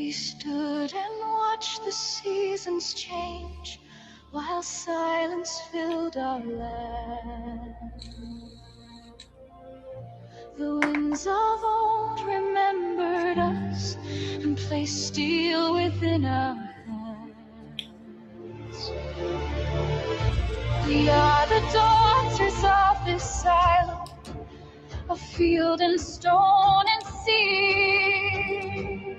We stood and watched the seasons change while silence filled our land. The winds of old remembered us and placed steel within our hands. We are the daughters of this island, of field and stone and sea.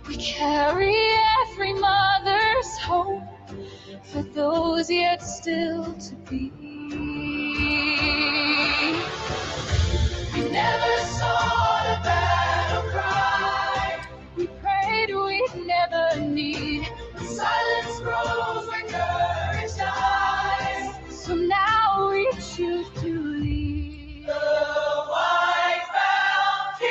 We carry every mother's hope for those yet still to be. We never saw the battle cry. We prayed we'd never need. Silence grows where courage dies. So now we choose to lead. The white Valkyries,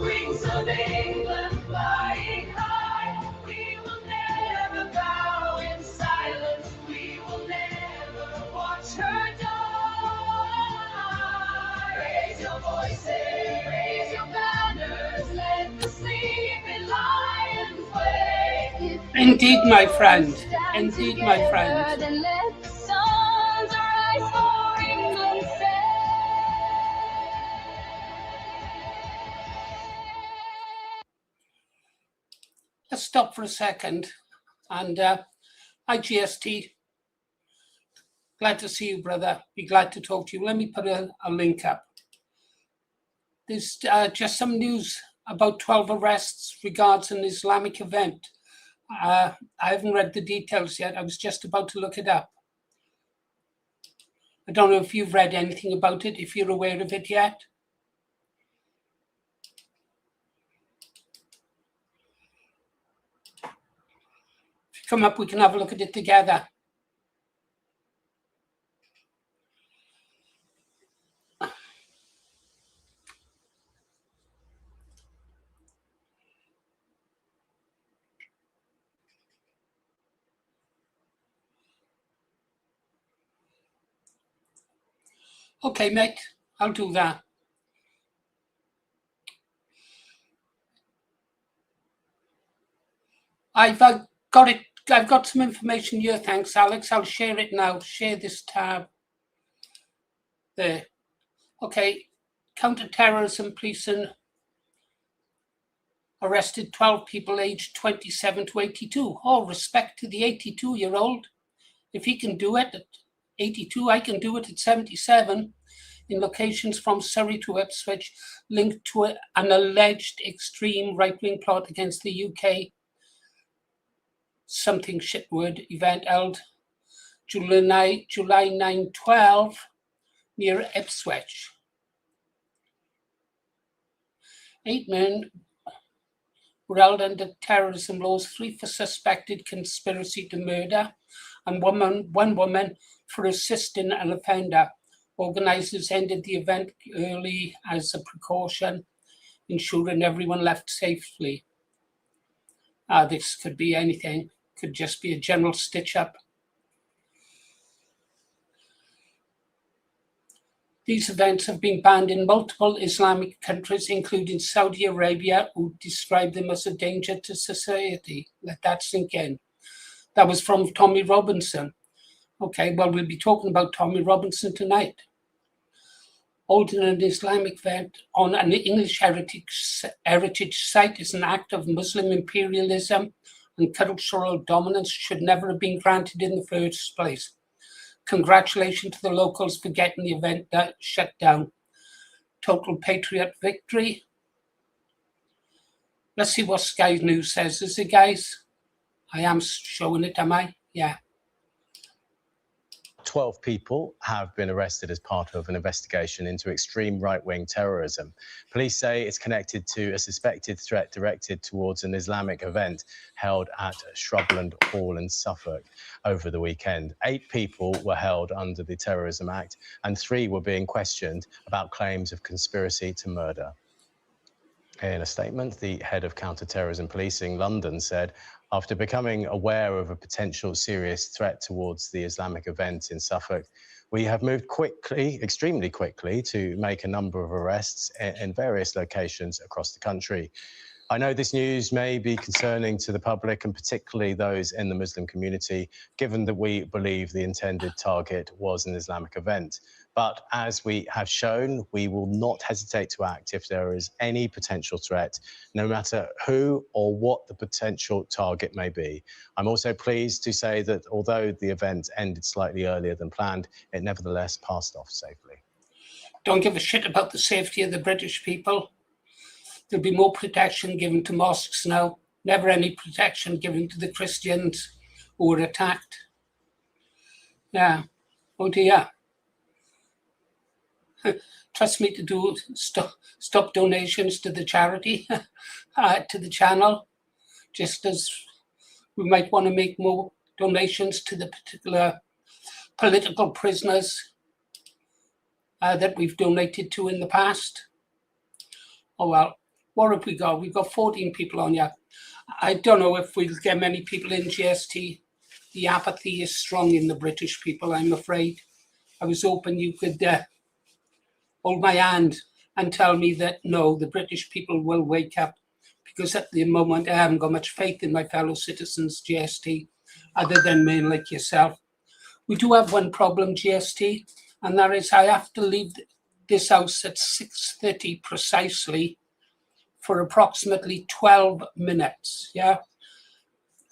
wings of England flying high. We will never bow in silence. We will never watch her die. Raise your voices, raise your banners, let the sleeping lions wake. Indeed, my friend. Indeed, my friend. Then let the suns rise for England's sake. Let's stop for a second. And hi, GST. Glad to see you, brother. Be glad to talk to you. Let me put a link up. There's just some news about 12 arrests regards an Islamic event. I haven't read the details yet. I was just about to look it up. I don't know if you've read anything about it, if you're aware of it yet. If you come up, we can have a look at it together. Okay, mate, I'll do that. I've got it. I've got some information here. Thanks, Alex. I'll share it now. Share this tab. There. Okay. Counter-terrorism policing arrested 12 people aged 27 to 82. Oh, respect to the 82-year-old. If he can do it at 82, I can do it at 77. In locations from Surrey to Ipswich, linked to an alleged extreme right-wing plot against the UK. Something shitword event held July 9-12 near Ipswich. 8 men were held under terrorism laws, 3 for suspected conspiracy to murder, and one woman for assisting an offender. Organisers ended the event early as a precaution, ensuring everyone left safely. This could be anything. Could just be a general stitch-up. These events have been banned in multiple Islamic countries, including Saudi Arabia, who describe them as a danger to society. Let that sink in. That was from Tommy Robinson. Okay, well, we'll be talking about Tommy Robinson tonight. Holding an Islamic event on an English heritage site is an act of Muslim imperialism, and cultural dominance should never have been granted in the first place. Congratulations to the locals for getting the event shut down. Total patriot victory. Let's see what Sky News says. Is it, guys? I am showing it, am I? Yeah. 12 people have been arrested as part of an investigation into extreme right-wing terrorism. Police say it's connected to a suspected threat directed towards an Islamic event held at Shrubland Hall in Suffolk over the weekend. 8 people were held under the Terrorism Act and 3 were being questioned about claims of conspiracy to murder. In a statement, the head of counter-terrorism policing London said, after becoming aware of a potential serious threat towards the Islamic event in Suffolk, We have moved quickly, extremely quickly, to make a number of arrests in various locations across the country. I know this news may be concerning to the public and particularly those in the Muslim community, given that we believe the intended target was an Islamic event. But as we have shown, we will not hesitate to act if there is any potential threat, no matter who or what the potential target may be. I'm also pleased to say that although the event ended slightly earlier than planned, it nevertheless passed off safely. Don't give a shit about the safety of the British people. There'll be more protection given to mosques now, never any protection given to the Christians who were attacked. Yeah, oh dear. Trust me to stop donations to the charity, to the channel, just as we might want to make more donations to the particular political prisoners that we've donated to in the past. Oh well, what have we got? We've got 14 people on here. I don't know if we'll get many people in GST. The apathy is strong in the British people, I'm afraid. I was hoping you could hold my hand and tell me that no, the British people will wake up, because at the moment I haven't got much faith in my fellow citizens, GST, other than men like yourself. We do have one problem, GST, and that is I have to leave this house at 6:30 precisely for approximately 12 minutes, yeah?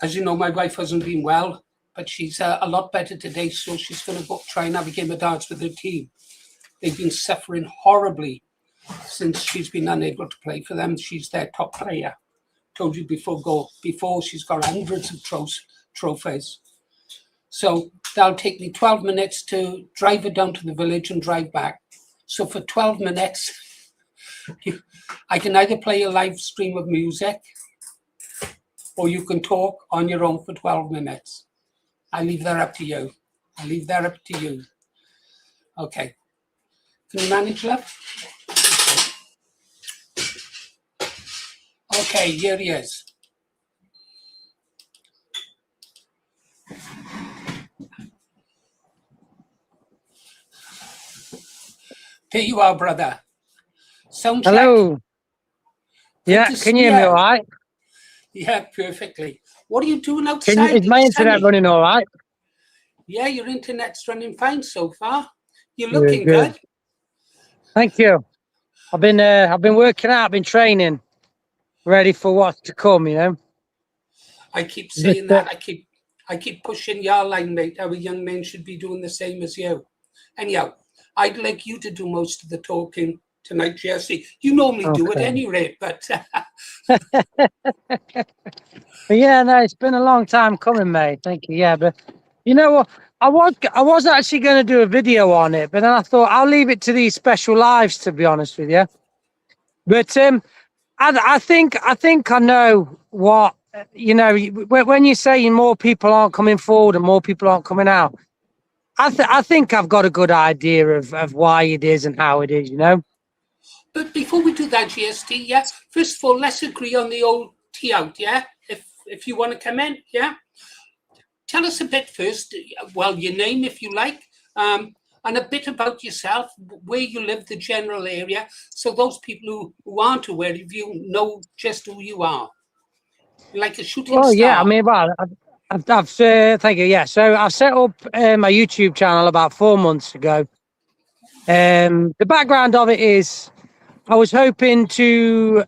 As you know, my wife hasn't been well, but she's a lot better today, so she's going to go try and have a game of darts with her team. They've been suffering horribly since she's been unable to play for them. She's their top player. Told you before she's got hundreds of trophies. So that'll take me 12 minutes to drive her down to the village and drive back. So for 12 minutes, I can either play a live stream of music or you can talk on your own for 12 minutes. I leave that up to you. Okay. Can you manage, love? Okay, here he is. There you are, brother. Sound check. Hello. Yeah, can you hear me all right? Yeah, perfectly. What are you doing outside? Is my internet running all right? Yeah, your internet's running fine so far. You're looking good. Thank you. I've been working out, been training, ready for what's to come, you know. I keep saying that. I keep pushing your line, mate. Our young men should be doing the same as you. Anyhow, I'd like you to do most of the talking tonight, Jesse. You normally do at any rate, but yeah, no, it's been a long time coming, mate. Thank you. Yeah, but you know what? I was actually going to do a video on it, but then I thought I'll leave it to these special lives, to be honest with you. But I think I know what, you know, when you're saying more people aren't coming forward and more people aren't coming out, I think I've got a good idea of why it is and how it is, you know. But before we do that, GST, yeah, first of all, let's agree on the old tee out, yeah? If you want to come in, yeah? Tell us a bit first, well, your name, if you like, and a bit about yourself, where you live, the general area, so those people who aren't aware of you know just who you are. You're like a shooting star. Yeah, I mean, well, I've thank you. Yeah, so I've set up my YouTube channel about 4 months ago. The background of it is I was hoping to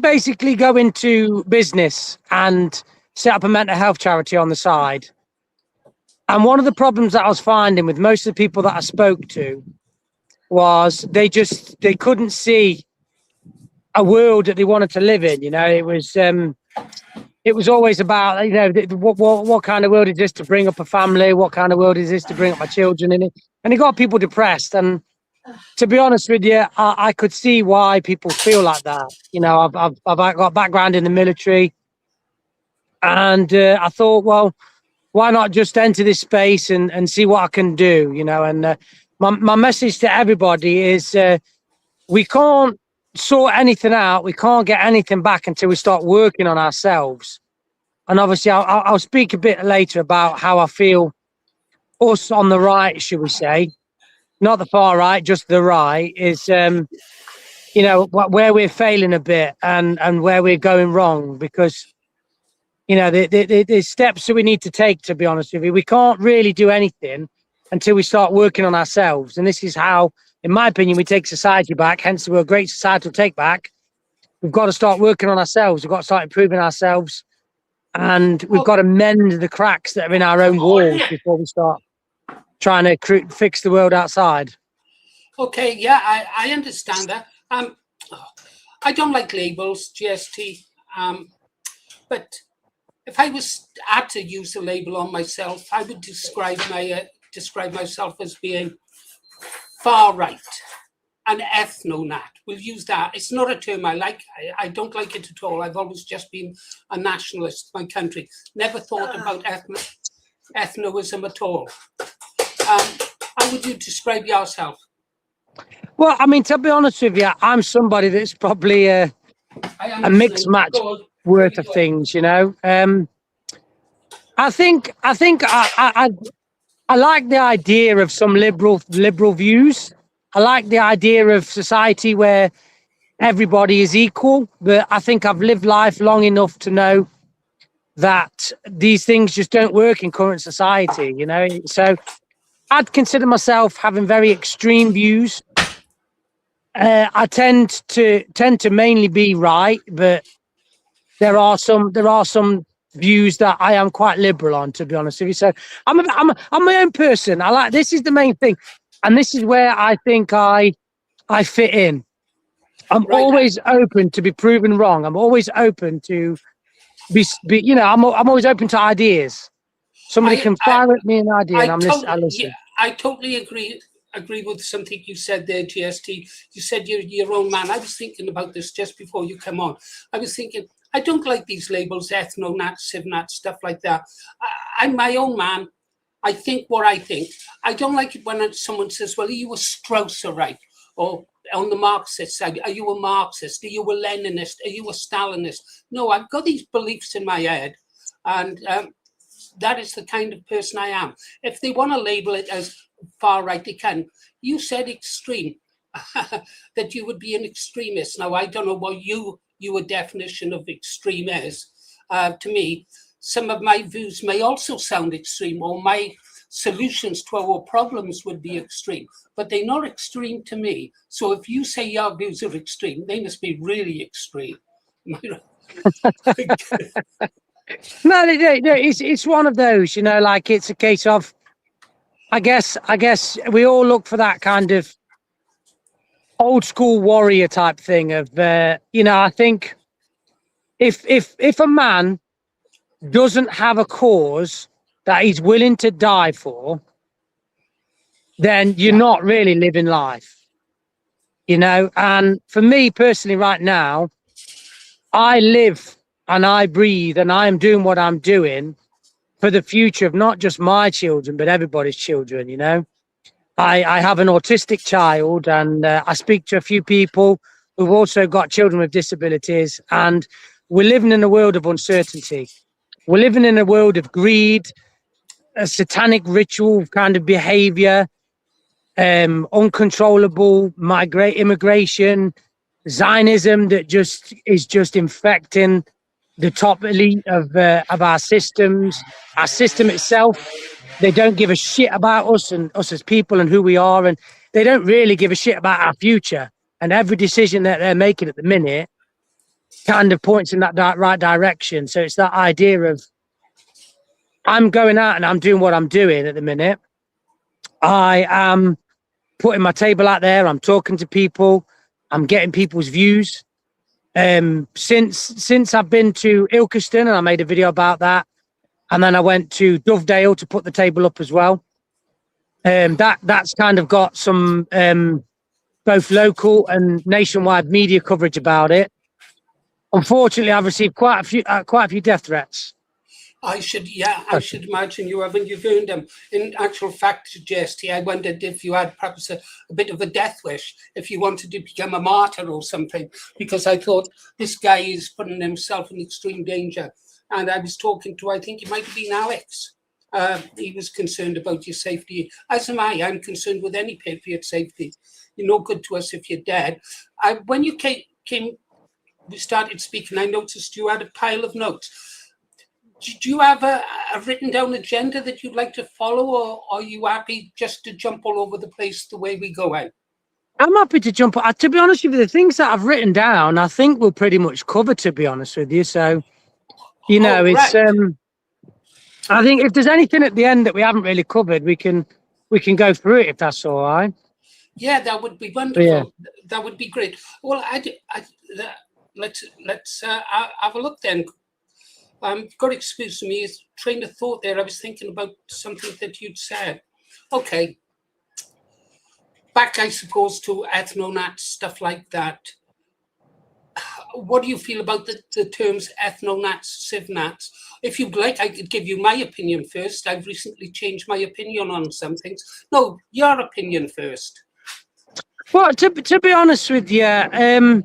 basically go into business and set up a mental health charity on the side. And one of the problems that I was finding with most of the people that I spoke to was they couldn't see a world that they wanted to live in. You know, it was always about, you know, what kind of world is this to bring up a family? What kind of world is this to bring up my children in it? And it got people depressed. And to be honest with you, I could see why people feel like that. You know, I've got background in the military, and I thought, well, why not just enter this space and see what I can do? You know, and my message to everybody is we can't sort anything out. We can't get anything back until we start working on ourselves. And obviously, I'll speak a bit later about how I feel us on the right, should we say, not the far right, just the right, is you know, where we're failing a bit and where we're going wrong, because you know the steps that we need to take, to be honest with you. We can't really do anything until we start working on ourselves, and this is how, in my opinion, we take society back. Hence, we're a great societal take back. We've got to start working on ourselves. We've got to start improving ourselves, and we've got to mend the cracks that are in our own walls before we start trying to fix the world outside. Okay, yeah, I understand that. I don't like labels, GST, but if I had to use a label on myself, I would describe myself as being far right, an ethno-nat. We'll use that. It's not a term I like. I don't like it at all. I've always just been a nationalist, my country. Never thought about ethnoism at all. How would you describe yourself? Well, I mean, to be honest with you, I'm somebody that's probably a mixed match worth of things, you know. I think I like the idea of some liberal views. I like the idea of society where everybody is equal, but I think I've lived life long enough to know that these things just don't work in current society, you know. So I'd consider myself having very extreme views. I tend to mainly be right, but there are some views that I am quite liberal on, to be honest with you. So I'm my own person. I like, this is the main thing, and this is where I think I fit in. I'm always open to be proven wrong. I'm always open to be you know, I'm always open to ideas. Somebody can fire at me an idea, and I listen. Yeah, I totally agree with something you said there, GST. You said you're your own man. I was thinking about this just before you come on. I was thinking, I don't like these labels, ethno-nat, civ-nat, stuff like that. I'm my own man. I think what I think. I don't like it when someone says, well, are you a Strausserite? Or on the Marxist side, are you a Marxist? Are you a Leninist? Are you a Stalinist? No, I've got these beliefs in my head, and that is the kind of person I am. If they want to label it as far right, they can. You said extreme, that you would be an extremist. Now, I don't know what your definition of extreme is. To me, some of my views may also sound extreme, or my solutions to our problems would be extreme, but they're not extreme to me. So if you say your views are extreme, they must be really extreme. No, it's one of those, you know, like it's a case of, I guess we all look for that kind of old school warrior type thing of, you know, I think if a man doesn't have a cause that he's willing to die for, then you're not really living life, you know. And for me personally, right now, I live and I breathe and I am doing what I'm doing for the future of not just my children, but everybody's children, you know. I have an autistic child, and I speak to a few people who've also got children with disabilities, and we're living in a world of uncertainty. We're living in a world of greed, a satanic ritual kind of behavior, uncontrollable immigration, Zionism that is just infecting the top elite of our systems. Our system itself, they don't give a shit about us and us as people and who we are, and they don't really give a shit about our future. And every decision that they're making at the minute kind of points in that right direction. So it's that idea of, I'm going out and I'm doing what I'm doing at the minute. I am putting my table out there. I'm talking to people. I'm getting people's views. Since I've been to Ilkeston, and I made a video about that, and then I went to Dovedale to put the table up as well. That's kind of got some both local and nationwide media coverage about it. Unfortunately, I've received quite a few death threats. I should imagine you haven't. You've earned them. In actual fact, JST, I wondered if you had perhaps a bit of a death wish, if you wanted to become a martyr or something, because I thought this guy is putting himself in extreme danger. And I was talking to, I think it might have been Alex, He was concerned about your safety, as am I. I'm concerned with any patriot safety. You're no good to us if you're dead. When you we started speaking, I noticed you had a pile of notes. Do you have a written down agenda that you'd like to follow, or are you happy just to jump all over the place the way we go out? I'm happy to jump. To be honest with you, the things that I've written down, I think we'll pretty much cover, to be honest with you. So, you know, it's, I think if there's anything at the end that we haven't really covered, we can go through it if that's all right. Yeah, that would be wonderful. Yeah. That would be great. Well, let's have a look then. Got to excuse me, train of thought there. I was thinking about something that you'd said. Okay. Back, I suppose, to ethno-nats, stuff like that. What do you feel about the terms ethno-nats, civ-nats? If you'd like, I could give you my opinion first. I've recently changed my opinion on some things. No, your opinion first. Well, to be honest with you, I'm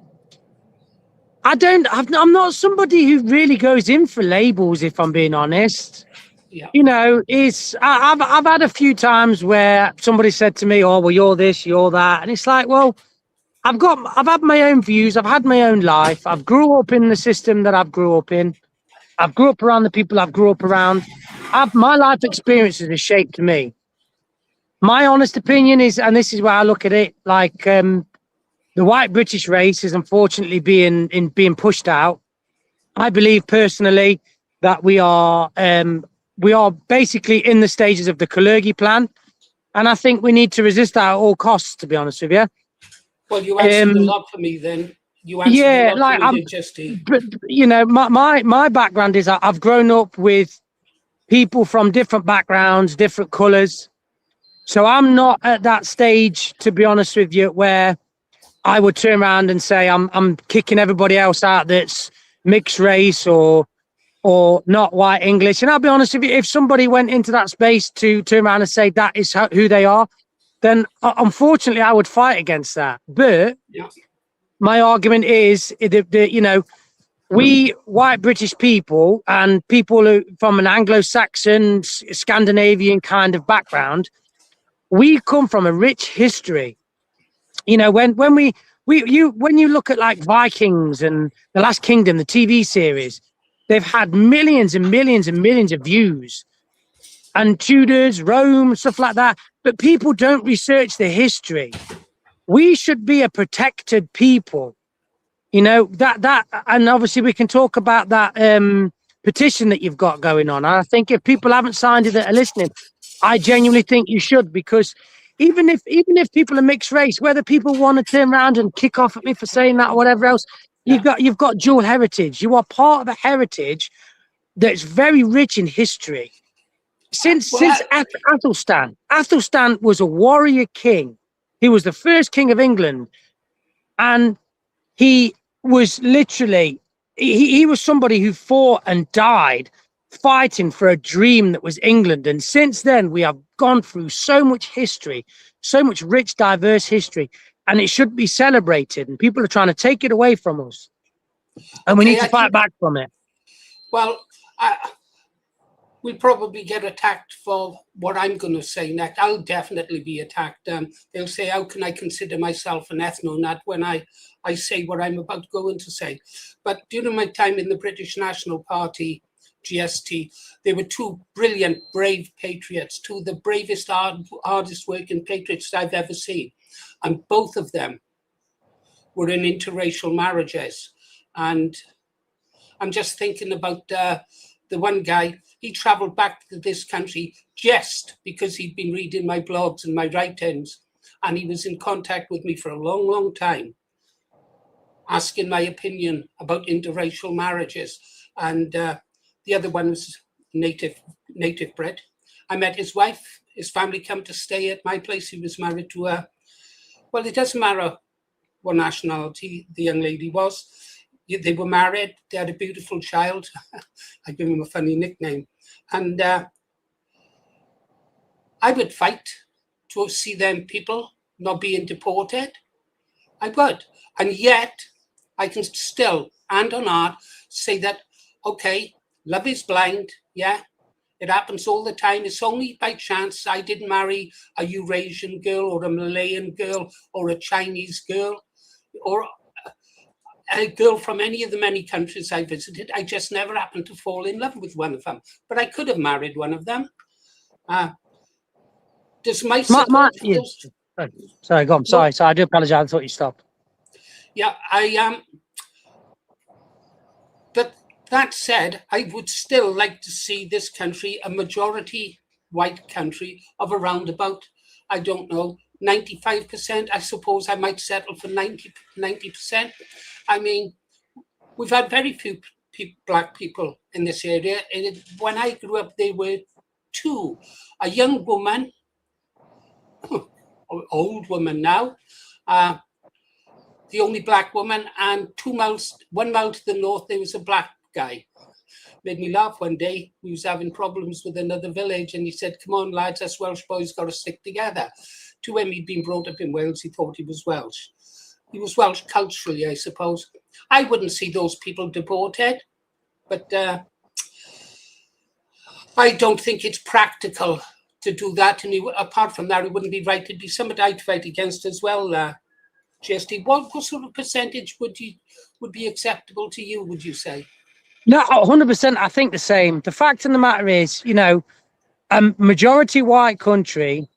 not somebody who really goes in for labels, if I'm being honest. Yeah. You know, I've had a few times where somebody said to me, "Oh, well, you're this, you're that," and it's like, well, I've had my own views, I've had my own life, I've grew up in the system that I've grew up in, I've grew up around the people I've grew up around. My life experiences have shaped me. My honest opinion is, and this is where I look at it, like the white British race is unfortunately being pushed out. I believe personally that we are basically in the stages of the Kalergi plan, and I think we need to resist that at all costs. To be honest with you. Well, you answered a lot for me then. You answered a lot for me, Justy. But you know, my background is I've grown up with people from different backgrounds, different colours. So I'm not at that stage, to be honest with you, where I would turn around and say I'm kicking everybody else out that's mixed race or not white English. And I'll be honest with you, if somebody went into that space to turn around and say that is who they are, then unfortunately I would fight against that. But my argument is that, you know, we white British people and people who from an Anglo-Saxon, Scandinavian kind of background, we come from a rich history. You know, when you look at like Vikings and The Last Kingdom, the TV series, they've had millions and millions and millions of views. And Tudors, Rome, stuff like that. But people don't research the history. We should be a protected people. You know, that and obviously we can talk about that petition that you've got going on. I think if people haven't signed it that are listening, I genuinely think you should, because even if people are mixed race, whether people want to turn around and kick off at me for saying that or whatever else, you've got dual heritage. You are part of a heritage that's very rich in history. Since Athelstan was a warrior king. He was the first king of England, and he was literally he was somebody who fought and died fighting for a dream that was England. And since then, we have gone through so much history, so much rich, diverse history, and it should be celebrated. And people are trying to take it away from us, and we need to fight back from it. Well, we'll probably get attacked for what I'm going to say next. I'll definitely be attacked. They'll say, how can I consider myself an ethno-nat when I say what I'm about to go in to say? But during my time in the British National Party, GST, there were two brilliant, brave patriots, two of the bravest, hardest working patriots I've ever seen. And both of them were in interracial marriages. And I'm just thinking about the one guy. He traveled back to this country just because he'd been reading my blogs and my writings. And he was in contact with me for a long, long time, asking my opinion about interracial marriages. And the other one was native bred. I met his wife, his family come to stay at my place. He was married to well, it doesn't matter what nationality the young lady was. They were married, they had a beautiful child. I give him a funny nickname. And I would fight to see them people not being deported. I would. And yet, I can still, hand on heart, say that, okay, love is blind, yeah? It happens all the time. It's only by chance I didn't marry a Eurasian girl or a Malayan girl or a Chinese girl or a girl from any of the many countries I visited. I just never happened to fall in love with one of them. But I could have married one of them. Does my support for those... Sorry, go on. Sorry, I do apologize. I thought you stopped. Yeah, I am. But that said, I would still like to see this country a majority white country of around about, I don't know, 95%. I suppose I might settle for 90%. I mean, we've had very few black people in this area. When I grew up, there were two. A young woman, old woman now, the only black woman, and 1 mile to the north, there was a black guy. Made me laugh one day. We was having problems with another village, and he said, "Come on, lads, us Welsh boys got to stick together." To him, he'd been brought up in Wales. He thought he was Welsh. He was Welsh culturally, I suppose. I wouldn't see those people deported, but I don't think it's practical to do that. And apart from that, it wouldn't be right. It'd be something I'd fight against as well. JST, what sort of percentage would be acceptable to you, would you say? No, 100%. I think the same. The fact of the matter is, you know, a majority white country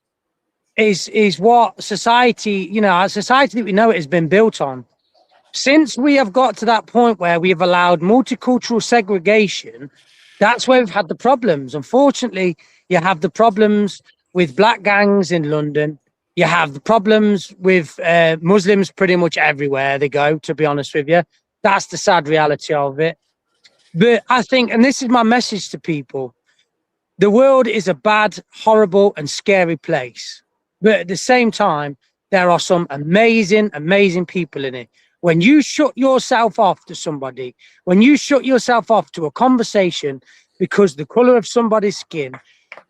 is what society, you know, our society that we know it has been built on. Since we have got to that point where we have allowed multicultural segregation, that's where we've had the problems. Unfortunately, you have the problems with black gangs in London. You have the problems with Muslims pretty much everywhere they go, to be honest with you. That's the sad reality of it. But I think, and this is my message to people, the world is a bad, horrible, and scary place. But at the same time, there are some amazing, amazing people in it. When you shut yourself off to somebody, when you shut yourself off to a conversation because the color of somebody's skin,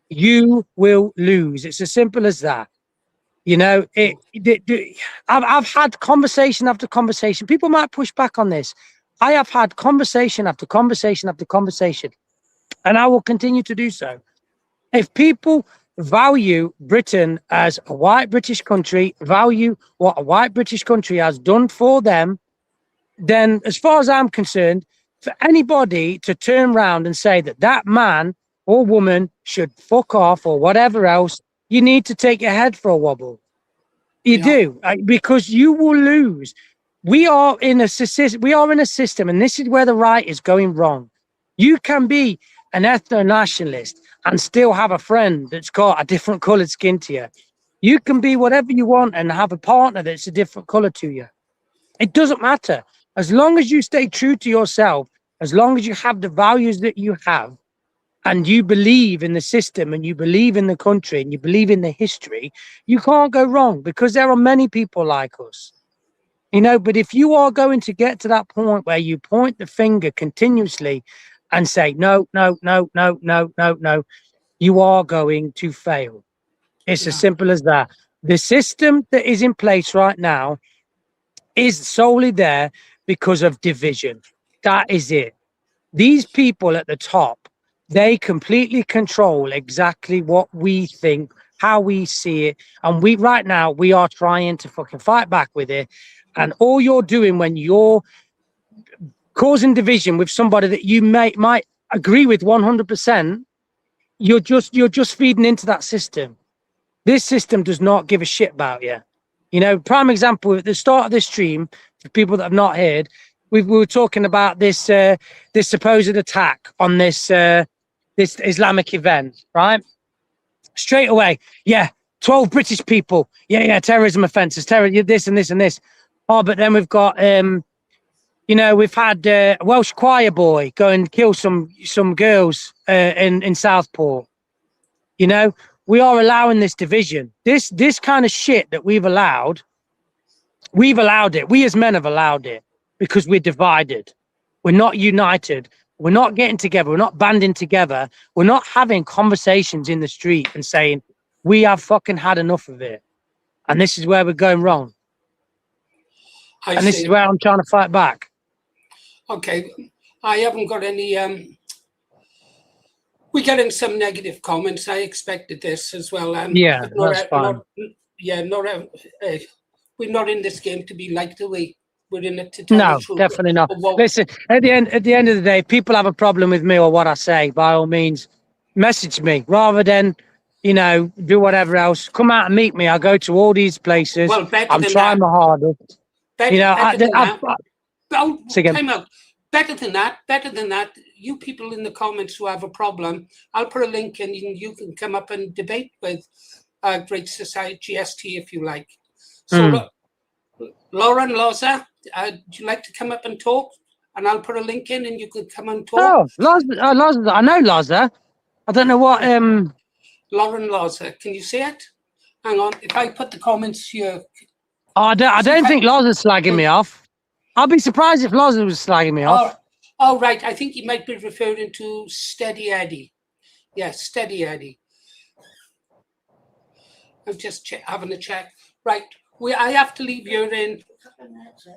you will lose. It's as simple as that. You know, I've had conversation after conversation. People might push back on this. I have had conversation after conversation after conversation, and I will continue to do so. If people value Britain as a white British country, value what a white British country has done for them, then as far as I'm concerned, for anybody to turn around and say that that man or woman should fuck off or whatever else, you need to take your head for a wobble. You do, because you will lose. We are in a system, and this is where the right is going wrong. You can be an ethno-nationalist and still have a friend that's got a different coloured skin to you. You can be whatever you want and have a partner that's a different colour to you. It doesn't matter. As long as you stay true to yourself, as long as you have the values that you have, and you believe in the system, and you believe in the country, and you believe in the history, you can't go wrong, because there are many people like us. You know, but if you are going to get to that point where you point the finger continuously and say, no, no, no, no, no, no, no, you are going to fail. It's as simple as that. The system that is in place right now is solely there because of division. That is it. These people at the top, they completely control exactly what we think, how we see it. And right now, we are trying to fucking fight back with it. And all you're doing when you're causing division with somebody that you might agree with 100%, you're just feeding into that system. This system does not give a shit about you. You know, prime example, at the start of this stream, for people that have not heard, we were talking about this this supposed attack on this this Islamic event, right? Straight away, 12 British people, terrorism offences, this and this and this. Oh, but then we've got, you know, we've had a Welsh choir boy go and kill some girls in Southport. You know, we are allowing this division. This kind of shit that we've allowed it. We as men have allowed it because we're divided. We're not united. We're not getting together. We're not banding together. We're not having conversations in the street and saying, we have fucking had enough of it. And this is where we're going wrong. This is where I'm trying to fight back. Okay. I haven't got any We're getting some negative comments. I expected this as well. Yeah, but not, that's fine. we're not in this game to be liked, are we? We're in it to tell No, the truth. definitely not. of what- Listen, at the end of the day, if people have a problem with me or what I say, by all means, message me rather than, you know, do whatever else. Come out and meet me. I go to all these places. Well, better I'm than trying that. my hardest. Better, You know, better than that. Oh, Say again. time out. Better than that. You people in the comments who have a problem, I'll put a link in and you can come up and debate with Great Society GST if you like. So, Laura and Loza, would you like to come up and talk? And I'll put a link in and you can come and talk. Oh, Loza, I know Loza. I don't know what. Laura and Loza, can you see it? Hang on. If I put the comments here. I don't think Loza's slagging me off. I'll be surprised if Loza was slagging me off. Oh, right. I think you might be referring to Steady Eddie. Yes, Steady Eddie. I'm just having a check. Right. I have to leave you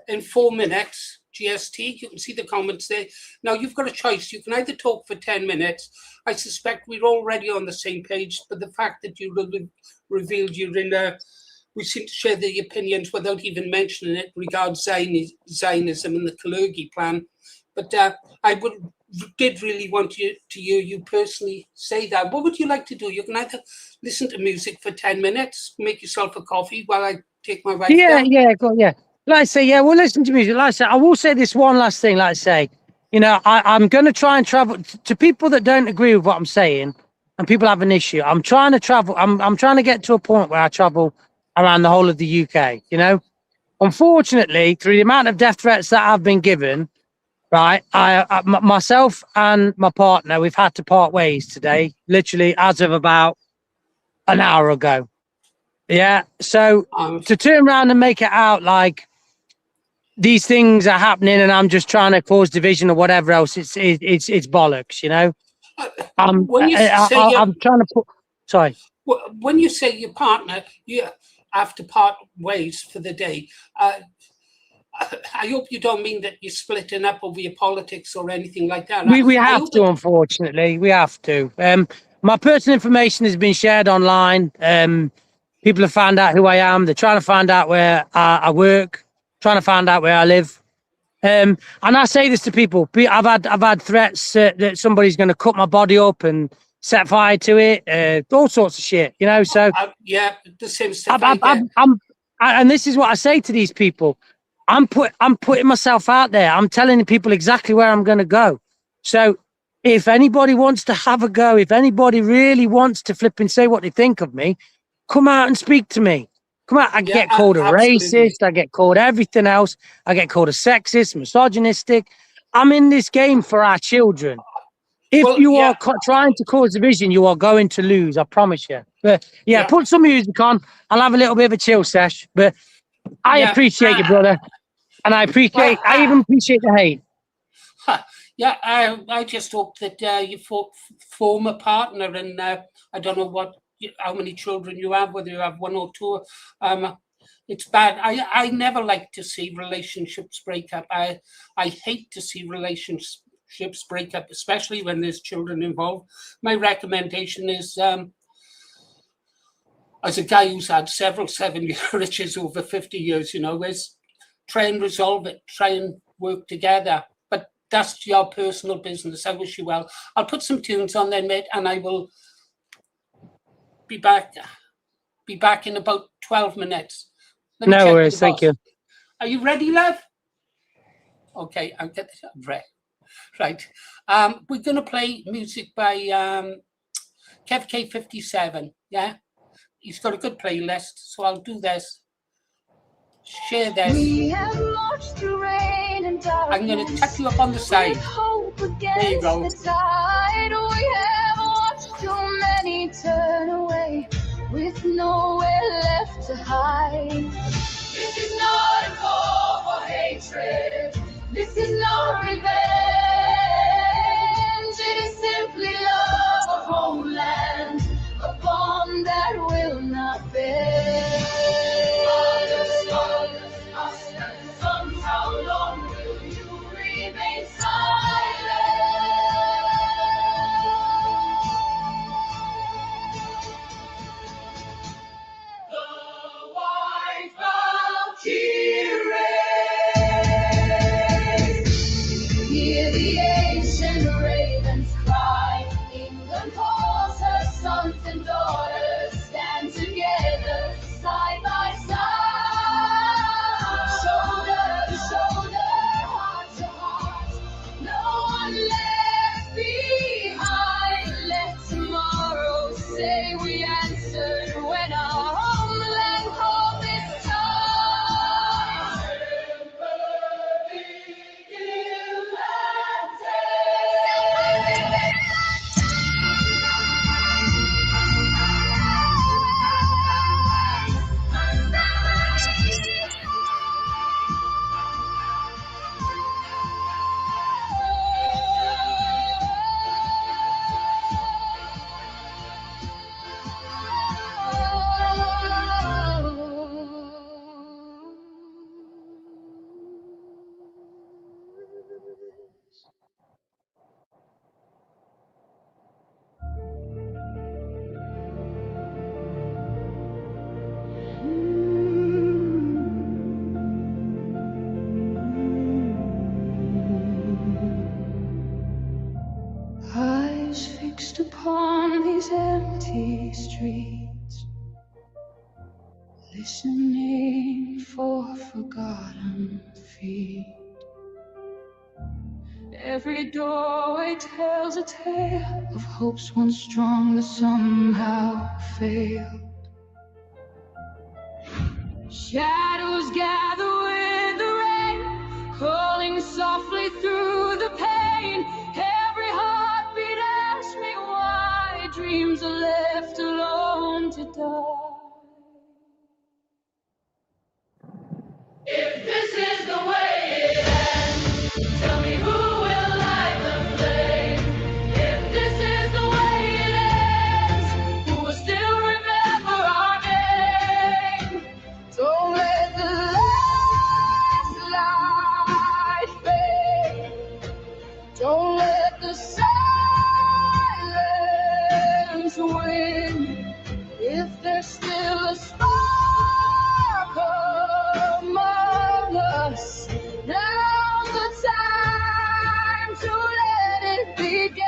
in 4 minutes. GST. You can see the comments there. Now, you've got a choice. You can either talk for 10 minutes. I suspect we're already on the same page, but the fact that you revealed you're in we seem to share the opinions without even mentioning it regards Zionism and the Kalergi plan. But I did really want to hear you personally say that. What would you like to do? You can either listen to music for 10 minutes, make yourself a coffee while I take my wife down. Yeah. Like I say, yeah, we'll listen to music. Like I say, I will say this one last thing. Like I say, you know, I'm going to try and travel to people that don't agree with what I'm saying and people have an issue. I'm trying to travel. I'm trying to get to a point where I travel around the whole of the UK, you know. Unfortunately, through the amount of death threats that I've been given, right, myself and my partner, we've had to part ways today, literally as of about an hour ago. Yeah. So to turn around and make it out like these things are happening and I'm just trying to cause division or whatever else, it's bollocks, you know. I'm trying to put. Sorry. When you say your partner, you have to part ways for the day. I hope you don't mean that you're splitting up over your politics or anything like that. We have to, unfortunately. We have to. My personal information has been shared online. People have found out who I am. They're trying to find out where I work, trying to find out where I live. And I say this to people. I've had threats that somebody's going to cut my body up and set fire to it. All sorts of shit, you know. So yeah, the same stuff. And this is what I say to these people. I'm putting myself out there. I'm telling people exactly where I'm going to go. So if anybody wants to have a go, if anybody really wants to flip and say what they think of me, come out and speak to me. Come out. I get called a racist. I get called everything else. I get called a sexist, misogynistic. I'm in this game for our children. If you are trying to cause division, you are going to lose. I promise you. But put some music on. I'll have a little bit of a chill sesh. But I appreciate you, brother, and I even appreciate the hate. Yeah, I just hope that you form a partner, and I don't know how many children you have, whether you have one or two. It's bad. I never like to see relationships break up. I hate to see relationships break up, especially when there's children involved. My recommendation is, as a guy who's had several 7-year marriages over 50 years, you know, is try and resolve it, try and work together. But that's your personal business. I wish you well. I'll put some tunes on there, mate, and I will be back in about 12 minutes. No worries, thank you. Are you ready, love? Okay, I'll get this ready. Right. We're going to play music by Kev K57, yeah? He's got a good playlist, so I'll do this. Share this. I'm going to tap you up on the side. There you go. We have watched too many turn away with nowhere left to hide. This is not a call for hatred. This is not revenge. It is simply love of homeland, a bond that will not bend. Understand us and sons, how long will you remain silent? listening for forgotten feet. Every doorway tells a tale of hopes once strong that somehow failed. Shadows gather with the rain, calling softly through the pain. Every heartbeat asks me why dreams are left alone to die. If this is the way it ends, tell me who will light the flame. If this is the way it ends, who will still remember our name? Don't let the last light fade. Don't let the silence win. If there's still a spark among us, now's the time to let it begin.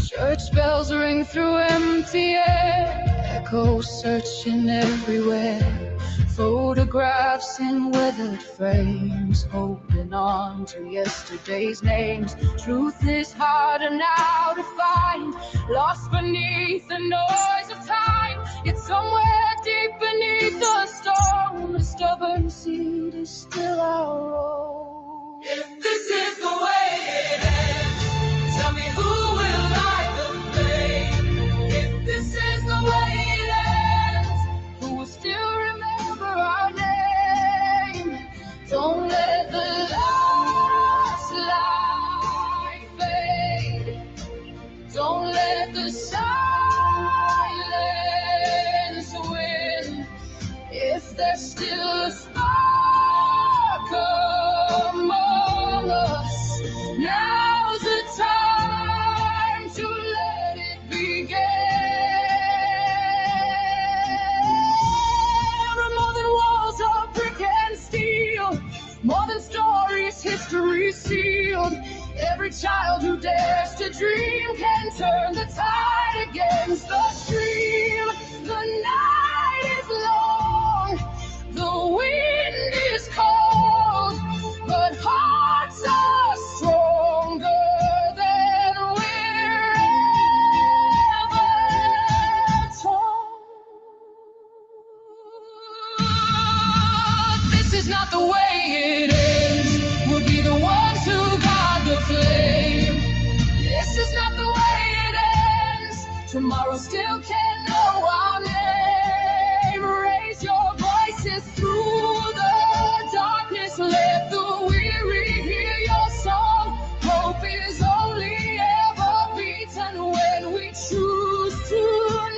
Church bells ring through empty air, echoes searching everywhere. Photographs in weathered frames, holding on to yesterday's names. Truth is harder now to find, lost beneath the noise of time. Yet somewhere deep beneath the storm, a stubborn seed is still our own. If this is the way it ends, tell me who will light the flame. If this is the way it ends, who will still remember our name? Don't let the last light fade. Don't let the silence win. If there's still a spark among us, now's the time to let it begin. More than walls of brick and steel, more than stories history sealed. Every child who dares to dream can turn the tide against the stream. The night is long, the wind is cold, but hearts are stronger than we're ever told. This is not the way it ends. We'll be the ones who guard the flame. This is not the way it ends. Tomorrow still can't know our name. Raise your voices through the darkness. Let the weary hear your song. Hope is only ever beaten when we choose to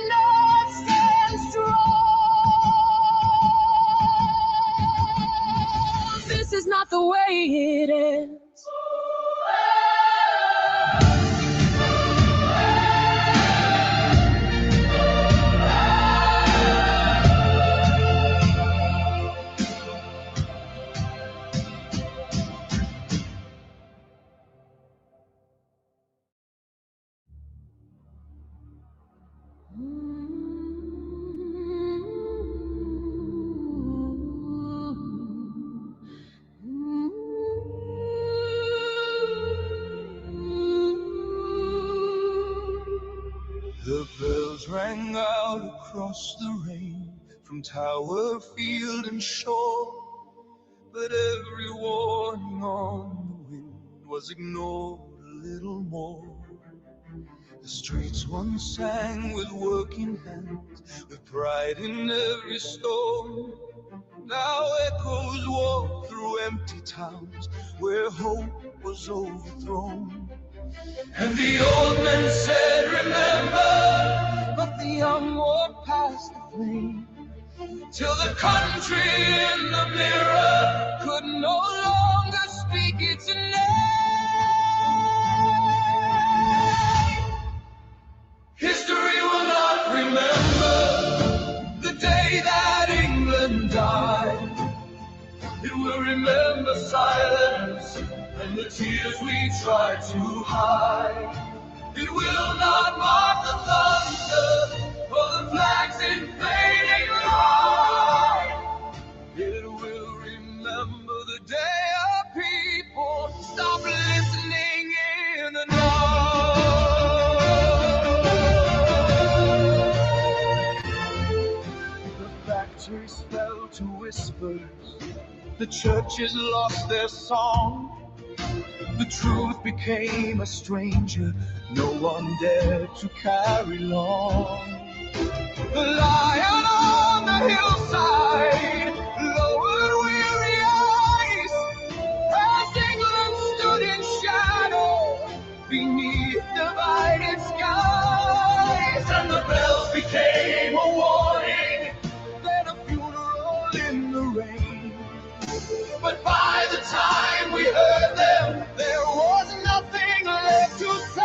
not stand strong. This is not the way it ends. The bells rang out across the rain, from tower, field and shore, but every warning on the wind was ignored a little more. The streets once sang with working hands, with pride in every storm. Now echoes walk through empty towns where hope was overthrown. And the old men said, remember, But the young walked past the flame, till the country in the mirror could no longer speak its name. history will not remember the day that England died. It will remember silence and the tears we tried to hide. It will not mark the thunder or the flags in fading light. It will remember the day our people stop listening in the night. The factories fell to whispers, the churches lost their song. The truth became a stranger, no one dared to carry long. The lion on the hillside lowered weary eyes as England stood in shadow beneath divided skies. And the bells became a warning, then a funeral in the rain. But by the time we heard them, there was nothing left to say.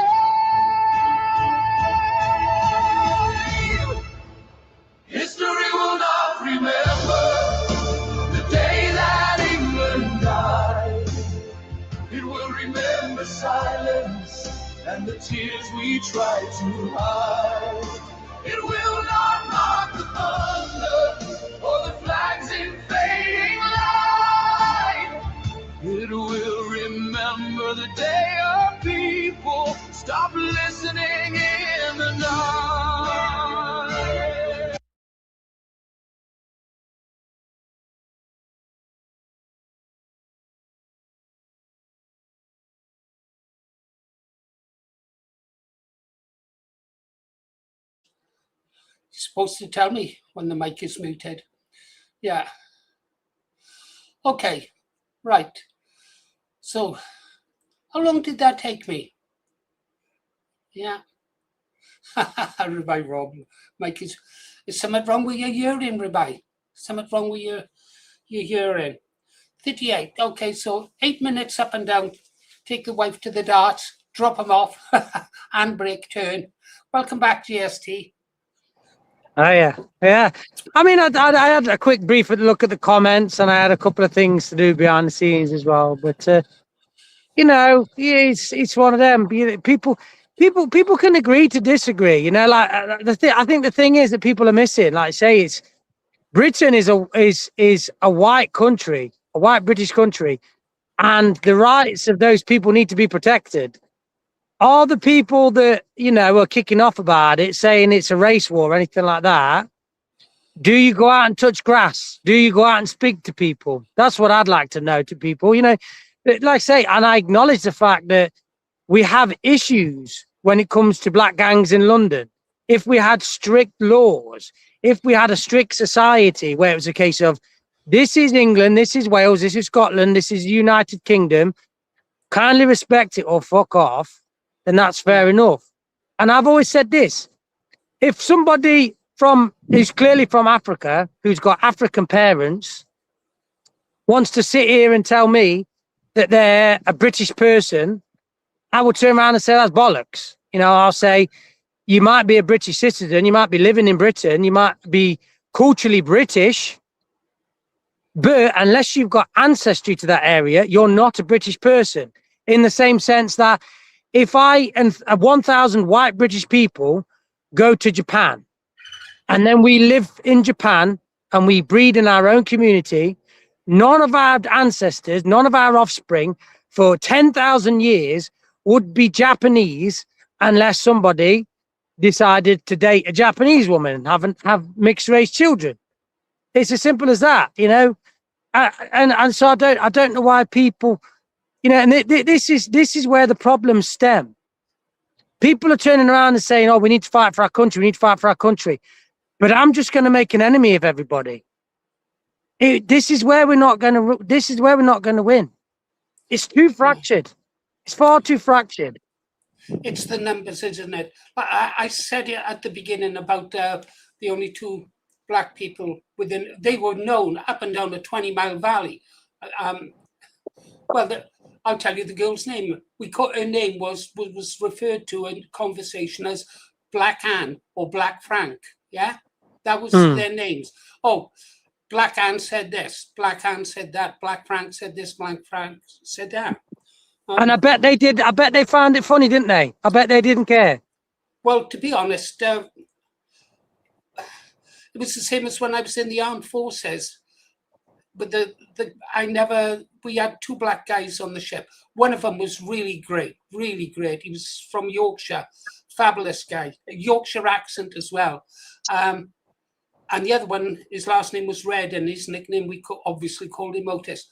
History will not remember the day that England died. It will remember silence and the tears we tried to hide. It will not mark the thunder or the flags in fading light. It will remember the day our people stop listening in the night. You're supposed to tell me when the mic is muted. Yeah. Okay, right. So, how long did that take me? Yeah. Rabbi Rob, Mike, is something wrong with your hearing, Rabbi? Something wrong with your hearing? 38. Okay, so 8 minutes up and down. Take the wife to the darts, drop them off, handbrake, turn. Welcome back, GST. Oh, yeah. Yeah. I mean, I had a quick brief look at the comments, and I had a couple of things to do behind the scenes as well. But, you know, it's one of them. People can agree to disagree. You know, like I think the thing is that people are missing. Like, say, it's Britain is a white country, a white British country, and the rights of those people need to be protected. All the people that, you know, are kicking off about it, saying it's a race war or anything like that, do you go out and touch grass? Do you go out and speak to people? That's what I'd like to know to people, you know, like I say, and I acknowledge the fact that we have issues when it comes to black gangs in London. If we had strict laws, if we had a strict society where it was a case of this is England, this is Wales, this is Scotland, this is the United Kingdom, kindly respect it or fuck off, then that's fair enough. And I've always said this, if somebody who's clearly from Africa, who's got African parents, wants to sit here and tell me that they're a British person, I will turn around and say that's bollocks. You know, I'll say, you might be a British citizen, you might be living in Britain, you might be culturally British, but unless you've got ancestry to that area, you're not a British person. In the same sense that if I and 1,000 white British people go to Japan, and then we live in Japan and we breed in our own community, none of our ancestors, none of our offspring for 10,000 years would be Japanese unless somebody decided to date a Japanese woman and have mixed race children. It's as simple as that, you know. And so I don't know why people, you know, and this is where the problems stem. People are turning around and saying, "Oh, we need to fight for our country. We need to fight for our country." But I'm just going to make an enemy of everybody. This is where we're not going to win. It's too fractured. It's far too fractured. It's the numbers, isn't it? I said it at the beginning about the only two black people within, they were known up and down the 20-mile valley. I'll tell you the girl's name. Her name was referred to in conversation as Black Anne or Black Frank. Yeah, that was their names. Oh, Black Anne said this, Black Anne said that, Black Frank said this, Black Frank said that. And I bet they did. I bet they found it funny, didn't they? I bet they didn't care. Well, to be honest, it was the same as when I was in the armed forces. But we had two black guys on the ship. One of them was really great, really great. He was from Yorkshire, fabulous guy, a Yorkshire accent as well. And the other one, his last name was Red, and his nickname, we obviously called him Otis.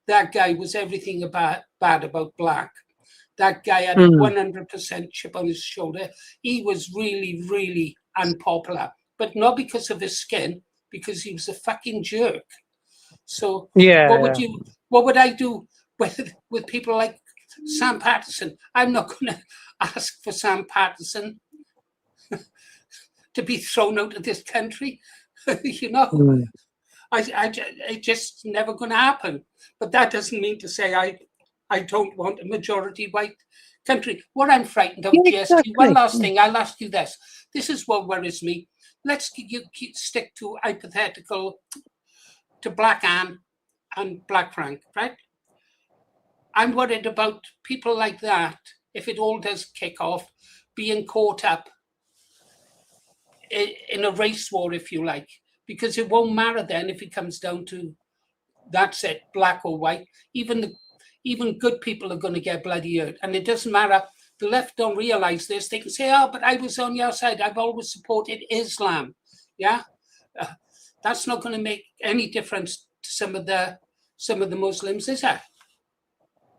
That guy was everything bad about black. That guy had 100% chip on his shoulder. He was really, really unpopular, but not because of his skin, because he was a fucking jerk. So Yeah, what would I do with people like Sam Patterson? I'm not going to ask for Sam Patterson to be thrown out of this country. You know, it's just never going to happen. But that doesn't mean to say I don't want a majority white country. What I'm frightened of, exactly. one last thing, I'll ask you this. This is what worries me. Let's stick to hypothetical, to Black Anne and Black Frank, right? I'm worried about people like that, if it all does kick off, being caught up in a race war, if you like, because it won't matter then if it comes down to, that's it, black or white. Even good people are going to get bloody hurt, and it doesn't matter. The left don't realize this. They can say, "Oh, but I was on your side. I've always supported Islam." Yeah, that's not going to make any difference to some of the Muslims, is it?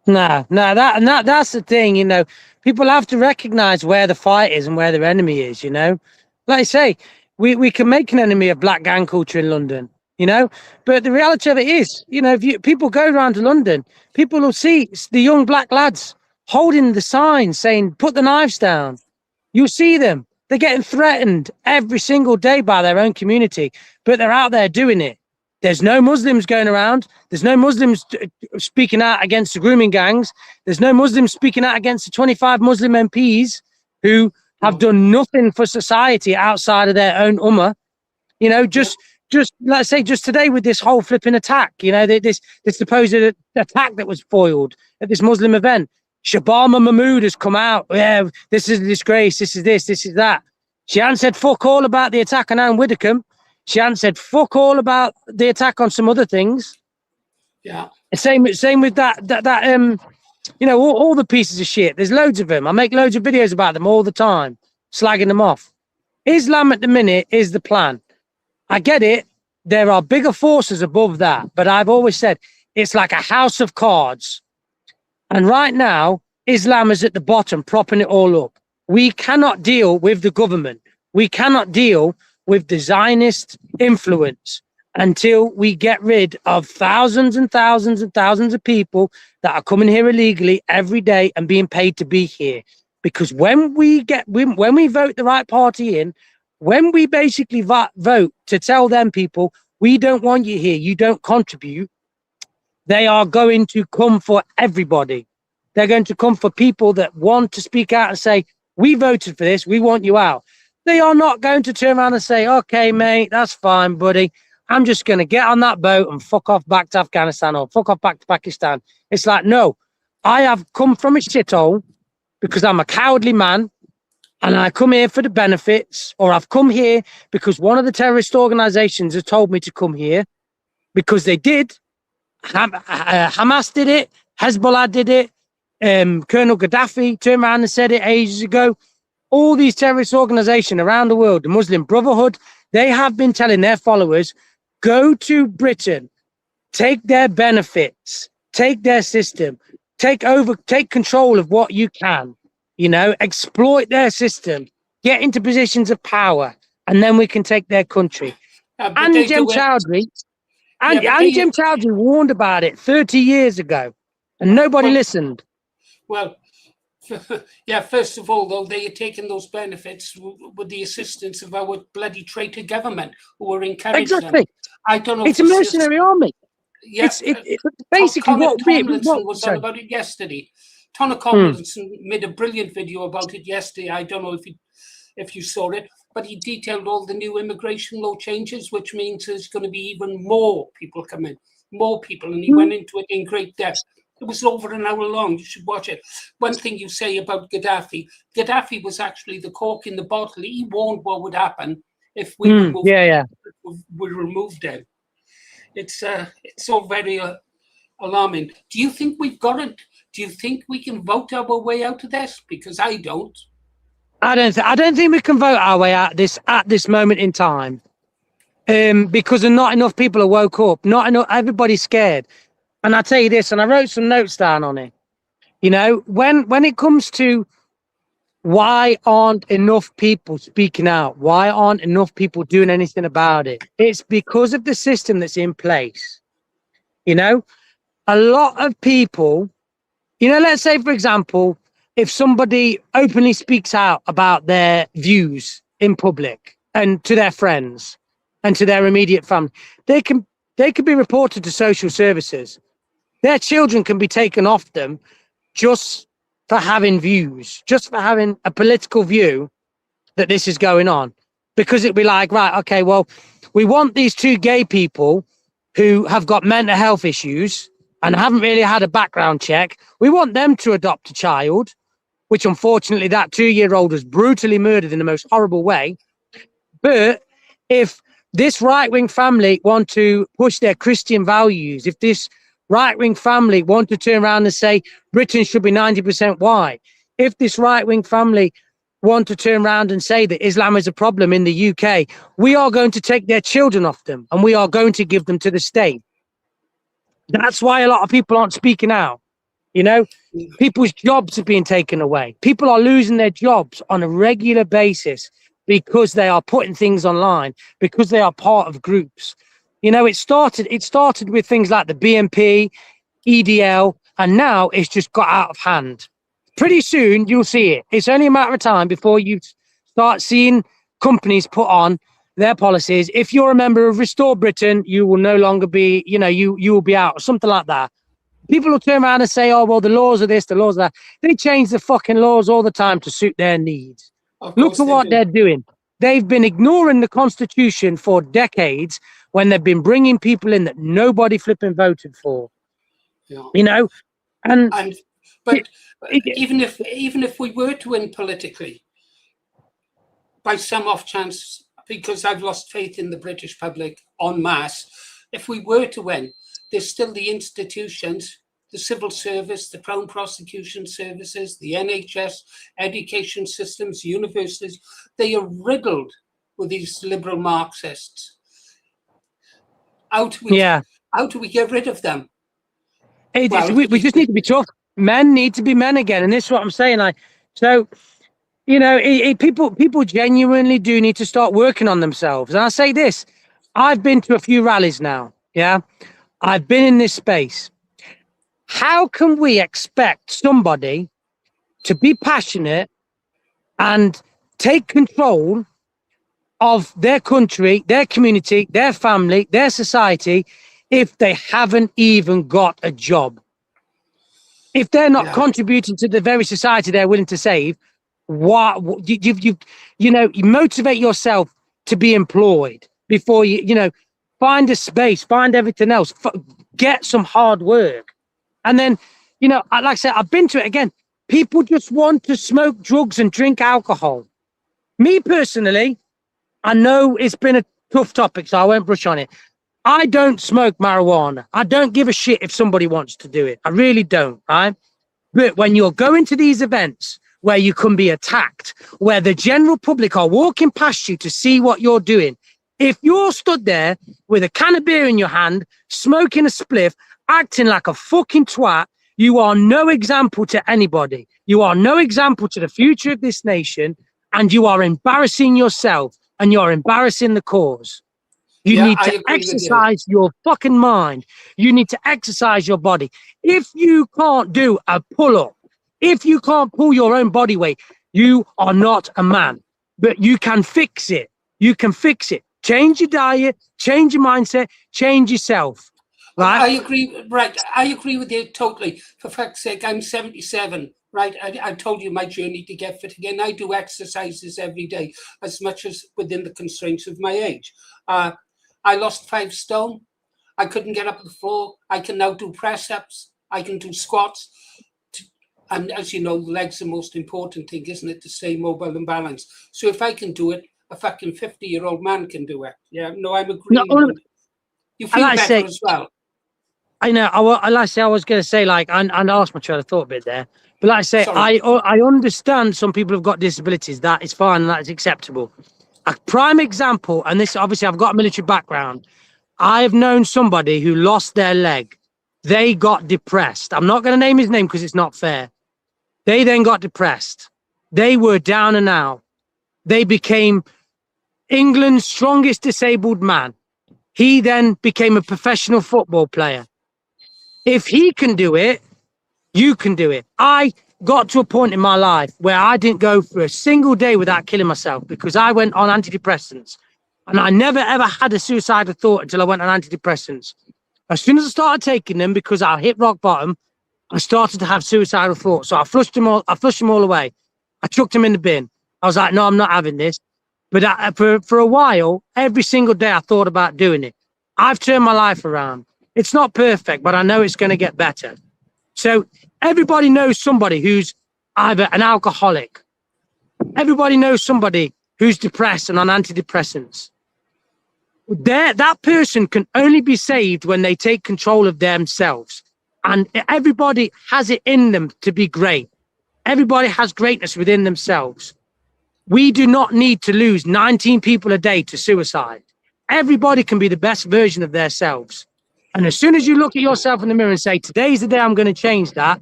No, that's the thing. You know, people have to recognize where the fight is and where their enemy is. You know, like I say, we can make an enemy of black gang culture in London. You know, but the reality of it is, you know, if people go around to London, people will see the young black lads holding the signs saying, "Put the knives down." You'll see them. They're getting threatened every single day by their own community, but they're out there doing it. There's no Muslims going around. There's no Muslims speaking out against the grooming gangs. There's no Muslims speaking out against the 25 Muslim MPs who have done nothing for society outside of their own ummah. You know, just let's say just today with this whole flipping attack, you know, this supposed attack that was foiled at this Muslim event. Shabama Mahmood has come out. Yeah, this is a disgrace. This is this is that. She hadn't said fuck all about the attack on Anne Widdecombe. She hadn't said fuck all about the attack on some other things. Yeah. Same with that you know, all the pieces of shit. There's loads of them. I make loads of videos about them all the time, slagging them off. Islam at the minute is the plan. I get it. There are bigger forces above that, but I've always said it's like a house of cards. And right now, Islam is at the bottom, propping it all up. We cannot deal with the government. We cannot deal with the Zionist influence until we get rid of thousands and thousands and thousands of people that are coming here illegally every day and being paid to be here. Because when we vote the right party in, when we basically vote to tell them people, we don't want you here, you don't contribute, they are going to come for everybody. They're going to come for people that want to speak out and say, we voted for this, we want you out. They are not going to turn around and say, okay, mate, that's fine, buddy. I'm just going to get on that boat and fuck off back to Afghanistan or fuck off back to Pakistan. It's like, no, I have come from a shithole because I'm a cowardly man and I come here for the benefits, or I've come here because one of the terrorist organizations has told me to come here, because they did. Hamas did it. Hezbollah did it. Colonel Gaddafi turned around and said it ages ago. All these terrorist organizations around the world, the Muslim Brotherhood, they have been telling their followers, go to Britain, take their benefits, take their system, take control of what you can, you know, exploit their system, get into positions of power, and then we can take their country. And Jim Chowdhury, Jim Chowdhury warned about it 30 years ago, and nobody listened. Well, yeah, first of all, though, they are taking those benefits with the assistance of our bloody traitor government, who are encouraging them. I don't know. It's a mercenary army. Yeah, it's basically Connor Tomlinson was on about it yesterday. Connor Tomlinson made a brilliant video about it yesterday. I don't know if you saw it, but he detailed all the new immigration law changes, which means there's going to be even more people coming, more people, and he went into it in great depth. It was over an hour long. You should watch it. One thing you say about Gaddafi was actually the cork in the bottle. He warned what would happen if we removed him. It's all very alarming. Do you think we've got it? Do you think we can vote our way out of this? Because I don't. I don't think we can vote our way out at this moment in time. Because not enough people are woke up. Not enough. Everybody's scared. And I'll tell you this, and I wrote some notes down on it. You know, when it comes to why aren't enough people speaking out? Why aren't enough people doing anything about it? It's because of the system that's in place. You know, a lot of people, you know, let's say, for example, if somebody openly speaks out about their views in public and to their friends and to their immediate family, they can be reported to social services. Their children can be taken off them just for having views, just for having a political view that this is going on. Because it'd be like, right, okay, well, we want these two gay people who have got mental health issues and haven't really had a background check. We want them to adopt a child, which unfortunately that 2-year-old was brutally murdered in the most horrible way. But if this right-wing family want to push their Christian values, if this right-wing family want to turn around and say Britain should be 90% white, if this right-wing family want to turn around and say that Islam is a problem in the UK, we are going to take their children off them and we are going to give them to the state. That's why a lot of people aren't speaking out. You know, people's jobs are being taken away. People are losing their jobs on a regular basis because they are putting things online, because they are part of groups. You know, it started with things like the BNP, EDL, and now it's just got out of hand. Pretty soon you'll see it. It's only a matter of time before you start seeing companies put on their policies. If you're a member of Restore Britain, you will no longer be, you know, you will be out or something like that. People will turn around and say, oh, well, the laws are this, the laws are that. They change the fucking laws all the time to suit their needs. Look at what they're doing. They've been ignoring the Constitution for decades when they've been bringing people in that nobody flipping voted for. Yeah. You know, but even if we were to win politically, by some off chance, because I've lost faith in the British public en masse, if we were to win, there's still the institutions, the civil service, the Crown Prosecution Services, the NHS, education systems, universities. They are riddled with these liberal Marxists. How do we get rid of them? We just need to be tough. Men need to be men again, and this is what I'm saying. So, you know, people genuinely do need to start working on themselves. And I say this: I've been to a few rallies now. Yeah, I've been in this space. How can we expect somebody to be passionate and take control of their country, their community, their family, their society, if they haven't even got a job? If they're not contributing to the very society they're willing to save, you motivate yourself to be employed before you find a space, find everything else, get some hard work. And then, you know, like I said, I've been to it again. People just want to smoke drugs and drink alcohol. Me personally, I know it's been a tough topic, so I won't brush on it. I don't smoke marijuana. I don't give a shit if somebody wants to do it. I really don't, right? But when you're going to these events where you can be attacked, where the general public are walking past you to see what you're doing, if you're stood there with a can of beer in your hand, smoking a spliff, acting like a fucking twat, you are no example to anybody. You are no example to the future of this nation, and you are embarrassing yourself and you're embarrassing the cause. You need to exercise your fucking mind. You need to exercise your body. If you can't do a pull-up, if you can't pull your own body weight, you are not a man. But you can fix it. You can fix it. Change your diet, change your mindset, change yourself. Right? I agree. Right. I agree with you totally. For fuck's sake, I'm 77. Right. I told you my journey to get fit again. I do exercises every day, as much as within the constraints of my age. I lost 5 stone. I couldn't get up the floor. I can now do press-ups. I can do squats. And as you know, legs are the most important thing, isn't it, to stay mobile and balanced? So if I can do it, a fucking 50-year-old man can do it. Yeah, no, I'm No, agreeing. You I feel like to better say, as well. I know. I like to say, I was going to say, like, and I lost my train of thought a bit there. But like I say, Sorry. I understand some people have got disabilities. That is fine. And that is acceptable. A prime example, and this obviously I've got a military background. I have known somebody who lost their leg. They got depressed. I'm not going to name his name because it's not fair. They then got depressed. They were down and out. They became England's strongest disabled man. He then became a professional football player. If he can do it, you can do it. I got to a point in my life where I didn't go for a single day without killing myself because I went on antidepressants. And I never, ever had a suicidal thought until I went on antidepressants. As soon as I started taking them, because I hit rock bottom, I started to have suicidal thoughts. So I flushed them all away. I chucked them in the bin. I was like, no, I'm not having this. But for a while, every single day I thought about doing it. I've turned my life around. It's not perfect, but I know it's going to get better. So everybody knows somebody who's either an alcoholic. Everybody knows somebody who's depressed and on antidepressants. That person can only be saved when they take control of themselves. And everybody has it in them to be great. Everybody has greatness within themselves. We do not need to lose 19 people a day to suicide. Everybody can be the best version of themselves. And as soon as you look at yourself in the mirror and say, today's the day I'm going to change that,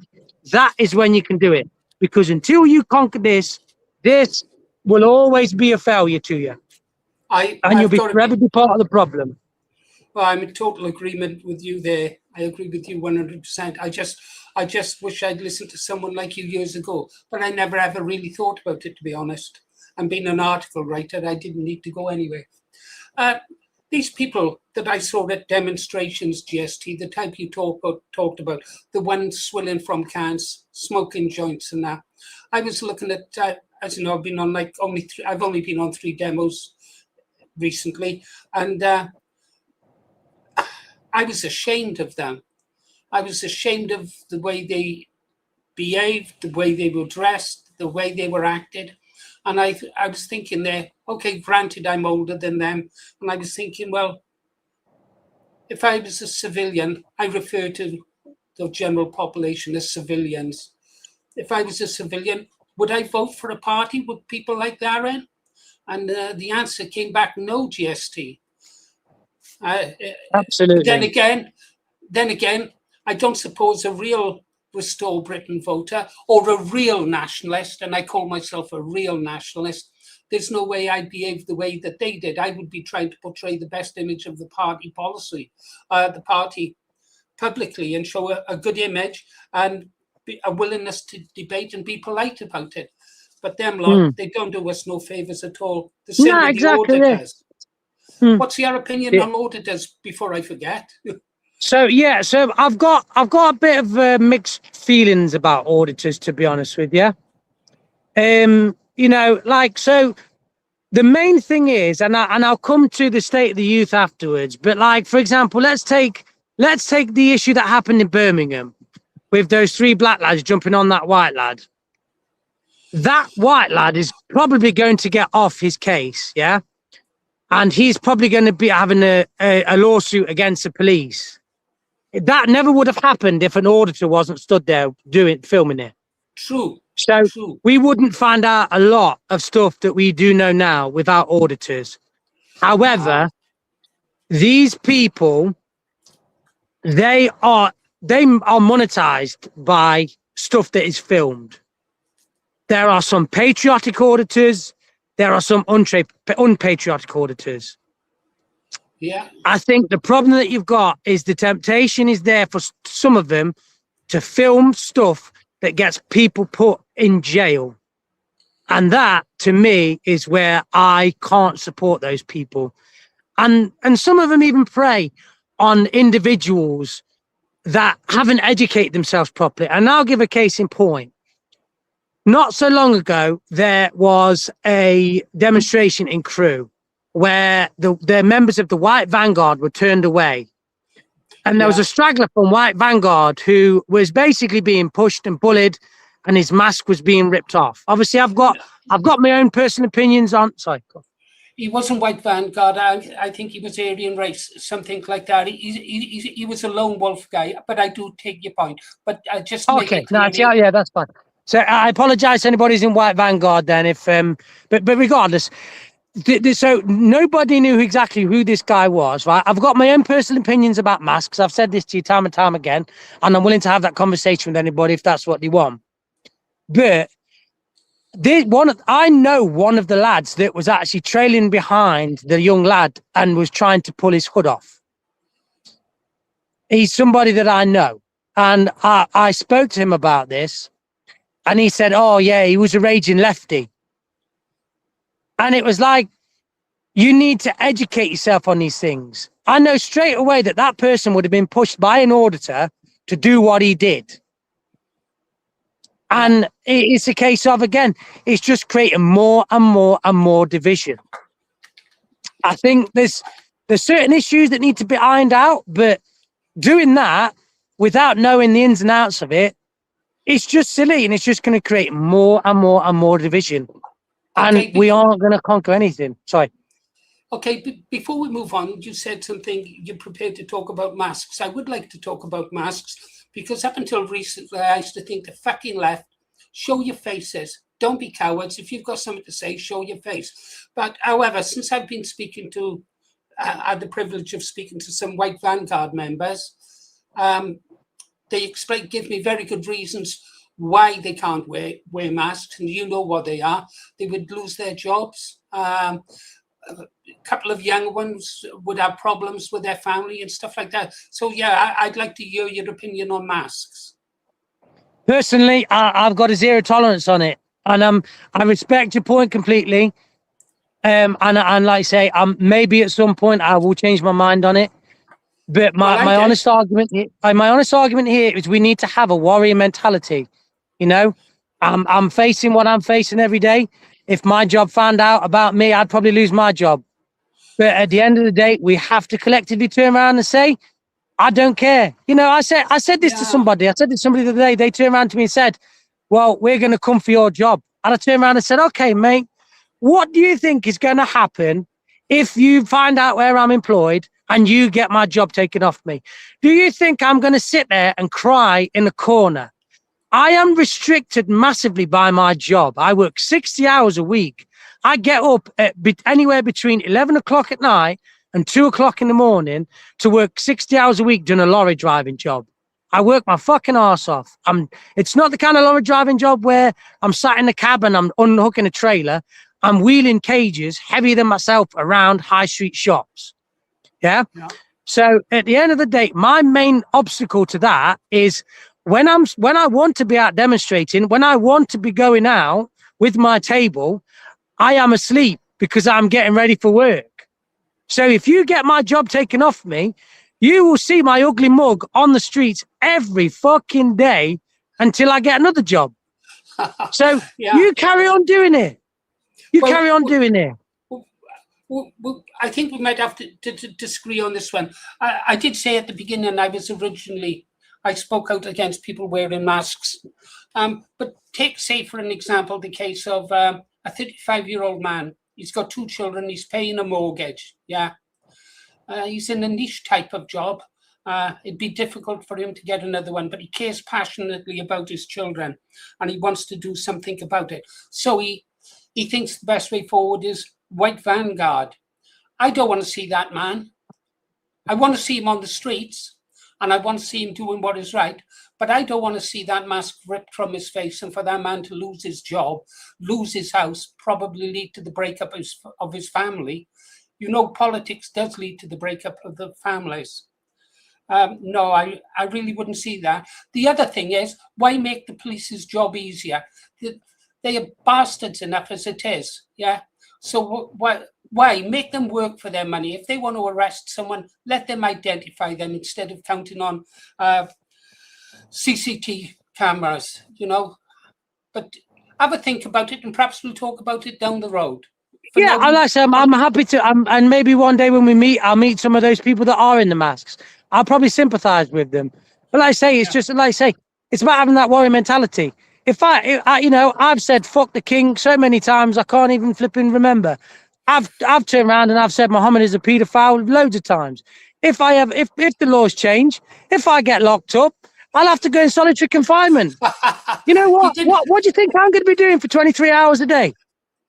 that is when you can do it. Because until you conquer this will always be a failure to you. And you'll be forever be part of the problem. Well, I'm in total agreement with you there. I agree with you 100%. I just wish I'd listened to someone like you years ago, but I never ever really thought about it, to be honest. And being an article writer, I didn't need to go anywhere. These people that I saw at demonstrations, GST, the type you talked about, the ones swilling from cans, smoking joints and that. I was looking at, as you know, I've been on I've only been on 3 demos recently, and I was ashamed of them. I was ashamed of the way they behaved, the way they were dressed, the way they were acted. And I was thinking there, okay, granted, I'm older than them. And I was thinking, well, if I was a civilian, I refer to the general population as civilians. If I was a civilian, would I vote for a party with people like that in? And the answer came back, no, GST. Absolutely. Then again, I don't suppose a real Restore Britain voter or a real nationalist, and I call myself a real nationalist, there's no way I'd behave the way that they did. I would be trying to portray the best image of the party policy, the party publicly, and show a good image and a willingness to debate and be polite about it. But them lot, they don't do us no favours at all. The same way the auditors. What's your opinion on auditors before I forget? So I've got a bit of mixed feelings about auditors, to be honest with you. You know, like, so the main thing is, and I'll come to the state of the youth afterwards, but like, for example, let's take the issue that happened in Birmingham with those 3 black lads jumping on that white lad. That white lad is probably going to get off his case, yeah? And he's probably going to be having a lawsuit against the police. That never would have happened if an auditor wasn't stood there filming it. True. So we wouldn't find out a lot of stuff that we do know now without auditors. However, these people, they are monetized by stuff that is filmed. There are some patriotic auditors. There are some unpatriotic auditors. Yeah. I think the problem that you've got is the temptation is there for some of them to film stuff that gets people put in jail. And that, to me, is where I can't support those people. And some of them even prey on individuals that haven't educated themselves properly. And I'll give a case in point. Not so long ago, there was a demonstration in Crewe where the members of the White Vanguard were turned away. And there was a straggler from White Vanguard who was basically being pushed and bullied, and his mask was being ripped off. Obviously, I've got my own personal opinions on. Sorry. He wasn't White Vanguard. I think he was Aryan race, something like that. He was a lone wolf guy, but I do take your point. But I just okay, yeah, that's fine. So I apologize to anybody who's in White Vanguard then, if but regardless, so nobody knew exactly who this guy was, right? I've got my own personal opinions about masks. I've said this to you time and time again, and I'm willing to have that conversation with anybody if that's what they want. But I know one of the lads that was actually trailing behind the young lad and was trying to pull his hood off. He's somebody that I know. And I spoke to him about this, and he said, oh, yeah, he was a raging lefty. And it was like, you need to educate yourself on these things. I know straight away that person would have been pushed by an auditor to do what he did. And it's a case of, again, it's just creating more and more and more division. I think there's certain issues that need to be ironed out, but doing that without knowing the ins and outs of it, it's just silly, and it's just going to create more and more and more division. And we aren't going to conquer anything. Sorry. Okay, before we move on, you said something, you're prepared to talk about masks. I would like to talk about masks, because up until recently, I used to think the fucking left, show your faces. Don't be cowards. If you've got something to say, show your face. But however, since I've been speaking to, I had the privilege of speaking to some White Vanguard members, they give me very good reasons why they can't wear masks, and you know what they are. They would lose their jobs. A couple of young ones would have problems with their family and stuff like that. So yeah, I'd like to hear your opinion on masks. Personally, I've got a zero tolerance on it, and I respect your point completely. And like I say, maybe at some point I will change my mind on it. But my honest argument here is we need to have a warrior mentality. You know, I'm facing what I'm facing every day. If my job found out about me, I'd probably lose my job. But at the end of the day, we have to collectively turn around and say, I don't care. You know, I said this to somebody. I said this to somebody the other day. They turned around to me and said, well, we're going to come for your job. And I turned around and said, okay, mate, what do you think is going to happen if you find out where I'm employed and you get my job taken off me? Do you think I'm going to sit there and cry in a corner? I am restricted massively by my job. I work 60 hours a week. I get up at anywhere between 11 o'clock at night and 2 o'clock in the morning to work 60 hours a week doing a lorry driving job. I work my fucking arse off. It's not the kind of lorry driving job where I'm sat in the cab and I'm unhooking a trailer. I'm wheeling cages heavier than myself around high street shops. Yeah. So at the end of the day, my main obstacle to that is when I want to be out demonstrating, when I want to be going out with my table, I am asleep because I'm getting ready for work. So if you get my job taken off me, you will see my ugly mug on the streets every fucking day until I get another job. So you carry on doing it. Carry on doing it. Well, I think we might have to disagree on this one. I did say at the beginning I spoke out against people wearing masks. But say for an example, the case of a 35-year-old man. He's got 2 children. He's paying a mortgage. Yeah. He's in a niche type of job. It'd be difficult for him to get another one, but he cares passionately about his children and he wants to do something about it. So he thinks the best way forward is White Vanguard. I don't want to see that man. I want to see him on the streets and I want to see him doing what is right, but I don't want to see that mask ripped from his face and for that man to lose his job, lose his house, probably lead to the breakup of his family. You know, politics does lead to the breakup of the families. No, I really wouldn't see that. The other thing is, why make the police's job easier? They are bastards enough as it is, yeah? So why make them work for their money? If they want to arrest someone, let them identify them instead of counting on CCTV cameras, you know? But have a think about it and perhaps we'll talk about it down the road. I'm happy to, and maybe one day when we meet, I'll meet some of those people that are in the masks. I'll probably sympathise with them. But like I say, it's just like I say, it's about having that warrior mentality. If I, you know, I've said fuck the king so many times I can't even flipping remember. I've turned around and I've said Muhammad is a paedophile loads of times. If the laws change, if I get locked up, I'll have to go in solitary confinement. You know what? What do you think I'm going to be doing for 23 hours a day?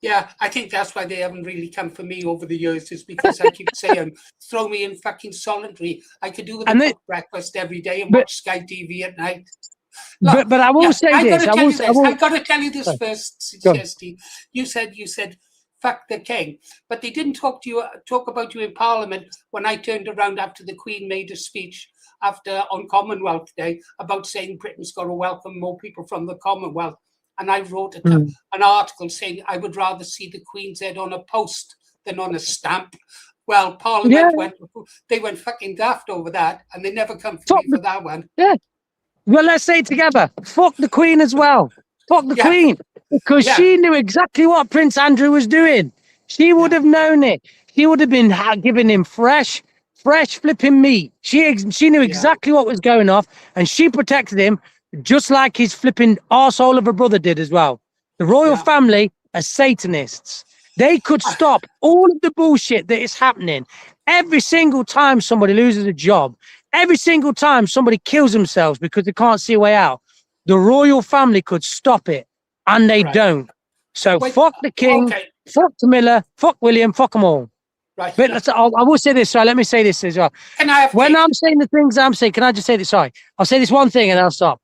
Yeah, I think that's why they haven't really come for me over the years, is because I keep saying, throw me in fucking solitary. I could do the breakfast every day and watch Sky TV at night. Look, but I will say this. I got to tell you this first, Chesty. You said, fuck the king. But they didn't talk about you in Parliament when I turned around after the Queen made a speech on Commonwealth Day about saying Britain's got to welcome more people from the Commonwealth. And I wrote an article saying I would rather see the Queen's head on a post than on a stamp. Well, Parliament went fucking daft over that, and they never come for me for that one. Yeah. Well, let's say it together. Fuck the Queen as well. Fuck the Queen. Because she knew exactly what Prince Andrew was doing. She would have known it. She would have been giving him fresh flipping meat. She knew exactly what was going off, and she protected him just like his flipping arsehole of a brother did as well. The royal family are Satanists. They could stop all of the bullshit that is happening. Every single time somebody loses a job, every single time somebody kills themselves because they can't see a way out, the royal family could stop it, and they don't. So fuck the king, fuck Camilla, fuck William, fuck them all. Right. But I will say this. Sorry, let me say this as well. When I'm saying the things I'm saying, can I just say this? Sorry, I'll say this one thing and I'll stop.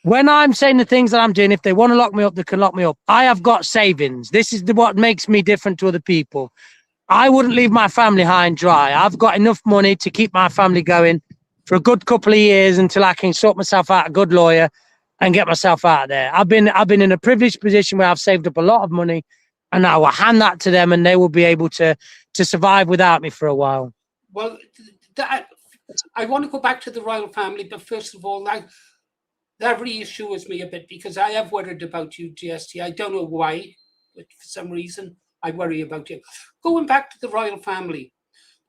When I'm saying the things that I'm doing, if they want to lock me up, they can lock me up. I have got savings. This is what makes me different to other people. I wouldn't leave my family high and dry. I've got enough money to keep my family going for a good couple of years until I can sort myself out a good lawyer and get myself out of there. I've been in a privileged position where I've saved up a lot of money, and I will hand that to them, and they will be able to survive without me for a while. Well, I want to go back to the royal family, but first of all, that reassures me a bit, because I have worried about you, GST. I don't know why, but for some reason, I worry about you. Going back to the royal family,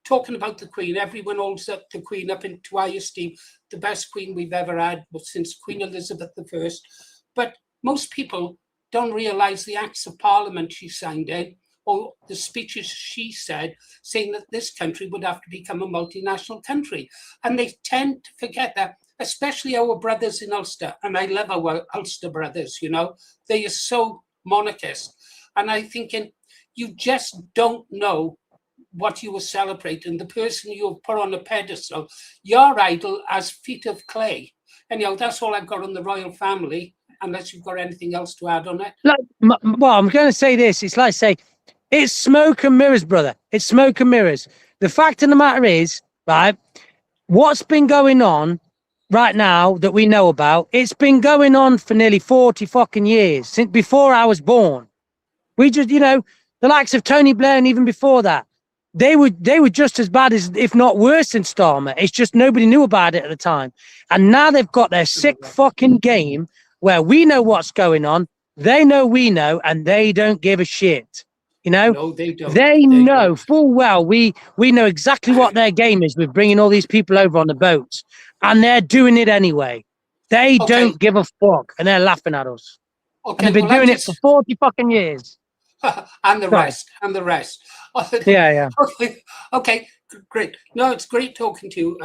talking about the Queen, everyone holds up the Queen up into high esteem, the best Queen we've ever had since Queen Elizabeth I. But most people don't realise the Acts of Parliament she signed in, or the speeches she said, saying that this country would have to become a multinational country. And they tend to forget that, especially our brothers in Ulster. And I love our Ulster brothers, you know. They are so monarchist. And I'm thinking, you just don't know what you were celebrating. The person you have put on a pedestal, your idol has feet of clay. Anyhow, that's all I've got on the royal family, unless you've got anything else to add on it. Well, I'm going to say this. It's like, say, it's smoke and mirrors, brother. It's smoke and mirrors. The fact of the matter is, right, what's been going on right now that we know about, it's been going on for nearly 40 fucking years, since before I was born. We just, you know, the likes of Tony Blair, and even before that, they were just as bad as, if not worse than Starmer. It's just nobody knew about it at the time. And now they've got their sick fucking game where we know what's going on, they know we know, and they don't give a shit. You know, no, they don't. They know full well we know exactly what their game is with bringing all these people over on the boats, and they're doing it anyway. They don't give a fuck, and they're laughing at us. And they've been doing it for 40 fucking years. And the rest. Yeah. Okay, great. No, it's great talking to you.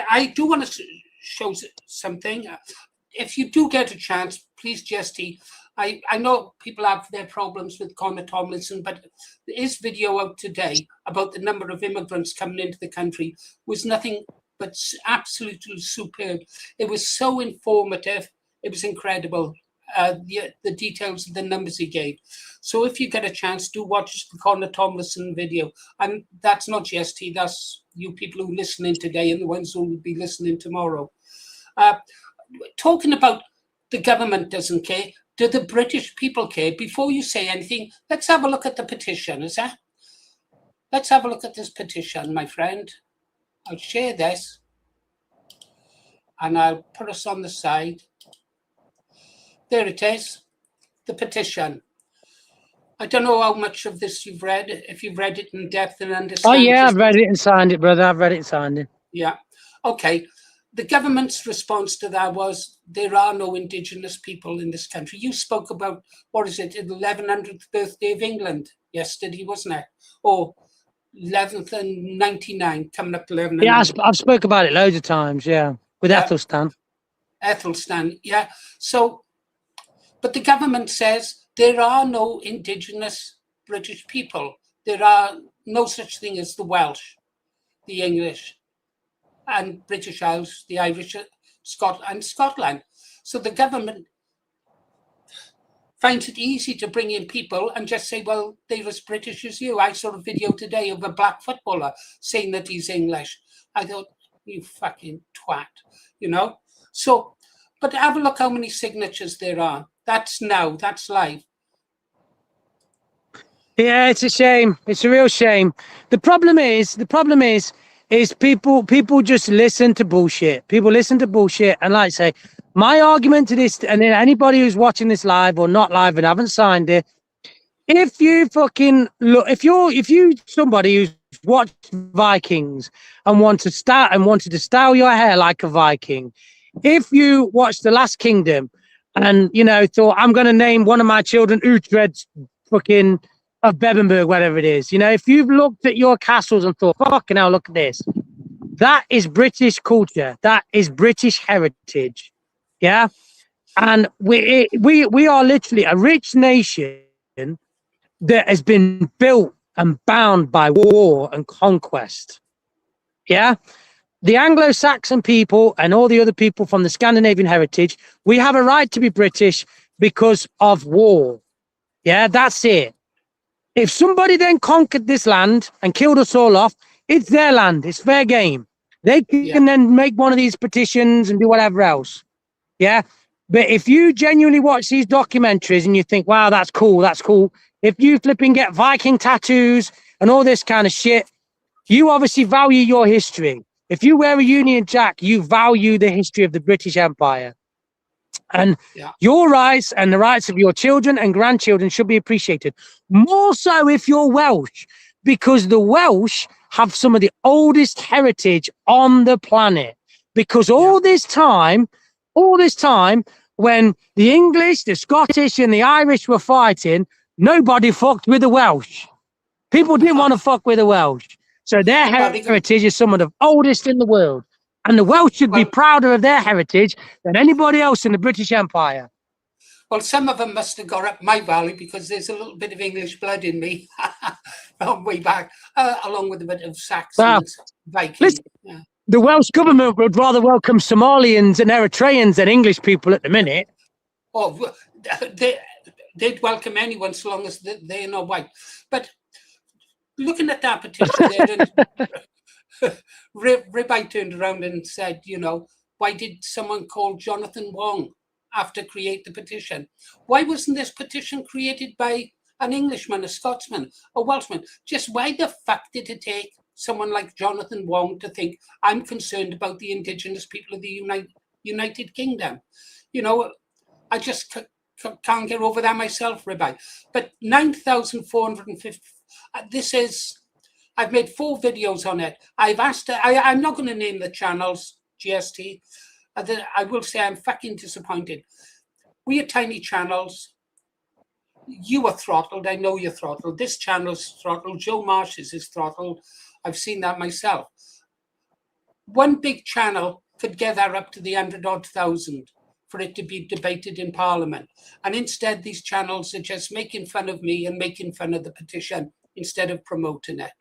I do want to show something. If you do get a chance, please, Jesty. I know people have their problems with Connor Tomlinson, but his video out today about the number of immigrants coming into the country was nothing but absolutely superb. It was so informative. It was incredible. The details of the numbers he gave. So if you get a chance, do watch the Connor Tomlinson video. And that's not Jesty, that's you people who are listening today and the ones who will be listening tomorrow. Talking about the government doesn't care. Do the British people care? Before you say anything, let's have a look at the petition, is that? Let's have a look at this petition, my friend. I'll share this and I'll put us on the side. There it is, the petition. I don't know how much of this you've read, if you've read it in depth and Oh understand. yeah, I've read it and signed it, brother. I've read it and signed it. Yeah. Okay. The government's response to that was there are no indigenous people in this country. You spoke about, what is it, the 1100th birthday of England yesterday, wasn't it? Or 11th and 99, coming up to 11 and Yeah, 99. I've spoke about it loads of times. Yeah, with Ethelstan. Ethelstan, yeah. So, but the government says there are no indigenous British people. There are no such thing as the Welsh, the English, and British Isles, the Irish, Scotland. So the government finds it easy to bring in people and just say, well, they're as British as you. I saw a video today of a black footballer saying that he's English. I thought, you fucking twat, you know? So, but have a look how many signatures there are. That's now, that's live. Yeah, it's a shame. It's a real shame. The problem is people just listen to bullshit. People listen to bullshit, and like I say, my argument to this, and then anybody who's watching this live or not live and haven't signed it, if you fucking look, if you somebody who's watched Vikings and wanted to style your hair like a Viking, if you watched The Last Kingdom and thought I'm going to name one of my children Utrecht fucking of Bebenberg, whatever it is, if you've looked at your castles and thought, fucking hell, look at this, that is British culture, that is British heritage. Yeah. And we are literally a rich nation that has been built and bound by war and conquest. Yeah. The Anglo-Saxon people and all the other people from the Scandinavian heritage, we have a right to be British because of war. Yeah, that's it. If somebody then conquered this land and killed us all off, it's their land. It's fair game. They can then make one of these petitions and do whatever else. Yeah. But if you genuinely watch these documentaries and you think, wow, that's cool, that's cool. If you flipping get Viking tattoos and all this kind of shit, you obviously value your history. If you wear a Union Jack, you value the history of the British Empire. And your rights and the rights of your children and grandchildren should be appreciated. More so if you're Welsh, because the Welsh have some of the oldest heritage on the planet. Because all this time, when the English, the Scottish, and the Irish were fighting, nobody fucked with the Welsh. People didn't want to fuck with the Welsh. So their heritage is some of the oldest in the world. And the Welsh should be prouder of their heritage than anybody else in the British Empire. Well, some of them must have got up my valley because there's a little bit of English blood in me from way back, along with a bit of Saxon, Viking. Listen, the Welsh government would rather welcome Somalians and Eritreans than English people at the minute. Oh, they'd welcome anyone so long as they're not white. But looking at that petition there, Ribeye turned around and said, why did someone call Jonathan Wong after create the petition? Why wasn't this petition created by an Englishman, a Scotsman, a Welshman? Just why the fuck did it take someone like Jonathan Wong to think I'm concerned about the indigenous people of the United Kingdom? I just can't get over that myself, Ribeye. But 9,450, I've made 4 videos on it. I've asked her, I'm not going to name the channels, GST. I will say I'm fucking disappointed. We are tiny channels. You are throttled. I know you're throttled. This channel's throttled. Joe Marsh's is throttled. I've seen that myself. One big channel could get that up to the 100,000 for it to be debated in Parliament. And instead, these channels are just making fun of me and making fun of the petition instead of promoting it.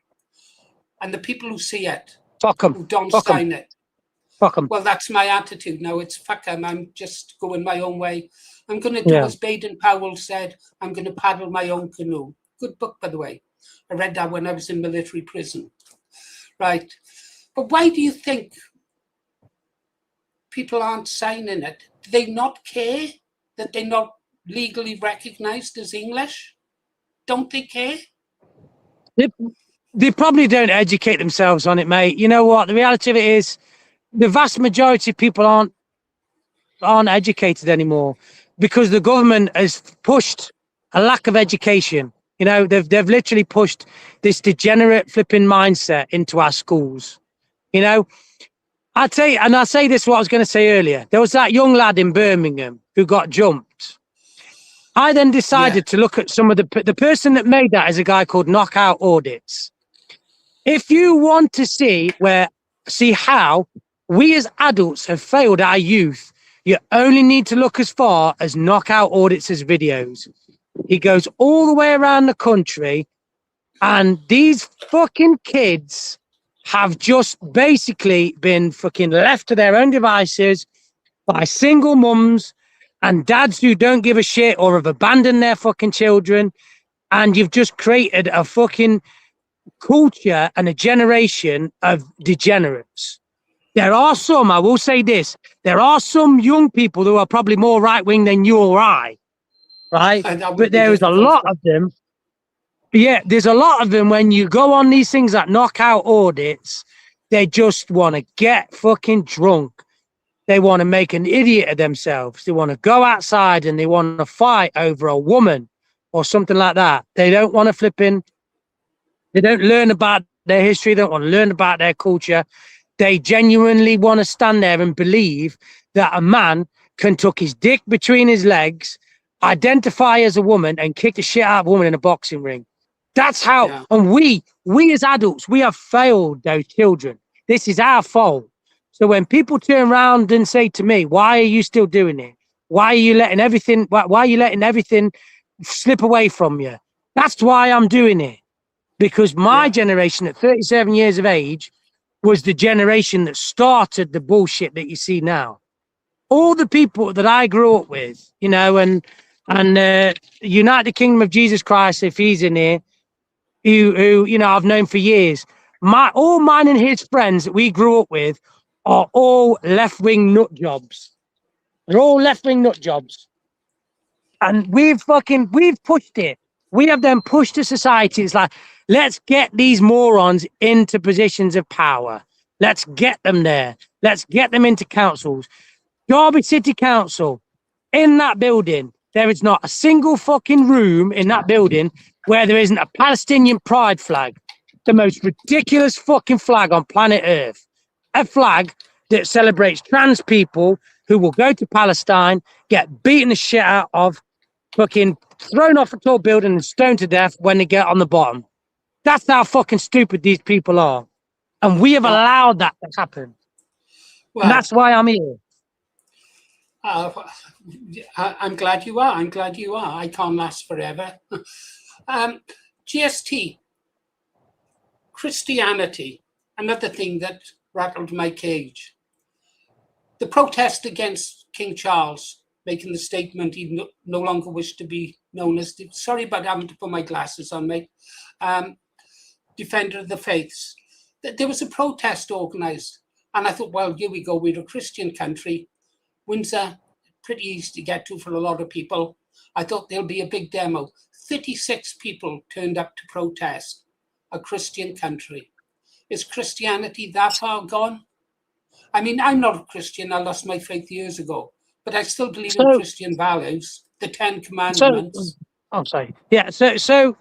And the people who see it, who don't sign it, fuck them. Well, that's my attitude now. It's fuck them. I'm just going my own way. I'm going to do as Baden-Powell said. I'm going to paddle my own canoe. Good book, by the way. I read that when I was in military prison. Right. But why do you think people aren't signing it? Do they not care that they're not legally recognized as English? Don't they care? They probably don't educate themselves on it, mate. You know what? The reality of it is the vast majority of people aren't educated anymore because the government has pushed a lack of education. You know, they've literally pushed this degenerate flipping mindset into our schools. You know, I tell you, and I say this what I was going to say earlier. There was that young lad in Birmingham who got jumped. I then decided to look at some of the person that made that is a guy called Knockout Audits. If you want to see how we as adults have failed our youth, you only need to look as far as Knockout Audits' videos. He goes all the way around the country, and these fucking kids have just basically been fucking left to their own devices by single mums and dads who don't give a shit or have abandoned their fucking children. And you've just created a fucking culture and a generation of degenerates. There are some, I will say this, there are some young people who are probably more right-wing than you or I, right? But there is a lot of them. Yeah, there's a lot of them when you go on these things that Knockout Audits, they just want to get fucking drunk. They want to make an idiot of themselves. They want to go outside and they want to fight over a woman or something like that. They don't want to they don't learn about their history. They don't want to learn about their culture. They genuinely want to stand there and believe that a man can tuck his dick between his legs, identify as a woman, and kick the shit out of a woman in a boxing ring. That's how, and we as adults, we have failed those children. This is our fault. So when people turn around and say to me, why are you still doing it? Why are you letting everything slip away from you? That's why I'm doing it. Because my generation at 37 years of age was the generation that started the bullshit that you see now. All the people that I grew up with, you know, and United Kingdom of Jesus Christ, if he's in here, who you know, I've known for years. All mine and his friends that we grew up with are all left-wing nut jobs. They're all left-wing nut jobs. And we've pushed it. We have then pushed the society. It's like, let's get these morons into positions of power. Let's get them there. Let's get them into councils. Derby City Council, in that building, there is not a single fucking room in that building where there isn't a Palestinian pride flag. The most ridiculous fucking flag on planet Earth. A flag that celebrates trans people who will go to Palestine, get beaten the shit out of, fucking thrown off a tall building and stoned to death when they get on the bottom. That's how fucking stupid these people are. And we have allowed that to happen. Well, and that's why I'm here. I'm glad you are. I'm glad you are. I can't last forever. GST, Christianity, another thing that rattled my cage. The protest against King Charles making the statement he no longer wished to be known as, sorry about having to put my glasses on, mate, defender of the faiths. There was a protest organised, and I thought, well, here we go, we're a Christian country. Windsor, pretty easy to get to for a lot of people. I thought there'll be a big demo. 36 people turned up to protest a Christian country. Is Christianity that far gone? I mean, I'm not a Christian. I lost my faith years ago, but I still believe in Christian values, the 10 Commandments. Yeah. So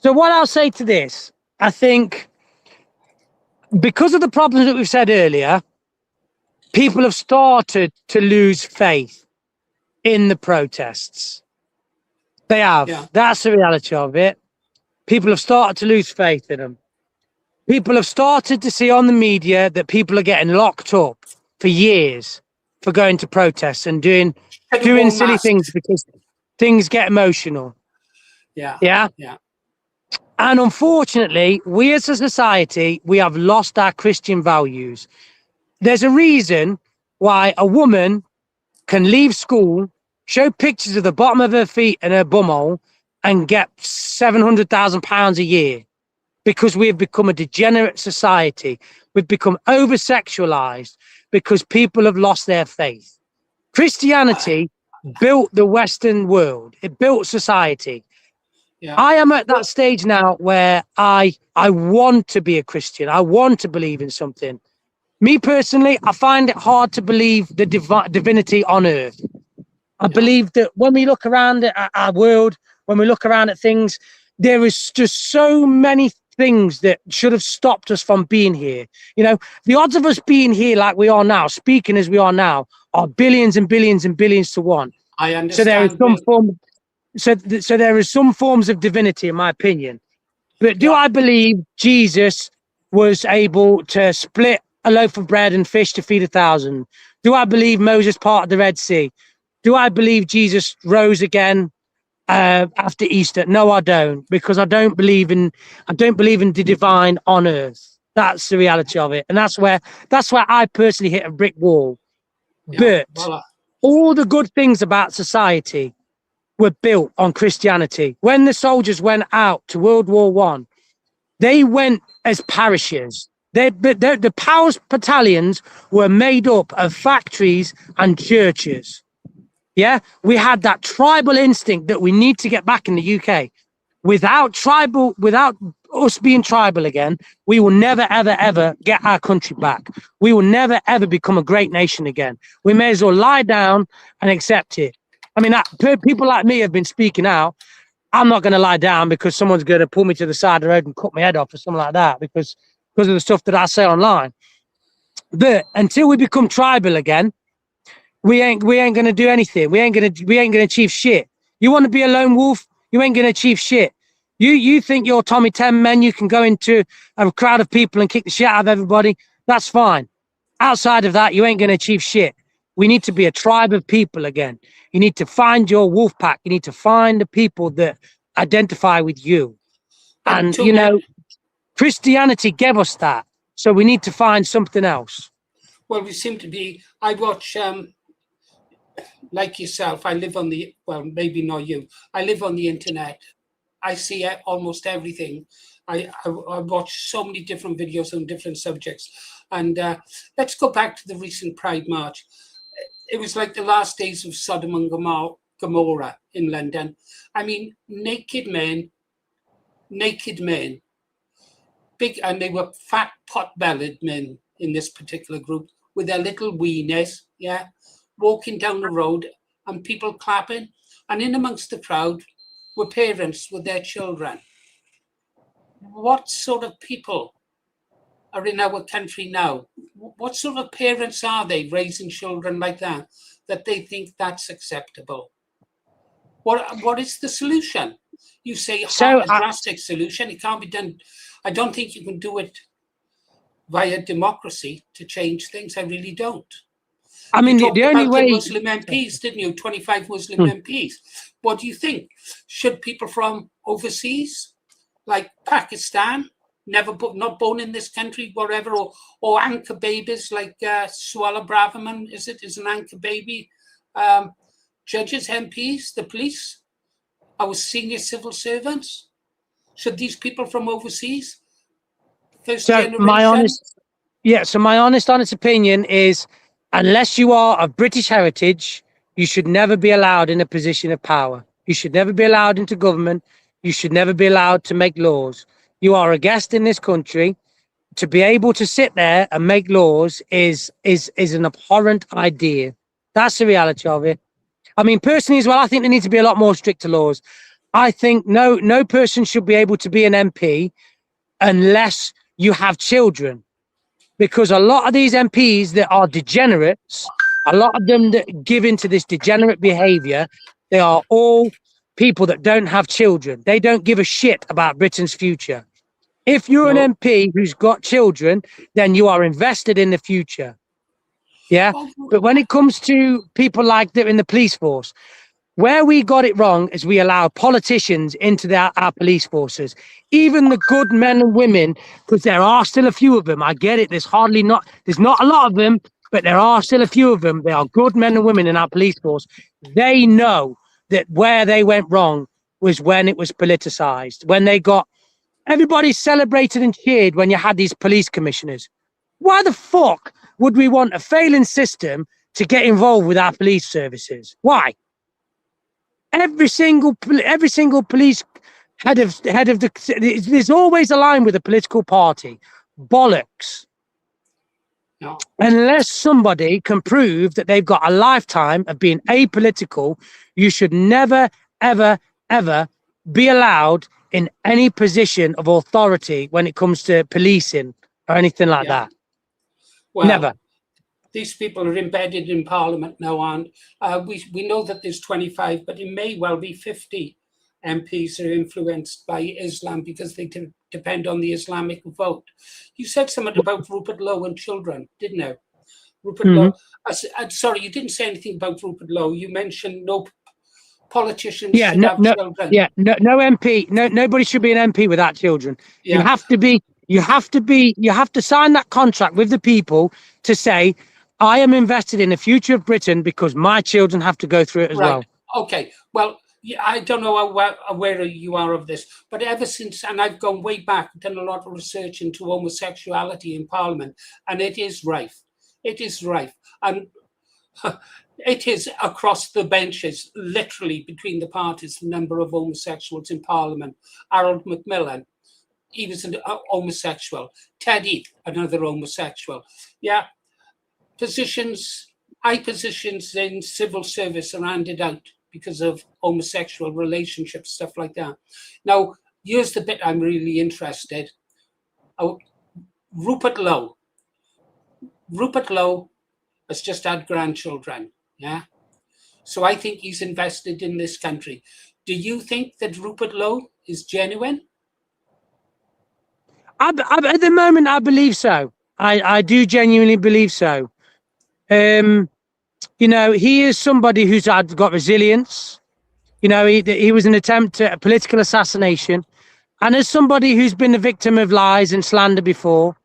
what I'll say to this, I think because of the problems that we've said earlier, people have started to lose faith in the protests. They have. Yeah. That's the reality of it. People have started to lose faith in them. People have started to see on the media that people are getting locked up for years for going to protests and doing silly things because things get emotional. Yeah. And unfortunately, we as a society, we have lost our Christian values. There's a reason why a woman can leave school, show pictures of the bottom of her feet and her bumhole, and get £700,000 a year, because we have become a degenerate society. We've become over-sexualized because people have lost their faith. Christianity built the Western world. It built society. Yeah. I am at that stage now where I want to be a Christian. I want to believe in something. Me personally, I find it hard to believe the divinity on earth. I believe that when we look around at our world, when we look around at things, there is just so many things that should have stopped us from being here. You know, the odds of us being here like we are now, speaking as we are now, are billions and billions and billions to one. I understand. So there is some form. So there is some forms of divinity, in my opinion. But do I believe Jesus was able to split a loaf of bread and fish to feed 1,000? Do I believe Moses parted the Red Sea? Do I believe Jesus rose again after Easter? No, I don't, because I don't believe in the divine on earth. That's the reality of it, and that's where I personally hit a brick wall. But all the good things about society were built on Christianity. When the soldiers went out to World War I, they went as parishes. The Powers battalions were made up of factories and churches. Yeah, we had that tribal instinct that we need to get back in the UK. Without us being tribal again, we will never, ever, ever get our country back. We will never, ever become a great nation again. We may as well lie down and accept it. I mean, people like me have been speaking out. I'm not going to lie down because someone's going to pull me to the side of the road and cut my head off or something like that because of the stuff that I say online. But until we become tribal again, we ain't going to do anything. We ain't going to achieve shit. You want to be a lone wolf? You ain't going to achieve shit. You think you're Tommy 10 Men, you can go into a crowd of people and kick the shit out of everybody. That's fine. Outside of that, you ain't going to achieve shit. We need to be a tribe of people again. You need to find your wolf pack. You need to find the people that identify with you. And, you know, Christianity gave us that. So we need to find something else. Well, we seem to be, I watch, like yourself, I live on the, well, maybe not you. I live on the internet. I see almost everything. I watch so many different videos on different subjects. And let's go back to the recent Pride March. It was like the last days of Sodom and Gomorrah in London. I mean, naked men, big, and they were fat, pot-bellied men in this particular group with their little wieners, yeah, walking down the road and people clapping. And in amongst the crowd were parents with their children. What sort of people are in our country now? What sort of parents are they raising children like that they think that's acceptable? What is the solution? You say a drastic solution. It can't be done. I don't think you can do it via democracy to change things. I really don't. I mean, the only way... Muslim MPs, didn't you? 25 Muslim MPs. What do you think? Should people from overseas, like Pakistan, not born in this country, whatever, or anchor babies like Suella Braverman, is an anchor baby, judges, MPs, the police, our senior civil servants? Should these people from overseas, first generation? My honest opinion is, unless you are of British heritage, you should never be allowed in a position of power. You should never be allowed into government. You should never be allowed to make laws. You are a guest in this country. To be able to sit there and make laws is an abhorrent idea. That's the reality of it. I mean, personally as well, I think there needs to be a lot more stricter laws. I think no person should be able to be an MP unless you have children. Because a lot of these MPs that are degenerates, a lot of them that give into this degenerate behavior, they are all people that don't have children. They don't give a shit about Britain's future. If you're an MP who's got children, then you are invested in the future. Yeah. But when it comes to people like that in the police force, where we got it wrong is we allow politicians into our police forces, even the good men and women, because there are still a few of them. I get it. There's not a lot of them, but there are still a few of them. They are good men and women in our police force. They know that where they went wrong was when it was politicized, when they got everybody celebrated and cheered when you had these police commissioners. Why the fuck would we want a failing system to get involved with our police services? Why? Every single police head of the, there's always a line with a political party. Bollocks. No. Unless somebody can prove that they've got a lifetime of being apolitical, you should never, ever, ever be allowed in any position of authority when it comes to policing or anything like that. Well, Never. These people are embedded in Parliament now, and we know that there's 25, but it may well be 50 MPs are influenced by Islam because they depend on the Islamic vote. You said something about Rupert Lowe and children, didn't you? Rupert Lowe. Sorry, you didn't say anything about Rupert Lowe. You mentioned no politicians should have children. Yeah, no MP. Nobody should be an MP without children. Yeah. You have to sign that contract with the people to say, I am invested in the future of Britain because my children have to go through it as well. Okay. Well, yeah, I don't know how aware you are of this, but ever since, and I've gone way back, done a lot of research into homosexuality in Parliament, and it is rife. It is rife. And it is across the benches, literally between the parties, the number of homosexuals in Parliament. Harold Macmillan, he was a homosexual. Ted Heath, another homosexual. Yeah. High positions in civil service are handed out because of homosexual relationships, stuff like that. Now, here's the bit I'm really interested. Rupert Lowe. Rupert Lowe has just had grandchildren, yeah? So I think he's invested in this country. Do you think that Rupert Lowe is genuine? At the moment, I believe so. I do genuinely believe so. You know, he is somebody who's got resilience. You know, he was an attempt at a political assassination. And as somebody who's been a victim of lies and slander before,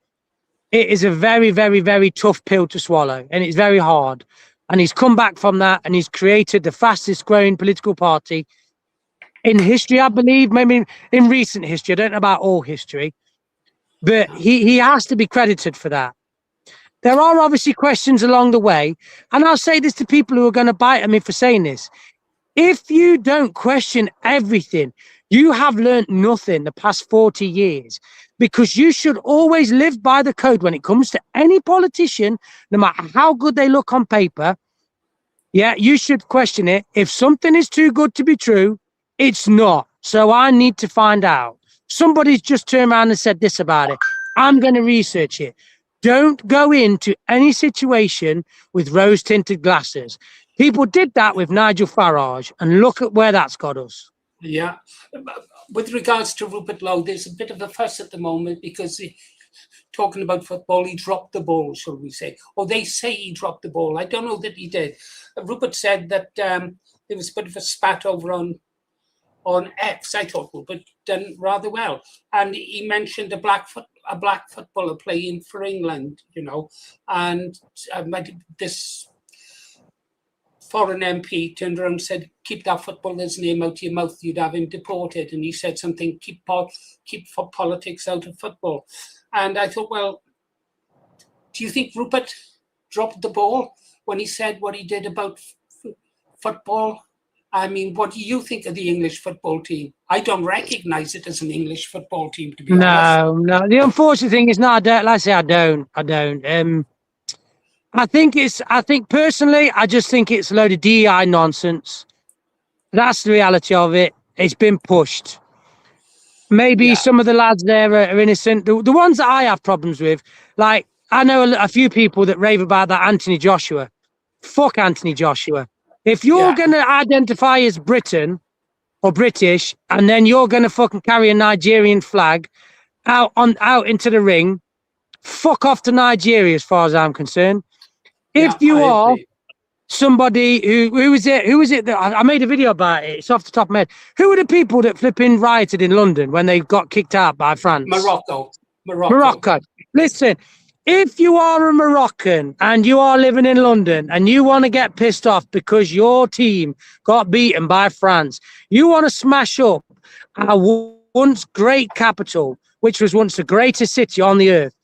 it is a very, very, very tough pill to swallow. And it's very hard. And he's come back from that and he's created the fastest growing political party in history, I believe, maybe in recent history. I don't know about all history, but he has to be credited for that. There are obviously questions along the way, and I'll say this to people who are going to bite at me for saying this. If you don't question everything, you have learned nothing the past 40 years, because you should always live by the code when it comes to any politician, no matter how good they look on paper. Yeah, you should question it. If something is too good to be true, it's not. So I need to find out. Somebody's just turned around and said this about it. I'm going to research it. Don't go into any situation with rose-tinted glasses. People did that with Nigel Farage, and look at where that's got us. Yeah. With regards to Rupert Lowe, there's a bit of a fuss at the moment because talking about football, he dropped the ball, shall we say. Or they say he dropped the ball. I don't know that he did. Rupert said that there was a bit of a spat over on X. I thought Rupert done rather well. And he mentioned a black footballer playing for England, you know, and this foreign MP turned around and said, keep that footballer's name out of your mouth, you'd have him deported. And he said something, keep politics out of football. And I thought, well, do you think Rupert dropped the ball when he said what he did about football? I mean, what do you think of the English football team? I don't recognise it as an English football team, to be honest. No. The unfortunate thing is, I don't. I think personally, I just think it's a load of DEI nonsense. That's the reality of it. It's been pushed. Maybe some of the lads there are innocent. The ones that I have problems with, like, I know a few people that rave about that Anthony Joshua. Fuck Anthony Joshua. If you're going to identify as Britain or British, and then you're going to fucking carry a Nigerian flag out into the ring, fuck off to Nigeria as far as I'm concerned. If you are somebody who was it that I made a video about it, it's off the top of my head. Who were the people that flipping rioted in London when they got kicked out by France? Morocco. Listen, if you are a Moroccan and you are living in London and you want to get pissed off because your team got beaten by France, you want to smash up our once great capital, which was once the greatest city on the earth,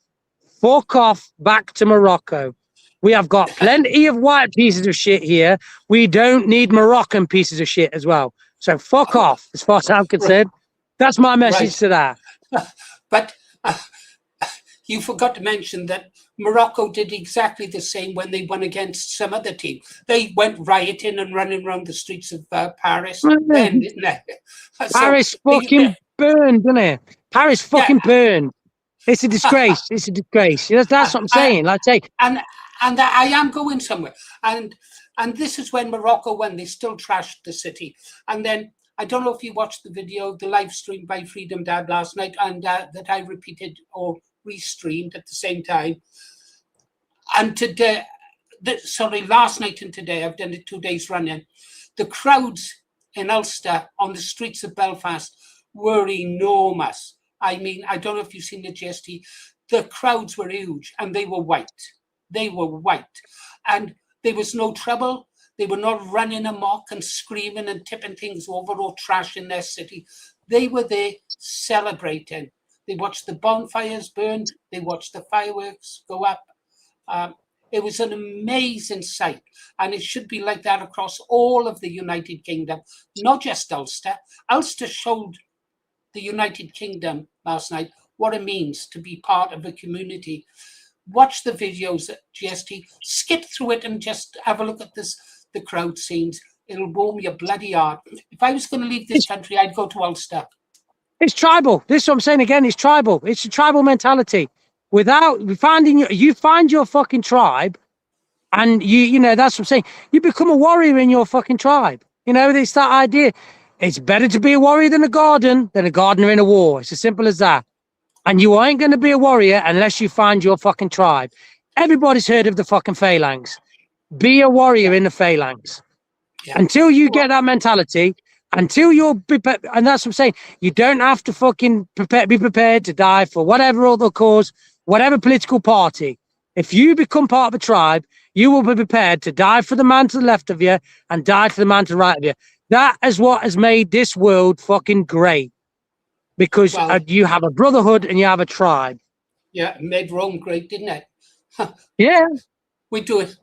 fuck off back to Morocco. We have got plenty of white pieces of shit here. We don't need Moroccan pieces of shit as well. So fuck off, as far as I'm concerned. That's my message to that. But you forgot to mention that Morocco did exactly the same when they won against some other team. They went rioting and running around the streets of Paris. Then, didn't they? Paris fucking burned, doesn't it? Paris fucking burned. It's a disgrace. It's a disgrace. That's what I'm saying. Like, say, and I am going somewhere. And this is when Morocco won. They still trashed the city. And then I don't know if you watched the video, the live stream by Freedom Dad last night, and that I repeated or restreamed at the same time. And today, last night and today, I've done it 2 days running. The crowds in Ulster on the streets of Belfast were enormous. I mean, I don't know if you've seen the GST. The crowds were huge and they were white. They were white. And there was no trouble. They were not running amok and screaming and tipping things over or trashing their city. They were there celebrating. They watched the bonfires burn. They watched the fireworks go up. It was an amazing sight, and it should be like that across all of the United Kingdom, not just Ulster. Ulster showed the United Kingdom last night what it means to be part of a community. Watch the videos at GST, skip through it and just have a look at the crowd scenes. It'll warm your bloody heart. If I was going to leave this country, I'd go to Ulster. It's tribal. This is what I'm saying again. It's tribal. It's a tribal mentality. Without finding you find your fucking tribe, and you know that's what I'm saying. You become a warrior in your fucking tribe. You know, it's that idea. It's better to be a warrior than a gardener in a war. It's as simple as that. And you ain't going to be a warrior unless you find your fucking tribe. Everybody's heard of the fucking phalanx. Be a warrior in the phalanx. Yeah. Until you get that mentality, until you're prepared, and that's what I'm saying. You don't have to fucking be prepared to die for whatever other cause, whatever political party. If you become part of a tribe, you will be prepared to die for the man to the left of you and die for the man to the right of you. That is what has made this world fucking great. Because you have a brotherhood and you have a tribe. Yeah, it made Rome great, didn't it? Yeah. We do it.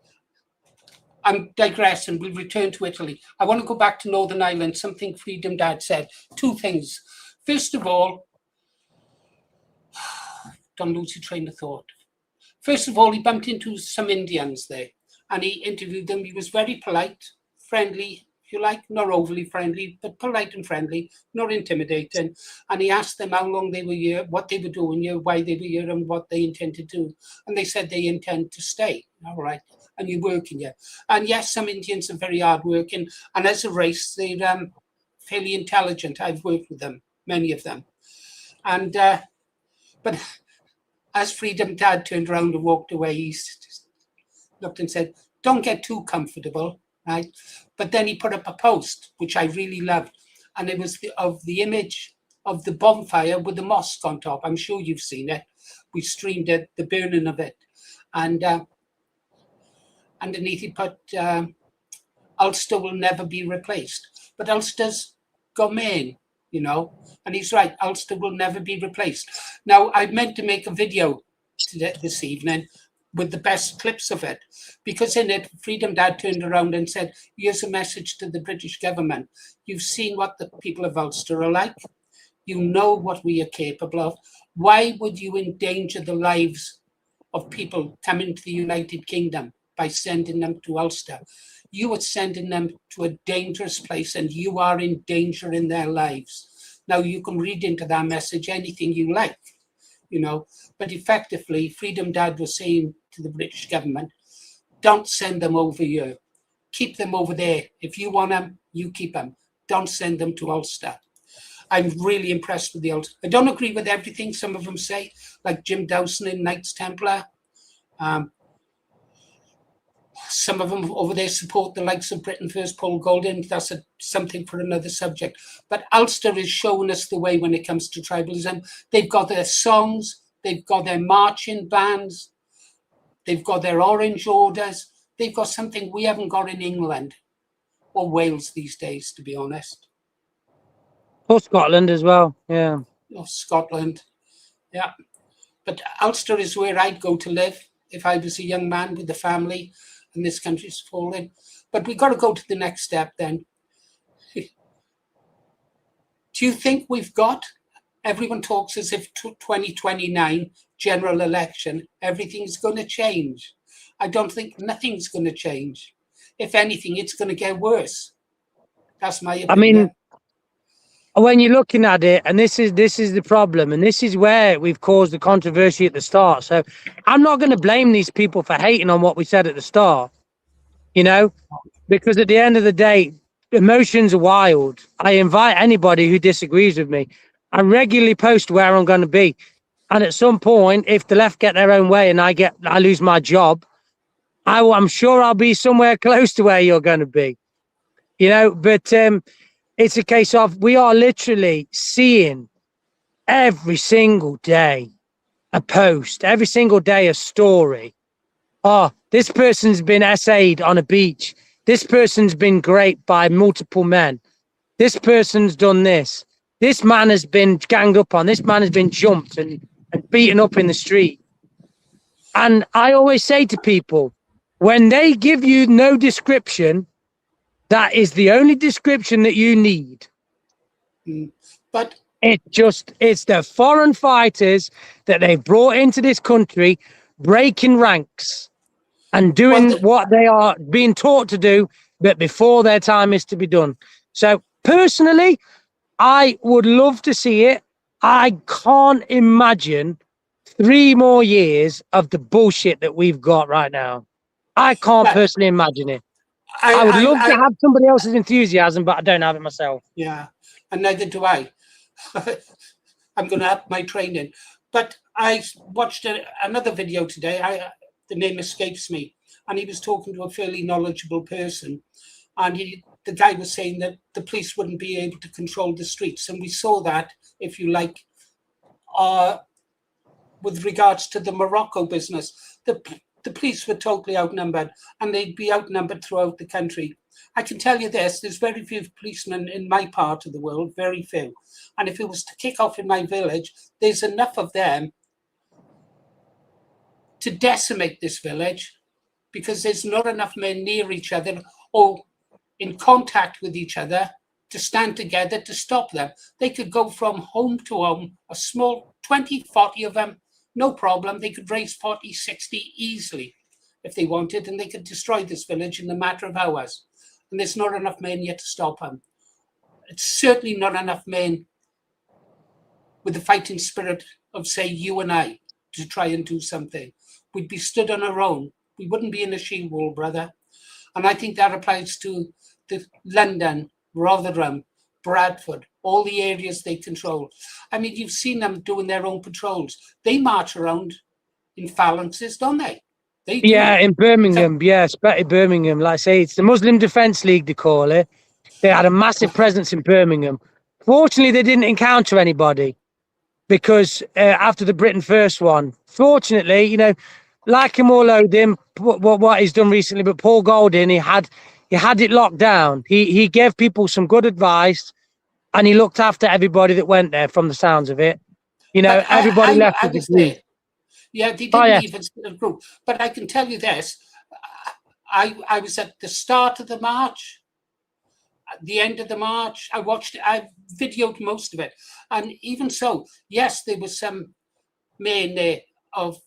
I'm digressing. We'll return to Italy. I want to go back to Northern Ireland, something Freedom Dad said. 2 things. First of all, don't lose your train of thought. First of all, he bumped into some Indians there and he interviewed them. He was very polite, friendly, if you like, not overly friendly, but polite and friendly, not intimidating. And he asked them how long they were here, what they were doing here, why they were here, and what they intended to do. And they said they intend to stay. All right. And you're working here. And yes, some Indians are very hardworking. And as a race, they're fairly intelligent. I've worked with them, many of them. And, but as Freedom Dad turned around and walked away, he looked and said, don't get too comfortable, right? But then he put up a post, which I really loved. And it was the image of the bonfire with the mosque on top. I'm sure you've seen it. We streamed it, the burning of it. And underneath he put, Ulster will never be replaced. But Ulster's Gomain, you know, and he's right, Ulster will never be replaced. Now, I meant to make a video this evening with the best clips of it, because in it, Freedom Dad turned around and said, here's a message to the British government. You've seen what the people of Ulster are like. You know what we are capable of. Why would you endanger the lives of people coming to the United Kingdom by sending them to Ulster? You are sending them to a dangerous place and you are endangering their lives. Now, you can read into that message anything you like, you know, but effectively, Freedom Dad was saying to the British government, don't send them over here. Keep them over there. If you want them, you keep them. Don't send them to Ulster. I'm really impressed with the Ulster. I don't agree with everything some of them say, like Jim Dawson in Knights Templar. Some of them over there support the likes of Britain First, Paul Golding. That's something for another subject. But Ulster is showing us the way when it comes to tribalism. They've got their songs. They've got their marching bands. They've got their orange orders. They've got something we haven't got in England or Wales these days, to be honest. Or Scotland as well, yeah. Or Scotland, yeah. But Ulster is where I'd go to live if I was a young man with a family and this country's falling. But we've got to go to the next step then. Do you think we've got, everyone talks as if 2029 general election, everything's going to change. I don't think nothing's going to change. If anything, it's going to get worse. That's my opinion. I mean, when you're looking at it, and this is the problem, and this is where we've caused the controversy at the start. So I'm not going to blame these people for hating on what we said at the start, you know, because at the end of the day, emotions are wild. I invite anybody who disagrees with me. I regularly post where I'm going to be, and at some point, if the left get their own way and I lose my job, I'm sure I'll be somewhere close to where you're going to be, you know. But it's a case of we are literally seeing every single day a post, every single day a story. Oh, this person's been essayed on a beach. This person's been raped by multiple men. This person's done this. This man has been ganged up on. This man has been jumped and beaten up in the street. And I always say to people, when they give you no description, that is the only description that you need. But it's the foreign fighters that they've brought into this country, breaking ranks and doing what they are being taught to do, but before their time is to be done. So personally, I would love to see it. I can't imagine 3 more years of the bullshit that we've got right now. I can't personally imagine it. I would love to have somebody else's enthusiasm, but I don't have it myself. Yeah, and neither do I. I'm going to up my training. But I watched another video today. The name escapes me. And he was talking to a fairly knowledgeable person. And the guy was saying that the police wouldn't be able to control the streets. And we saw that, if you like, with regards to the Morocco business. The police were totally outnumbered, and they'd be outnumbered throughout the country. I can tell you this, there's very few policemen in my part of the world, very few. And if it was to kick off in my village, there's enough of them to decimate this village, because there's not enough men near each other or in contact with each other to stand together to stop them. They could go from home to home, a small 20, 40 of them, no problem. They could raise 40, 60 easily if they wanted, and they could destroy this village in a matter of hours. And there's not enough men yet to stop them. It's certainly not enough men with the fighting spirit of, say, you and I to try and do something. We'd be stood on our own. We wouldn't be in a shield wall, brother. And I think that applies to London, Rotherham, Bradford, all the areas they control. I mean, you've seen them doing their own patrols. They march around in phalanxes, don't they? They do. Yeah, in Birmingham. Yeah, especially Birmingham. Like I say, it's the Muslim Defence League, they call it. They had a massive presence in Birmingham. Fortunately, they didn't encounter anybody because after the Britain First one, fortunately, you know, like him or loathe him, what he's done recently, but Paul Golding, he had it locked down. He gave people some good advice, and he looked after everybody that went there. From the sounds of it, you know, everybody left with the group. Yeah, they didn't even a group. But I can tell you this: I was at the start of the march, at the end of the march. I watched it. I videoed most of it, and even so, yes, there was some men there of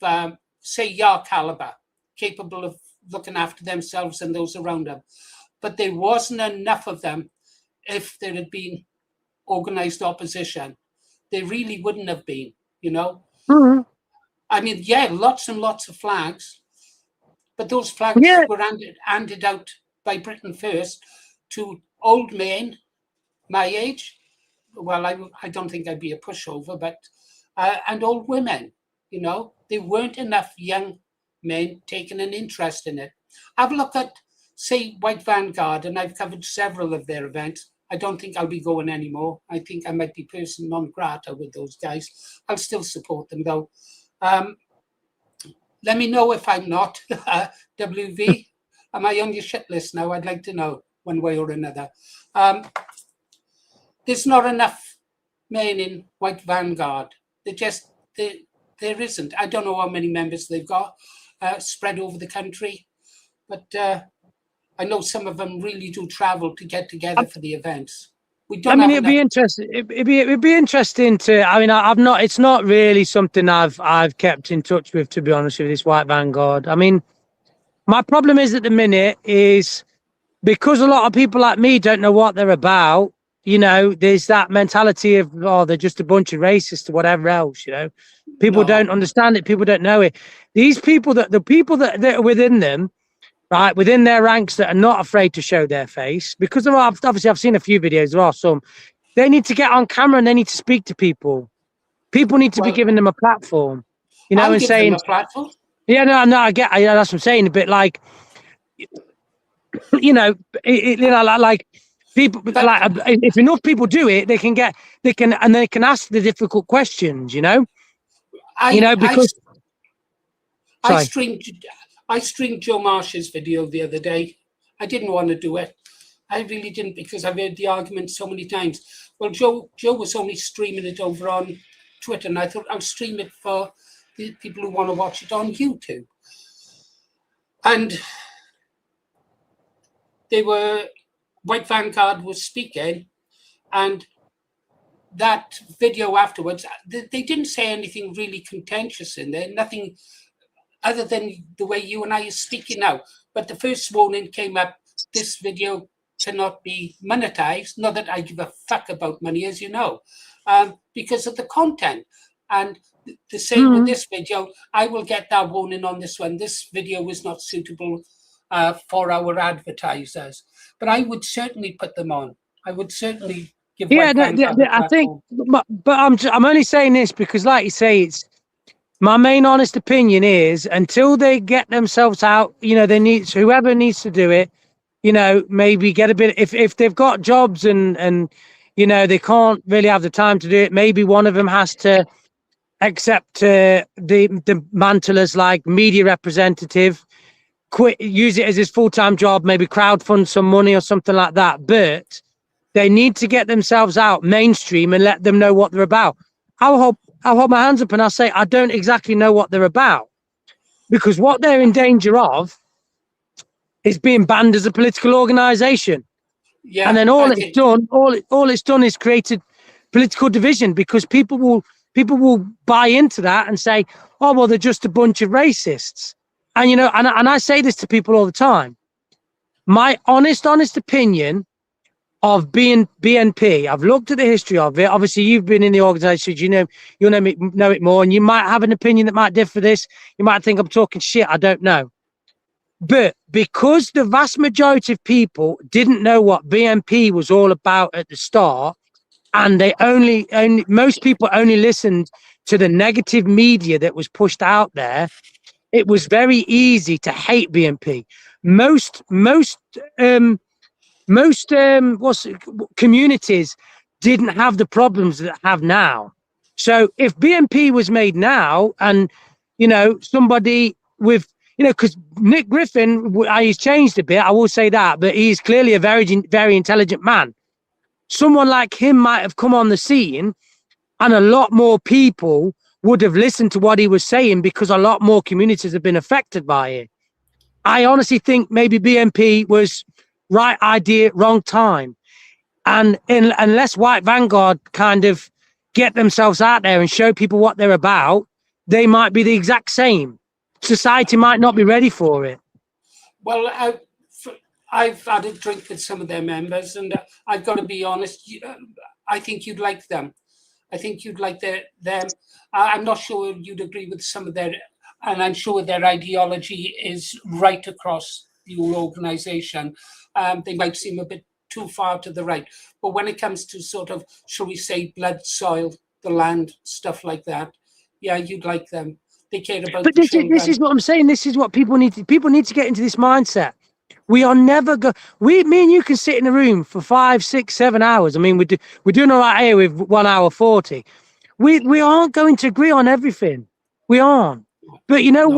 say your caliber, capable of looking after themselves and those around them. But there wasn't enough of them. If there had been organized opposition, there really wouldn't have been, you know. Mm-hmm. I mean, yeah, lots and lots of flags, but those flags were handed out by Britain First to old men my age. Well, I don't think I'd be a pushover, but and old women, you know. There weren't enough young men taking an interest in it. I've looked at, say, White Vanguard, and I've covered several of their events. I don't think I'll be going anymore. I think I might be person non grata with those guys. I'll still support them, though. Let me know if I'm not. WV, am I on your shit list now? I'd like to know one way or another. There's not enough men in White Vanguard. There isn't. I don't know how many members they've got spread over the country, but I know some of them really do travel to get together for the events. It'd be interesting. It'd be interesting to. I mean, I've not. It's not really something I've kept in touch with, to be honest with you, this White Vanguard. I mean, my problem is at the minute is because a lot of people like me don't know what they're about. you know, there's that mentality of, oh, they're just a bunch of racists or whatever else, you know. People don't understand it. People don't know it. These people the people that are within them, right, within their ranks, that are not afraid to show their face, because there are, obviously, I've seen a few videos, there are some, they need to get on camera and they need to speak to people. People need to be giving them a platform, you know, I'll and give saying, them a platform. yeah, no, I get, that's what I'm saying, a bit like, you know, you know, like people, like, if enough people do it, they can ask the difficult questions, you know, because, I sorry. streamed Joe Marsh's video the other day. I didn't want to do it. I really didn't, because I've heard the argument so many times. Well, Joe was only streaming it over on Twitter, and I thought I'll stream it for the people who want to watch it on YouTube. And White Vanguard was speaking, and that video afterwards, they didn't say anything really contentious in there, nothing other than the way you and I are speaking now. But the first warning came up, this video cannot be monetized. Not that I give a fuck about money, as you know, because of the content. And the same with this video, I will get that warning on this one. This video is not suitable for our advertisers. But I would certainly put them on. I would certainly give I think, but I'm only saying this because, like you say, it's my main honest opinion is, until they get themselves out, you know, whoever needs to do it, you know, maybe get a bit, if they've got jobs and you know, they can't really have the time to do it, maybe one of them has to accept the mantle as like media representative, use it as his full-time job, maybe crowdfund some money or something like that. But they need to get themselves out mainstream and let them know what they're about. I'll hold my hands up and I'll say, I don't exactly know what they're about, because what they're in danger of is being banned as a political organization. Yeah, and then all it's done is created political division, because people will buy into that and say, oh, well, they're just a bunch of racists. And, you know, and I say this to people all the time. My honest opinion of BNP, I've looked at the history of it. Obviously, you've been in the organization, you'll know it more, and you might have an opinion that might differ this. You might think I'm talking shit. I don't know. But because the vast majority of people didn't know what BNP was all about at the start, and they most people only listened to the negative media that was pushed out there, it was very easy to hate BNP. Most communities didn't have the problems that have now. So if BNP was made now, and, you know, somebody with, you know, because Nick Griffin, he's changed a bit, I will say that, but he's clearly a very, very intelligent man. Someone like him might have come on the scene, and a lot more people would have listened to what he was saying, because a lot more communities have been affected by it. I honestly think maybe BNP was right idea, wrong time. And unless White Vanguard kind of get themselves out there and show people what they're about, they might be the exact same. Society might not be ready for it. Well, I've had a drink with some of their members, and I've got to be honest, I think you'd like them. I think you'd like them. I'm not sure you'd agree with some of their, and I'm sure their ideology is right across your organization. They might seem a bit too far to the right, but when it comes to sort of, shall we say, blood, soil, the land, stuff like that, yeah, you'd like them. They care about. But this is what I'm saying. This is what people need to get into this mindset. We are never me and you can sit in a room for 5, 6, 7 hours. I mean, we're doing all right here with 1 hour 40. We aren't going to agree on everything. We aren't. But you know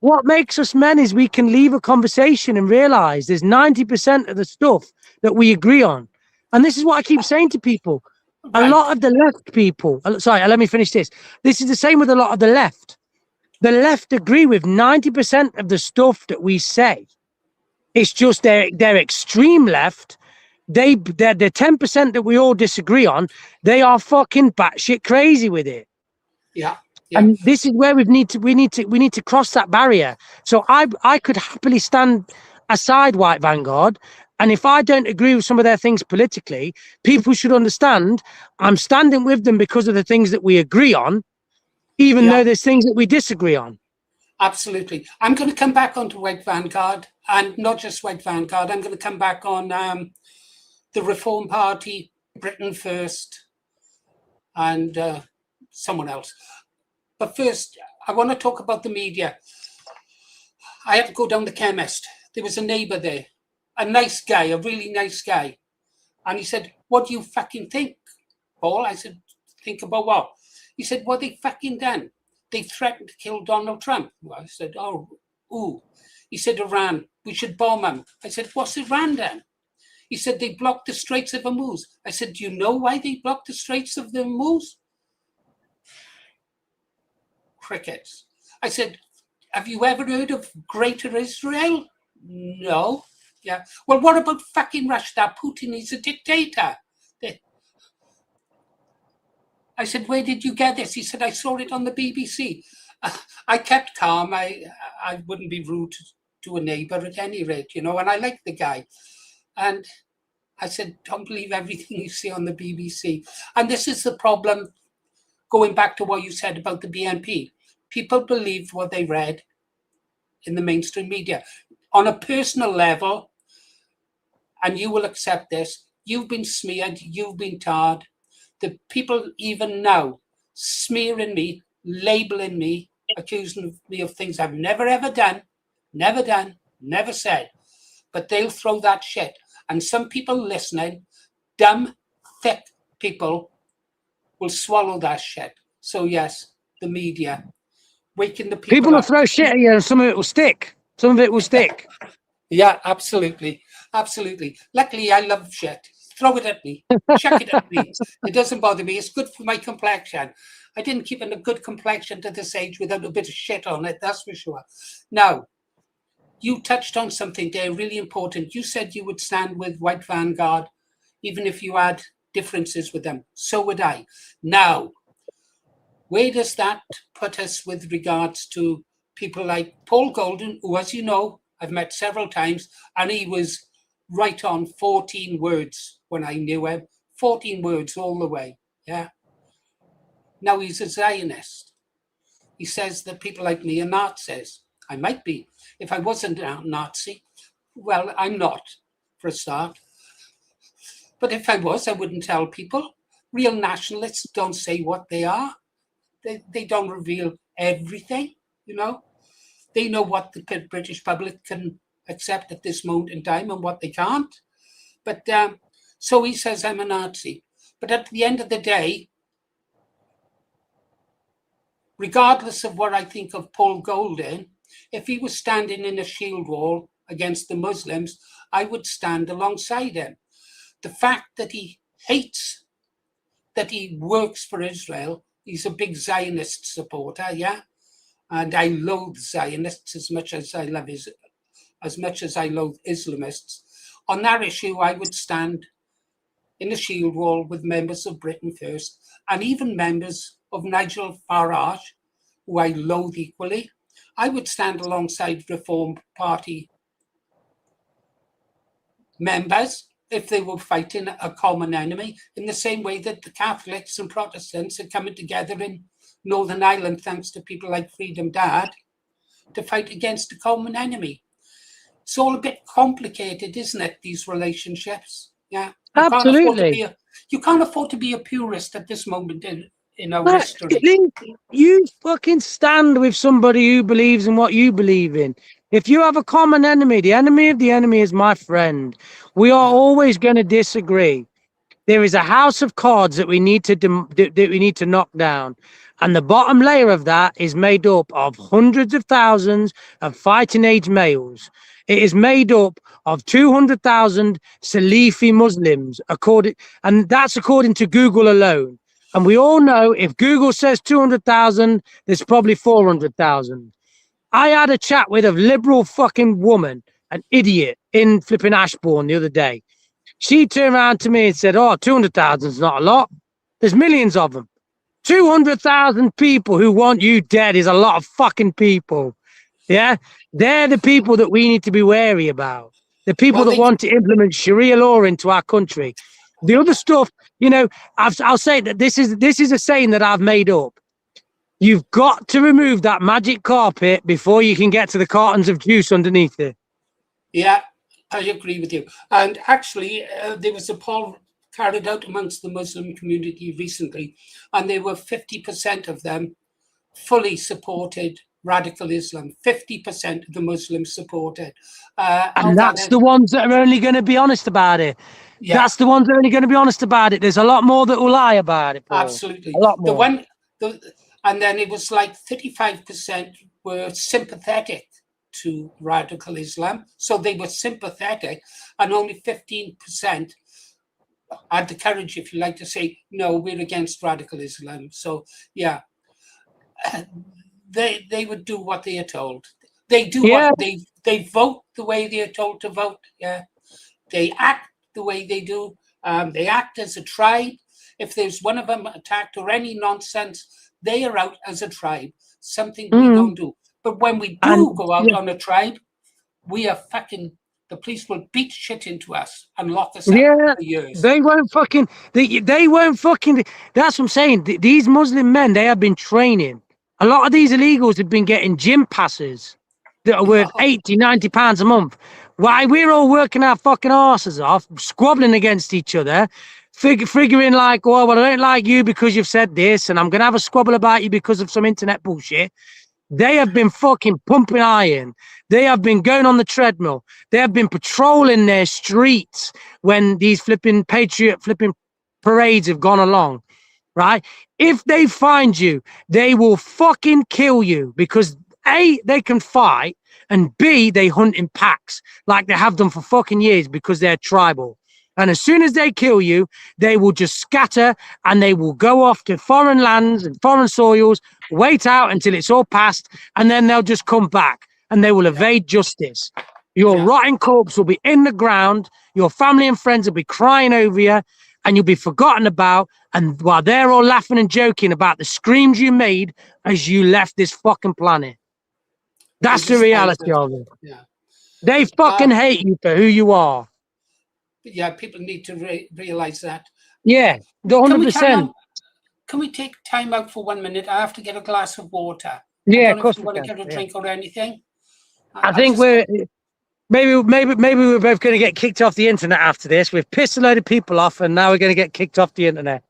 what makes us men is we can leave a conversation and realize there's 90% of the stuff that we agree on. And this is what I keep saying to people. Right. A lot of the left people, sorry, let me finish this. This is the same with a lot of the left. The left agree with 90% of the stuff that we say. It's just they're extreme left. They're the 10% that we all disagree on. They are fucking batshit crazy with it. Yeah. And this is where we need to cross that barrier. So I could happily stand aside White Vanguard And if I don't agree with some of their things politically, people should understand I'm standing with them because of the things that we agree on, even though there's things that we disagree on. Absolutely. I'm going to come back onto White Vanguard, and not just White Vanguard. I'm going to come back on the Reform Party, Britain First, and someone else. But first, I want to talk about the media. I had to go down the chemist. There was a neighbour there, a nice guy, a really nice guy. And he said, "What do you fucking think, Paul?" I said, "Think about what?" He said, "What they fucking done? They threatened to kill Donald Trump." I said, "Oh, ooh." He said, "Iran, we should bomb him." I said, "What's Iran done?" He said, "They blocked the Straits of Hormuz." I said, "Do you know why they blocked the Straits of Hormuz?" Crickets. I said, "Have you ever heard of Greater Israel?" "No." "Yeah. Well, what about fucking Russia? That Putin is a dictator." I said, "Where did you get this?" He said, "I saw it on the BBC." I kept calm. I wouldn't be rude to a neighbour at any rate, and I liked the guy. And I said, "Don't believe everything you see on the BBC." And this is the problem, going back to what you said about the BNP. People believed what they read in the mainstream media. On a personal level, and you will accept this, you've been smeared, you've been tarred. The people even now smearing me, labeling me, accusing me of things I've never ever done, never said. But they'll throw that shit. And some people listening, dumb, thick people, will swallow that shit. So yes, the media, waking the people will up. throw shit at you and some of it will stick. Some of it will stick. Yeah, absolutely. Absolutely. Luckily, I love shit. Throw it at me. Chuck it at me. It doesn't bother me. It's good for my complexion. I didn't keep a good complexion to this age without a bit of shit on it, that's for sure. Now, you touched on something there really important. You said you would stand with White Vanguard, even if you had differences with them. So would I. Now, where does that put us with regards to people like Paul Golden, who, as you know, I've met several times, and he was right on 14 words when I knew him. 14 words all the way, yeah? Now he's a Zionist. He says that people like me are Nazis. I might be. If I wasn't a Nazi, well, I'm not, for a start. But if I was, I wouldn't tell people. Real nationalists don't say what they are. They don't reveal everything, They know what the British public can accept at this moment in time and what they can't. But so he says I'm a Nazi. But at the end of the day, regardless of what I think of Paul Golden, if he was standing in a shield wall against the Muslims, I would stand alongside him. The fact that he hates, that he works for Israel, he's a big Zionist supporter, yeah? And I loathe Zionists as much as I loathe Islamists. On that issue, I would stand in the shield wall with members of Britain First, and even members of Nigel Farage, who I loathe equally. I would stand alongside Reform Party members if they were fighting a common enemy, in the same way that the Catholics and Protestants are coming together in Northern Ireland, thanks to people like Freedom Dad, to fight against a common enemy. It's all a bit complicated, isn't it, these relationships? Yeah. Absolutely. You can't afford to be a purist at this moment in our history. You fucking stand with somebody who believes in what you believe in. If you have a common enemy, the enemy of the enemy is my friend. We are always going to disagree. There is a house of cards that we need to knock down. And the bottom layer of that is made up of hundreds of thousands of fighting age males. It is made up of 200,000 Salafi Muslims, and that's according to Google alone. And we all know if Google says 200,000, there's probably 400,000. I had a chat with a liberal fucking woman, an idiot, in flipping Ashbourne the other day. She turned around to me and said, 200,000 is not a lot. There's millions of them. 200,000 people who want you dead is a lot of fucking people. Yeah? They're the people that we need to be wary about. The people that want to implement Sharia law into our country. The other stuff, you know, I'll say that this is a saying that I've made up. You've got to remove that magic carpet before you can get to the cartons of juice underneath it. Yeah, I agree with you. And actually, there was a poll carried out amongst the Muslim community recently, and there were 50% of them fully supported radical Islam. 50% of the Muslims supported. And that's the ones that are only going to be honest about it. Yeah. That's the ones that are only going to be honest about it. There's a lot more that will lie about it, Paul. Absolutely. A lot more. And then it was like 35% were sympathetic to radical Islam. So they were sympathetic, and only 15% had the courage, if you like, to say, no, we're against radical Islam. So, yeah, they would do what they are told. They do what they vote the way they are told to vote. Yeah, they act the way they do. They act as a tribe. If there's one of them attacked or any nonsense, they are out as a tribe, something we don't do. But when we do go out on a tribe, we are fucking, the police will beat shit into us and lock us up for years. They won't fucking, they won't fucking, that's what I'm saying. These Muslim men, they have been training. A lot of these illegals have been getting gym passes that are worth 80, 90 pounds a month. Why we're all working our fucking asses off, squabbling against each other, figuring like, oh, well, I don't like you because you've said this, and I'm going to have a squabble about you because of some internet bullshit. They have been fucking pumping iron. They have been going on the treadmill. They have been patrolling their streets when these flipping patriot parades have gone along, right? If they find you, they will fucking kill you because A, they can fight, and B, they hunt in packs like they have done for fucking years because they're tribal. And as soon as they kill you, they will just scatter and they will go off to foreign lands and foreign soils, wait out until it's all passed, and then they'll just come back and they will evade justice. Your rotting corpse will be in the ground, your family and friends will be crying over you, and you'll be forgotten about, and while they're all laughing and joking about the screams you made as you left this fucking planet. That's the reality of it. Yeah. They fucking hate you for who you are. Yeah, people need to realize that. Yeah, 100%. Can we take time out for 1 minute? I have to get a glass of water. Yeah, of course. You want to get a drink or anything? I think maybe we're both going to get kicked off the internet after this. We've pissed a load of people off, and now we're going to get kicked off the internet.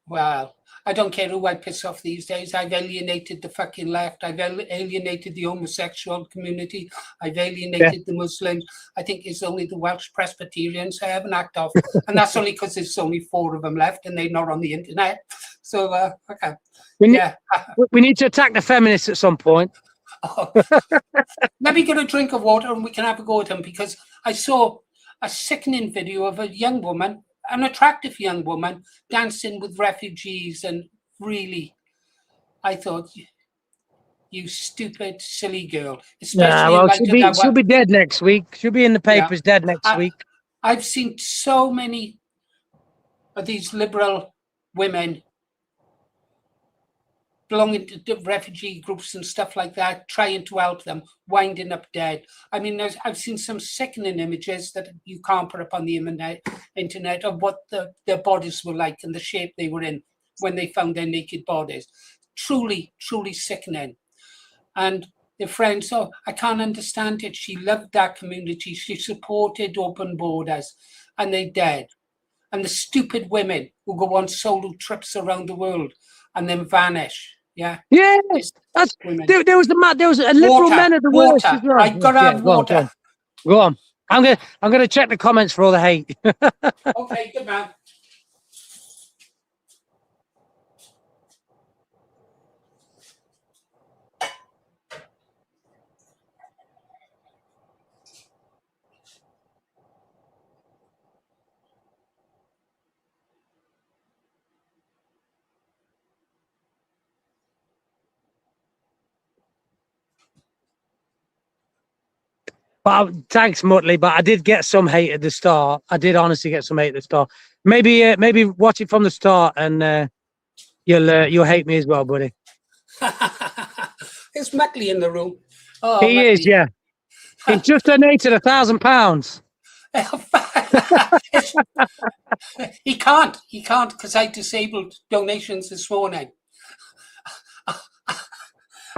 Well, I don't care who I piss off these days. I've alienated the fucking left. I've alienated the homosexual community. I've alienated the Muslims. I think it's only the Welsh Presbyterians I haven't knocked off. And that's only because there's only 4 of them left and they're not on the internet. So, okay. We need to attack the feminists at some point. Let me get a drink of water and we can have a go at them, because I saw a sickening video of a young woman, an attractive young woman, dancing with refugees, and really, I thought, you stupid, silly girl. Especially she'll be dead next week. She'll be in the papers dead next week. I've seen so many of these liberal women belonging to refugee groups and stuff like that, trying to help them, winding up dead. I mean, I've seen some sickening images that you can't put up on the internet of what their bodies were like and the shape they were in when they found their naked bodies. Truly, truly sickening. And their friends, I can't understand it. She loved that community. She supported open borders, and they're dead. And the stupid women who go on solo trips around the world and then vanish. Yeah. Yes. There was a liberal man of the worst as well. I gotta have water. Go on. I'm gonna check the comments for all the hate. Okay, good man. But thanks, Muttley. But I did get some hate at the start. I did honestly get some hate at the start. Maybe watch it from the start, and you'll hate me as well, buddy. Is Muttley in the room? He is, yeah. He just donated £1,000. He can't because I disabled donations this morning.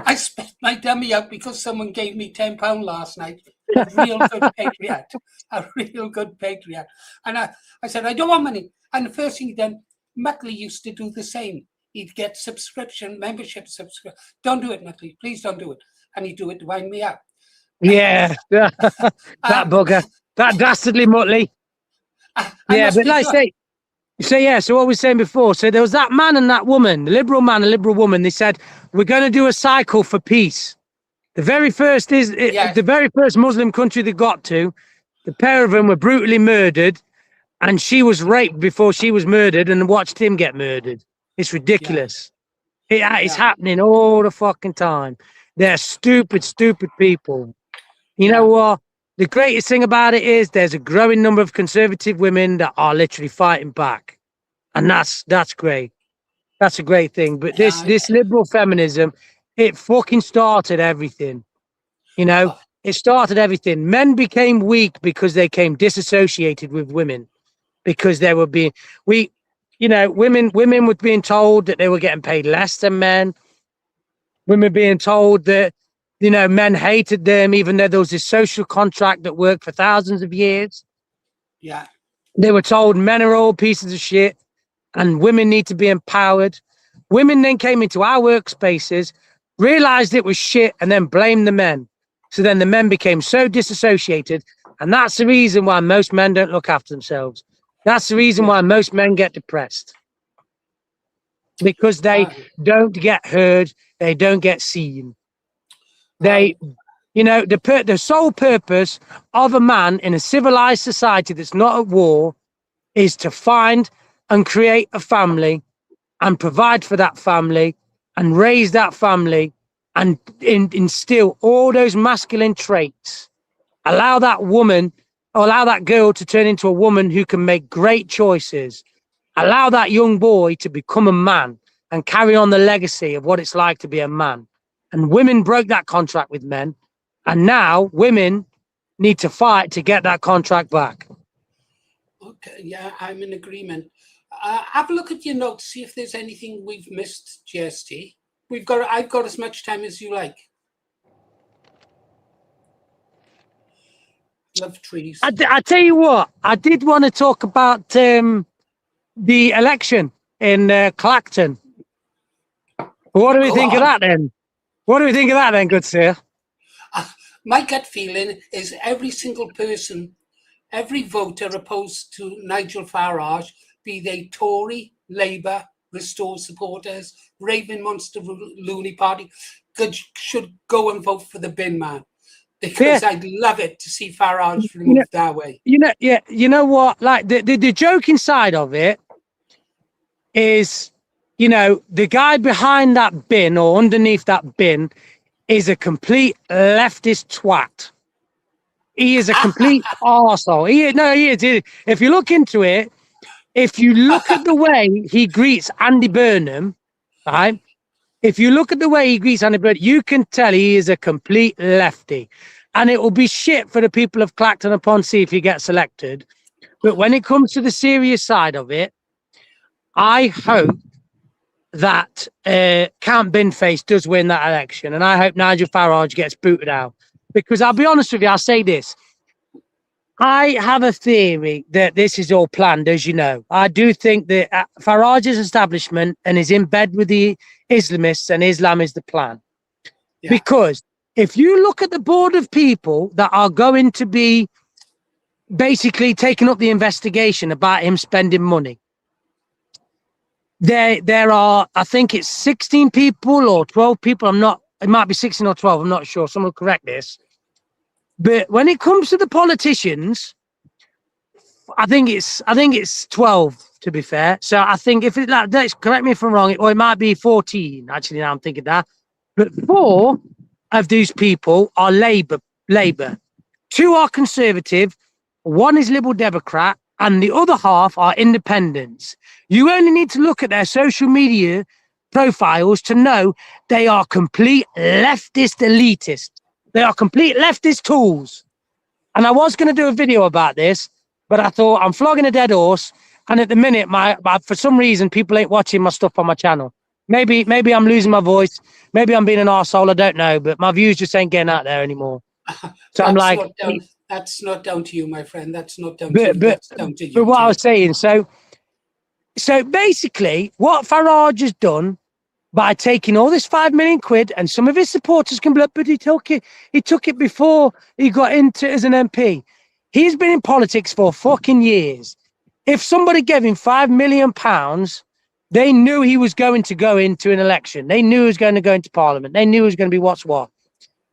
I spent my dummy out because someone gave me £10 last night. A real good patriot. A real good patriot. And I said, I don't want money. And the first thing he done, Muttley used to do the same. He'd get membership subscription. Don't do it, Muttley. Please don't do it. And he'd do it to wind me up. Yeah. That bugger. That dastardly Muttley. Yeah, but like I say, so what we were saying before, so there was that man and that woman, the liberal man and liberal woman, they said, we're going to do a cycle for peace. The very first the very first Muslim country they got to, the pair of them were brutally murdered, and she was raped before she was murdered and watched him get murdered. It's ridiculous. It's happening all the fucking time. They're stupid, stupid people. You know what? The greatest thing about it is there's a growing number of conservative women that are literally fighting back. And that's great. That's a great thing. But this liberal feminism, it fucking started everything. You know, it started everything. Men became weak because they came disassociated with women, because they were being women were being told that they were getting paid less than men. Women being told that, men hated them, even though there was this social contract that worked for thousands of years. Yeah. They were told men are all pieces of shit and women need to be empowered. Women then came into our workspaces, realized it was shit, and then blamed the men. So then the men became so disassociated. And that's the reason why most men don't look after themselves. That's the reason why most men get depressed. Because they don't get heard. They don't get seen. The sole purpose of a man in a civilized society that's not at war is to find and create a family and provide for that family and raise that family and instill all those masculine traits. Allow that girl to turn into a woman who can make great choices. Allow that young boy to become a man and carry on the legacy of what it's like to be a man. And women broke that contract with men. And now women need to fight to get that contract back. Okay, yeah, I'm in agreement. Have a look at your notes, see if there's anything we've missed, GST. I've got as much time as you like. Love trees. I tell you what, I did want to talk about the election in Clacton. What do we think of that then? What do we think of that then, good sir? My gut feeling is every single person, every voter opposed to Nigel Farage, be they Tory, Labour, Restore supporters, Raving Monster Looney Party, should go and vote for the bin man. Because I'd love it to see Farage removed that way. You know what? Like the joking side of it is, the guy behind that bin or underneath that bin is a complete leftist twat. He is a complete arsehole. He is. If you look into it, if you look at the way he greets Andy Burnham, right? If you look at the way he greets Andy Burnham, you can tell he is a complete lefty. And it will be shit for the people of Clacton upon Sea if he gets elected. But when it comes to the serious side of it, I hope that Count Binface does win that election. And I hope Nigel Farage gets booted out. Because I'll be honest with you, I'll say this. I have a theory that this is all planned, as you know. I do think that Farage's establishment and is in bed with the Islamists and Islam is the plan. Yeah. Because if you look at the board of people that are going to be basically taking up the investigation about him spending money, there are, I think it's 16 people or 12 people. It might be 16 or 12. I'm not sure. Someone will correct this. But when it comes to the politicians, I think it's 12, to be fair. So I think if let's correct me if I'm wrong, or it might be 14. Actually, now I'm thinking that. But 4 of these people are Labour. 2 are Conservative. 1 is Liberal Democrat, and the other half are Independents. You only need to look at their social media profiles to know they are complete leftist elitists. They are complete leftist tools. And I was going to do a video about this, but I thought I'm flogging a dead horse. And at the minute, for some reason, people ain't watching my stuff on my channel. Maybe I'm losing my voice. Maybe I'm being an arsehole. I don't know. But my views just ain't getting out there anymore. So I'm like, that's not down to you, my friend. That's not down to you. That's down to you. But what I was saying, so basically, what Farage has done by taking all this 5 million quid, and some of his supporters can be like, but he took it before he got into as an MP. He's been in politics for fucking years. If somebody gave him £5 million, they knew he was going to go into an election. They knew he was going to go into parliament. They knew it was going to be what's what.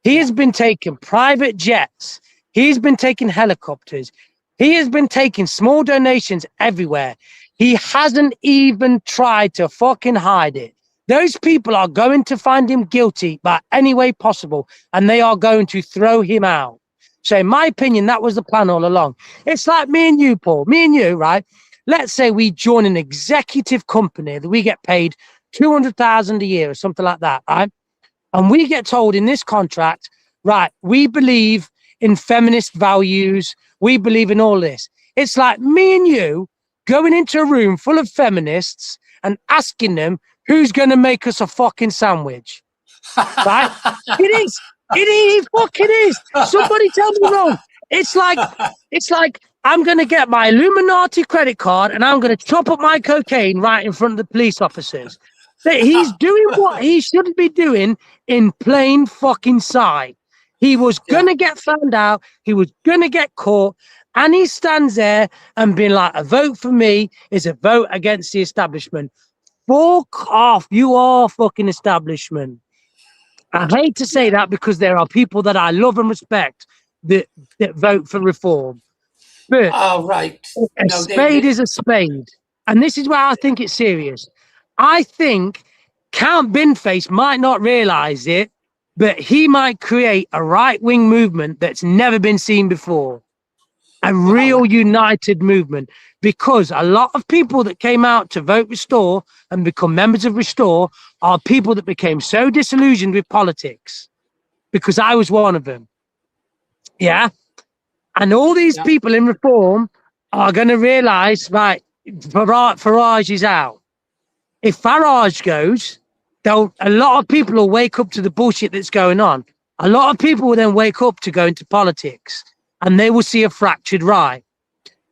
He has been taking private jets. He's been taking helicopters. He has been taking small donations everywhere. He hasn't even tried to fucking hide it. Those people are going to find him guilty by any way possible, and they are going to throw him out. So in my opinion, that was the plan all along. It's like me and you, Paul. Me and you, right? Let's say we join an executive company that we get paid 200,000 a year or something like that, right? And we get told in this contract, right, we believe in feminist values. We believe in all this. It's like me and you going into a room full of feminists and asking them who's going to make us a fucking sandwich. Right? It is. It fucking is. Somebody tell me wrong. It's like I'm going to get my Illuminati credit card and I'm going to chop up my cocaine right in front of the police officers. He's doing what he shouldn't be doing in plain fucking sight. He was going to get found out. He was going to get caught. And he stands there and being like, a vote for me is a vote against the establishment. Fuck off. You are fucking establishment. I hate to say that because there are people that I love and respect that vote for reform. But right. A spade is a spade. And this is where I think it's serious. I think Count Binface might not realize it, but he might create a right-wing movement that's never been seen before. A real united movement, because a lot of people that came out to vote Restore and become members of Restore are people that became so disillusioned with politics, because I was one of them. Yeah. And all these people in Reform are going to realize, right, Farage is out. If Farage goes, a lot of people will wake up to the bullshit that's going on. A lot of people will then wake up to go into politics. And they will see a fractured right.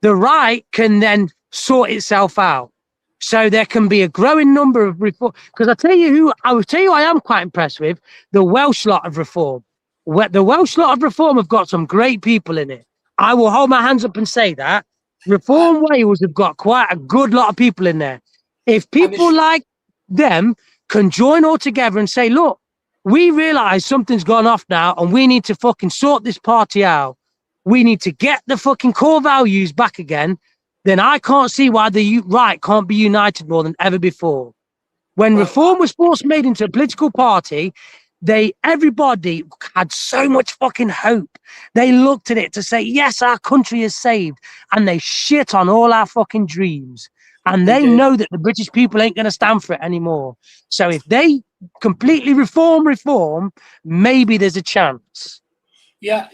The right can then sort itself out. So there can be a growing number of reform. Because I will tell you I am quite impressed with the Welsh lot of Reform. The Welsh lot of Reform have got some great people in it. I will hold my hands up and say that. Reform Wales have got quite a good lot of people in there. If people like them can join all together and say, look, we realize something's gone off now and we need to fucking sort this party out. We need to get the fucking core values back again. Then I can't see why the right can't be united more than ever before. When Reform was first made into a political party, everybody had so much fucking hope. They looked at it to say, yes, our country is saved. And they shit on all our fucking dreams. And they know that the British people ain't going to stand for it anymore. So if they completely reform, maybe there's a chance. Yeah.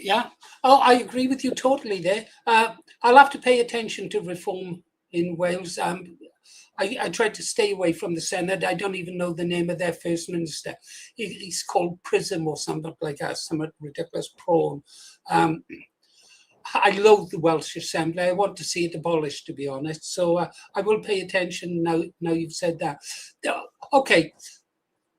Oh, I agree with you totally there. I'll have to pay attention to Reform in Wales. I tried to stay away from the Senate. I don't even know the name of their first minister. He's called Prism or something like that, some ridiculous prawn. I loathe the Welsh Assembly. I want to see it abolished, to be honest. So I will pay attention now you've said that. Okay.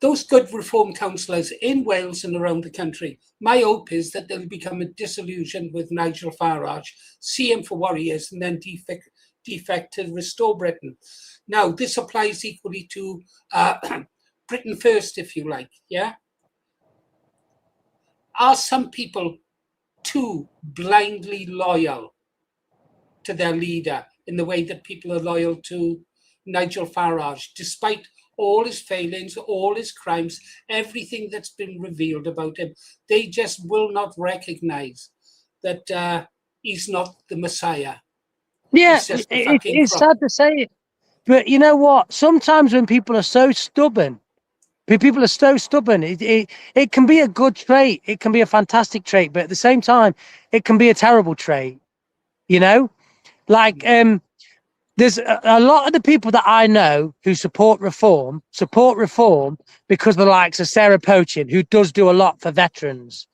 Those good Reform councillors in Wales and around the country, my hope is that they'll become disillusioned with Nigel Farage, see him for what he is, and then defect to Restore Britain. Now, this applies equally to Britain First, if you like, yeah? Are some people too blindly loyal to their leader in the way that people are loyal to Nigel Farage, despite all his failings, all his crimes, everything that's been revealed about him? They just will not recognize that he's not the Messiah. Yeah, it's sad to say it. But you know what? Sometimes when people are so stubborn People are so stubborn. It can be a good trait. It can be a fantastic trait, but at the same time, it can be a terrible trait. You know, like there's a lot of the people that I know who support reform because the likes of Sarah Pochin, who does do a lot for veterans.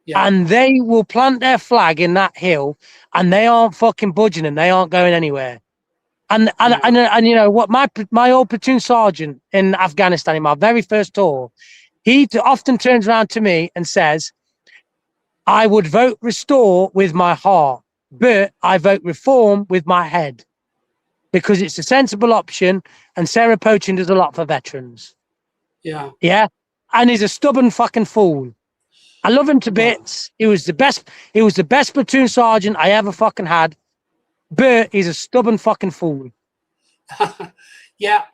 Yeah. And they will plant their flag in that hill, and they aren't fucking budging, and they aren't going anywhere. And you know what, my old platoon sergeant in Afghanistan, in my very first tour, he often turns around to me and says, I would vote restore with my heart, but I vote reform with my head because it's a sensible option, and Sarah Pochin does a lot for veterans. Yeah. Yeah. And he's a stubborn fucking fool. I love him to bits. He was the best platoon sergeant I ever fucking had, but he's a stubborn fucking fool. Yeah.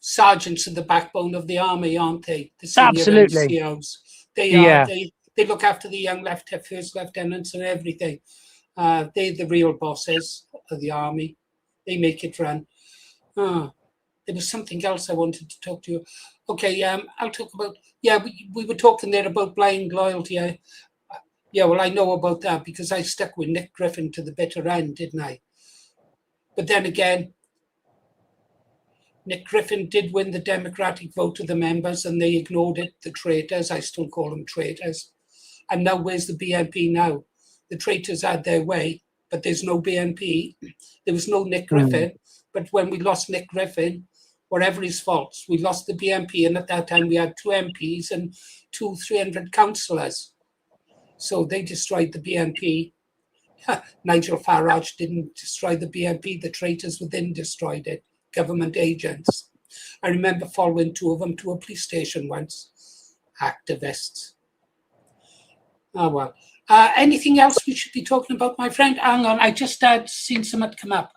Sergeants are the backbone of the army, aren't they? The senior Absolutely. NCOs. They are. Yeah. They look after the young first lieutenants and everything. They're the real bosses of the army. They make it run. There was something else I wanted to talk to you. Okay, I'll talk about, we were talking there about blind loyalty. Well, I know about that because I stuck with Nick Griffin to the bitter end, didn't I? But then again, Nick Griffin did win the democratic vote of the members and they ignored it, the traitors. I still call them traitors. And now where's the BNP now? The traitors had their way, but there's no BNP. There was no Nick Griffin. But when we lost Nick Griffin, whatever his faults, we lost the BNP. And at that time, we had 2 MPs and 300 councillors. So they destroyed the BNP. Nigel Farage didn't destroy the BNP. The traitors within destroyed it, government agents. I remember following 2 of them to a police station once. Activists. Oh, well. Anything else we should be talking about, my friend? Hang on, I just had seen something come up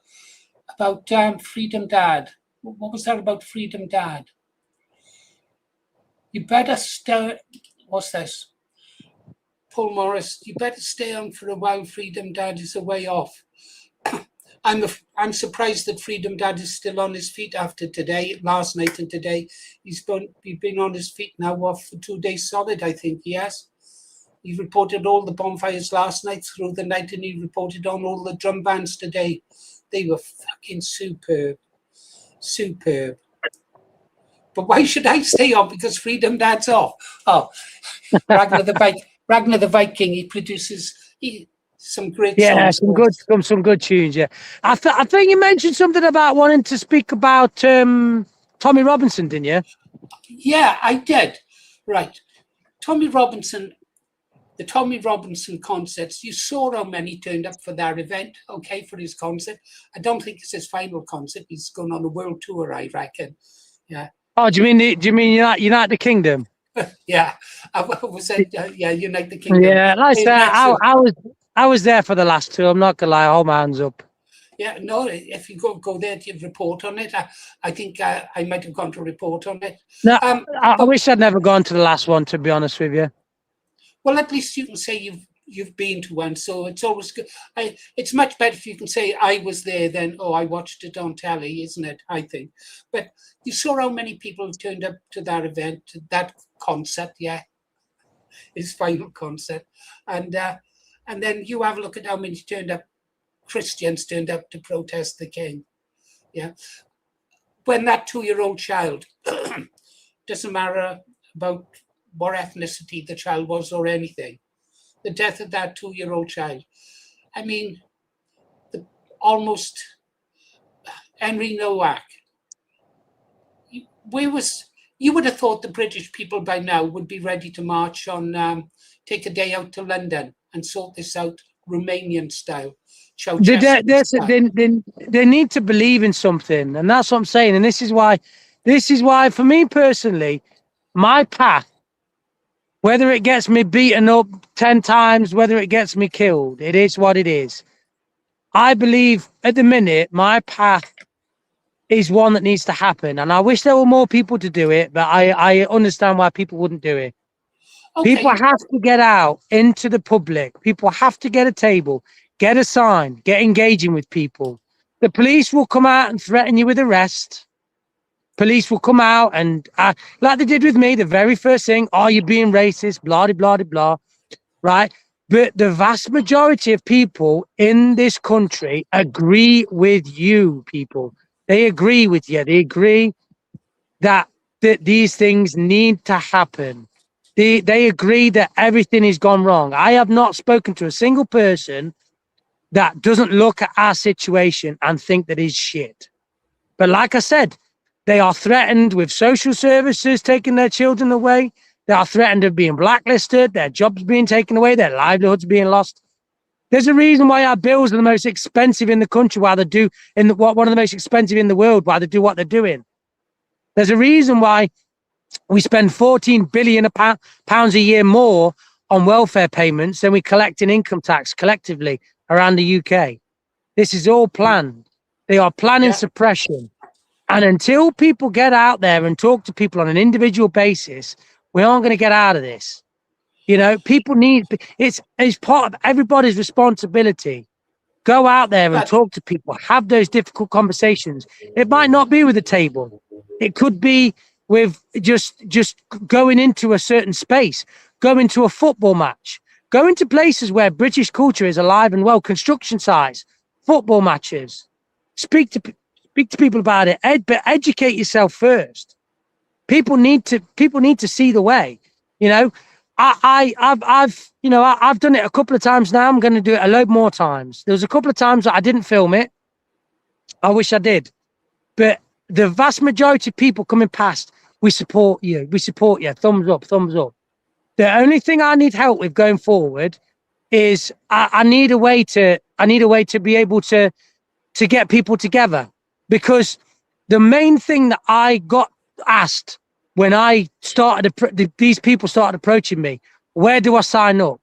about Freedom Dad. What was that about Freedom Dad? You better stay. What's this? Paul Morris, you better stay on for a while. Freedom Dad is a way off. I'm surprised that Freedom Dad is still on his feet after today, last night and today. He's been on his feet now for 2 days solid, I think he has. He reported all the bonfires last night through the night, and he reported on all the drum bands today. They were fucking superb. Superb. But why should I stay on? Because Freedom Dad's off. Oh, Ragnar the Viking, he produces some great songs. some good tunes, yeah. I think you mentioned something about wanting to speak about Tommy Robinson, didn't you? Yeah, I did. Right. Tommy Robinson. The Tommy Robinson concerts, you saw how many turned up for that event, okay, for his concert. I don't think it's his final concert. He's going on a world tour, I reckon. Yeah. Oh, do you mean Unite the Kingdom? Yeah. I was saying, Unite the Kingdom. Yeah, like I said, I was there for the last 2. I'm not gonna lie, hold my hands up. Yeah, no, if you go there to report on it, I think I might have gone to report on it. No, I wish I'd never gone to the last one, to be honest with you. Well, at least you can say you've been to one, so it's always good. It's much better if you can say I was there than I watched it on telly, isn't it? I think. But you saw how many people turned up to that event, to that concert, his final concert, and then you have a look at how many turned up. Christians turned up to protest the king. Yeah, when that 2-year-old child, doesn't matter about what ethnicity the child was or anything. The death of that 2-year-old child. I mean, almost Henry Nowak. You would have thought the British people by now would be ready to march on, take a day out to London and sort this out Romanian style. They need to believe in something, and that's what I'm saying. And this is why, for me personally, my path, whether it gets me beaten up 10 times, whether it gets me killed, it is what it is. I believe at the minute, my path is one that needs to happen. And I wish there were more people to do it, but I understand why people wouldn't do it. Okay. People have to get out into the public. People have to get a table, get a sign, get engaging with people. The police will come out and threaten you with arrest. police will come out and, like they did with me, the very first thing, oh, you're being racist, blah, blah, blah, blah, right? But the vast majority of people in this country agree with you, people. They agree with you. They agree that these things need to happen. They agree that everything has gone wrong. I have not spoken to a single person that doesn't look at our situation and think that is shit. But like I said, they are threatened with social services taking their children away. They are threatened of being blacklisted, their jobs being taken away, their livelihoods being lost. There's a reason why our bills are the most expensive in the country, why they do one of the most expensive in the world, why they do what they're doing. There's a reason why we spend 14 billion pounds a year more on welfare payments than we collect in income tax collectively around the UK. This is all planned. They are planning suppression. And until people get out there and talk to people on an individual basis, we aren't going to get out of this. You know, people need, it's part of everybody's responsibility. Go out there and talk to people, have those difficult conversations. It might not be with a table. It could be with just going into a certain space, going to a football match, going to places where British culture is alive and well, construction sites, football matches. Speak to people about it, but educate yourself first. People need to see the way. You know, I've done it a couple of times now. I'm going to do it a load more times. There was a couple of times that I didn't film it. I wish I did, but the vast majority of people coming past, we support you. We support you. Thumbs up, thumbs up. The only thing I need help with going forward is I need a way to be able to get people together, because the main thing that I got asked when I started, these people started approaching me, where do I sign up?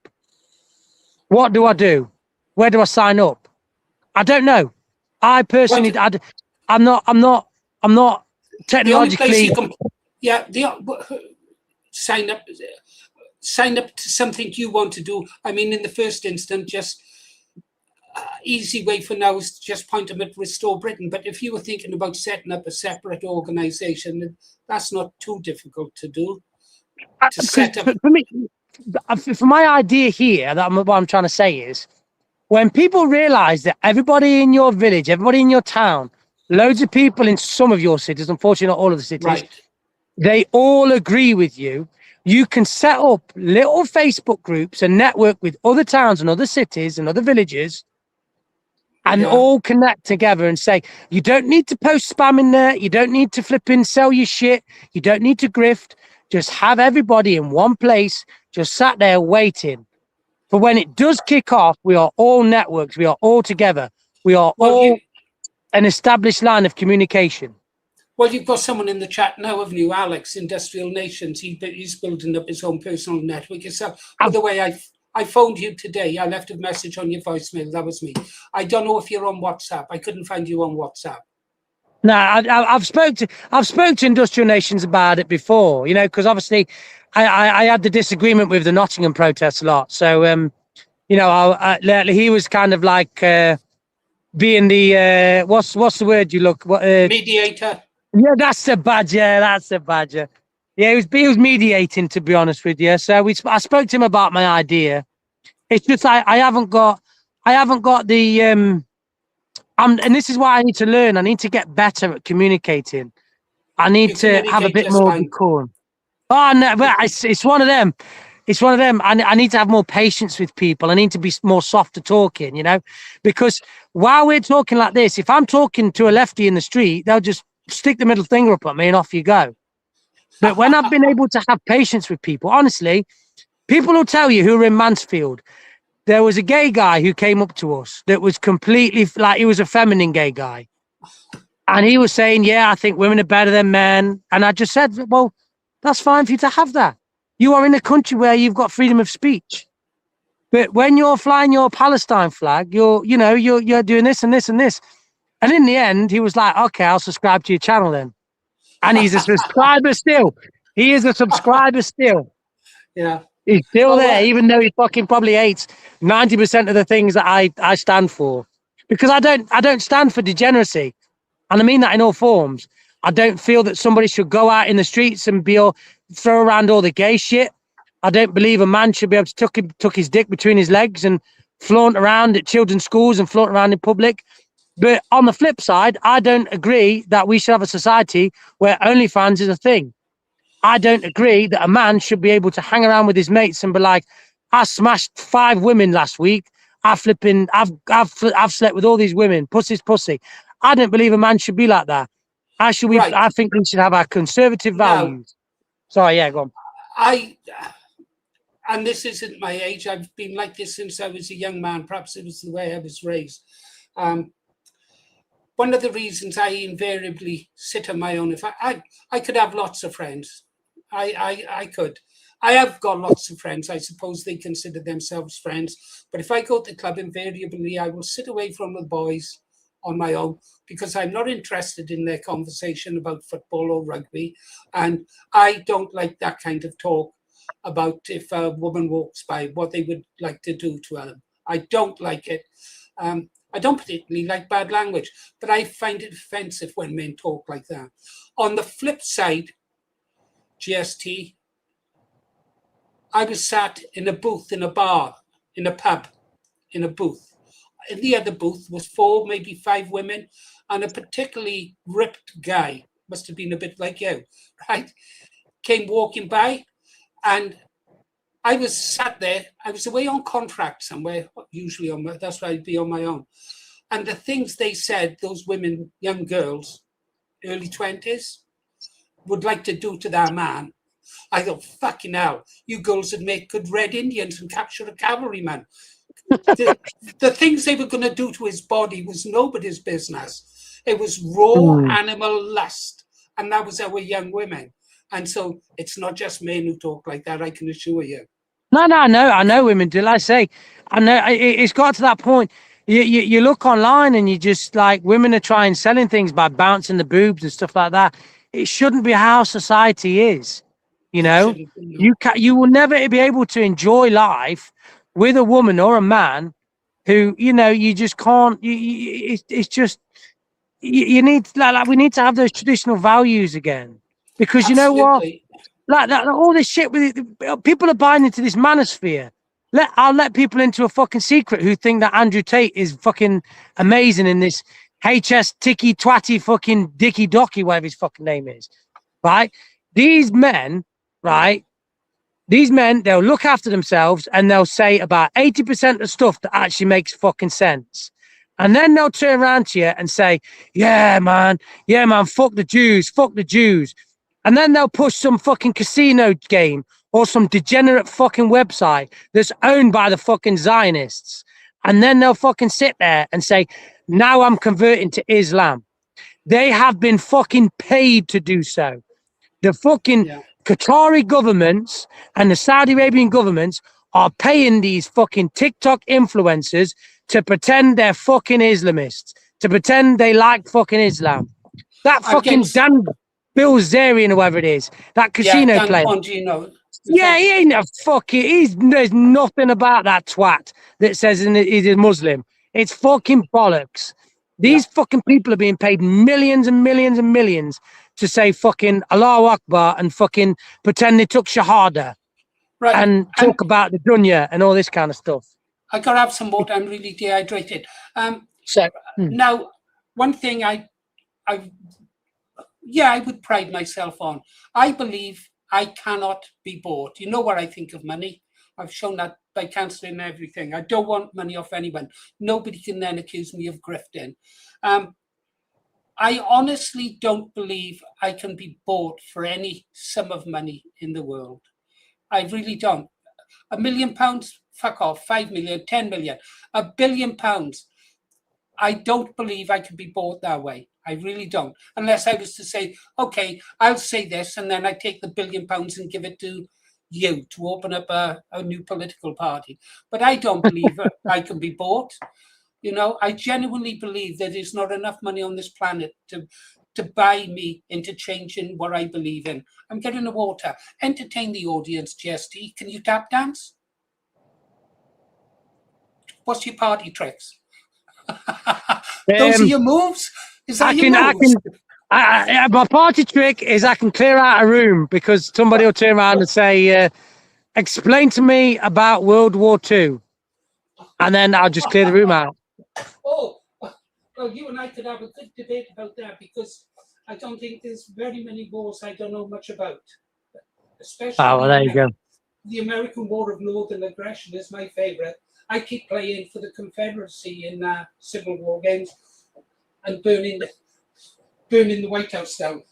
What do I do? Where do I sign up? I don't know. I personally, I'm not technologically. Sign up to something you want to do. I mean, in the first instance, just easy way for now is to just point them at Restore Britain. But if you were thinking about setting up a separate organisation, that's not too difficult to do. To set up. For me, for my idea here, what I'm trying to say is, when people realise that everybody in your village, everybody in your town, loads of people in some of your cities, unfortunately not all of the cities, right, they all agree with you. You can set up little Facebook groups and network with other towns and other cities and other villages, and all connect together and say, you don't need to post spam in there. You don't need to flip in, sell your shit. You don't need to grift. Just have everybody in one place, just sat there waiting. For when it does kick off, we are all networks. We are all together. We are all an established line of communication. Well, you've got someone in the chat now, haven't you? Alex, Industrial Nations. He's building up his own personal network yourself. By the way, I phoned you today. I left a message on your voicemail. That was me. I don't know if you're on WhatsApp. I couldn't find you on WhatsApp. No, I've spoken to Industrial Nations about it before, you know, because obviously I had the disagreement with the Nottingham protests a lot. So, you know, he was kind of like being the, what's the word you look? Mediator. Yeah, that's the badger. That's the badger. Yeah, he was mediating, to be honest with you. So I spoke to him about my idea. It's just I haven't got the and this is why I need to learn. I need to get better at communicating. I need to have a bit more decorum. Oh no, but it's one of them. It's one of them. I need to have more patience with people. I need to be more softer talking, you know, because while we're talking like this, if I'm talking to a lefty in the street, they'll just stick the middle finger up at me and off you go. But when I've been able to have patience with people, honestly, people will tell you who are in Mansfield. There was a gay guy who came up to us that was completely like, he was a feminine gay guy. And he was saying, yeah, I think women are better than men. And I just said, well, that's fine for you to have that. You are in a country where you've got freedom of speech. But when you're flying your Palestine flag, you're doing this and this and this. And in the end, he was like, okay, I'll subscribe to your channel then. And he's a subscriber still. He is a subscriber still. Yeah. He's still there, even though he fucking probably hates 90% of the things that I stand for. Because I don't stand for degeneracy. And I mean that in all forms. I don't feel that somebody should go out in the streets and throw around all the gay shit. I don't believe a man should be able to tuck his dick between his legs and flaunt around at children's schools and flaunt around in public. But on the flip side, I don't agree that we should have a society where OnlyFans is a thing. I don't agree that a man should be able to hang around with his mates and be like, I smashed 5 women last week. I've slept with all these women. Pussy's pussy. I don't believe a man should be like that. I think we should have our conservative values. Sorry, yeah, go on. And this isn't my age. I've been like this since I was a young man. Perhaps it was the way I was raised. One of the reasons I invariably sit on my own, if I could have lots of friends. I could. I have got lots of friends. I suppose they consider themselves friends. But if I go to the club, invariably, I will sit away from the boys on my own because I'm not interested in their conversation about football or rugby. And I don't like that kind of talk about if a woman walks by, what they would like to do to them. I don't like it. I don't particularly like bad language, but I find it offensive when men talk like that. On the flip side, GST, I was sat in a booth, in a bar, in a pub, in a booth. In the other booth was 4, maybe 5 women, and a particularly ripped guy, must have been a bit like you, right? Came walking by, and I was sat there. I was away on contract somewhere, usually that's why I'd be on my own. And the things they said, those women, young girls, early 20s, would like to do to their man. I thought, fucking hell, you girls would make good Red Indians and capture a cavalryman. The things they were going to do to his body was nobody's business. It was raw animal lust. And that was our young women. And so it's not just men who talk like that, I can assure you. No, I know women do. Like I say, I know it's got to that point. You look online and you just like, women are trying selling things by bouncing the boobs and stuff like that. It shouldn't be how society is. You know, you will never be able to enjoy life with a woman or a man who, you know, you just can't. It's just you need like we need to have those traditional values again, because you know what, like all this shit with people are buying into this manosphere. I'll let people into a fucking secret who think that Andrew Tate is fucking amazing in this HS Ticky Twatty fucking Dicky Docky, whatever his fucking name is, right? These men, right? These men, they'll look after themselves and they'll say about 80% of stuff that actually makes fucking sense. And then they'll turn around to you and say, yeah, man, fuck the Jews. And then they'll push some fucking casino game or some degenerate fucking website that's owned by the fucking Zionists. And then they'll fucking sit there and say, now I'm converting to Islam. They have been fucking paid to do so. The fucking Qatari governments and the Saudi Arabian governments are paying these fucking TikTok influencers to pretend they're fucking Islamists, to pretend they like fucking Islam. That fucking Dan Bilzerian or whatever it is, that casino player. Yeah, he ain't a fucking. There's nothing about that twat that says he's a Muslim. It's fucking bollocks. These fucking people are being paid millions and millions and millions to say fucking Allahu Akbar and fucking pretend they took Shahada, right? And talk about the dunya and all this kind of stuff. I gotta have some water. I'm really dehydrated. Now, one thing I would pride myself on. I believe I cannot be bought. You know what I think of money. I've shown that by cancelling everything. I don't want money off anyone. Nobody can then accuse me of grifting. I honestly don't believe I can be bought for any sum of money in the world. I really don't. £1 million, fuck off. 5 million, 10 million, £1 billion. I don't believe I can be bought that way. I really don't. Unless I was to say, okay, I'll say this, and then I take the £1 billion and give it to you to open up a new political party. But I don't believe I can be bought. You know, I genuinely believe that there's not enough money on this planet to buy me into changing what I believe in. I'm getting the water. Entertain the audience, GST. Can you tap dance? What's your party tricks? Those are your moves? Is that your moves? My party trick is I can clear out a room because somebody will turn around and say, explain to me about World War II. And then I'll just clear the room out. Oh, well, you and I could have a good debate about that because I don't think there's very many wars I don't know much about. Especially Oh, well, there you go. The American War of Northern Aggression is my favorite. I keep playing for the Confederacy in Civil War games and burning the White House down.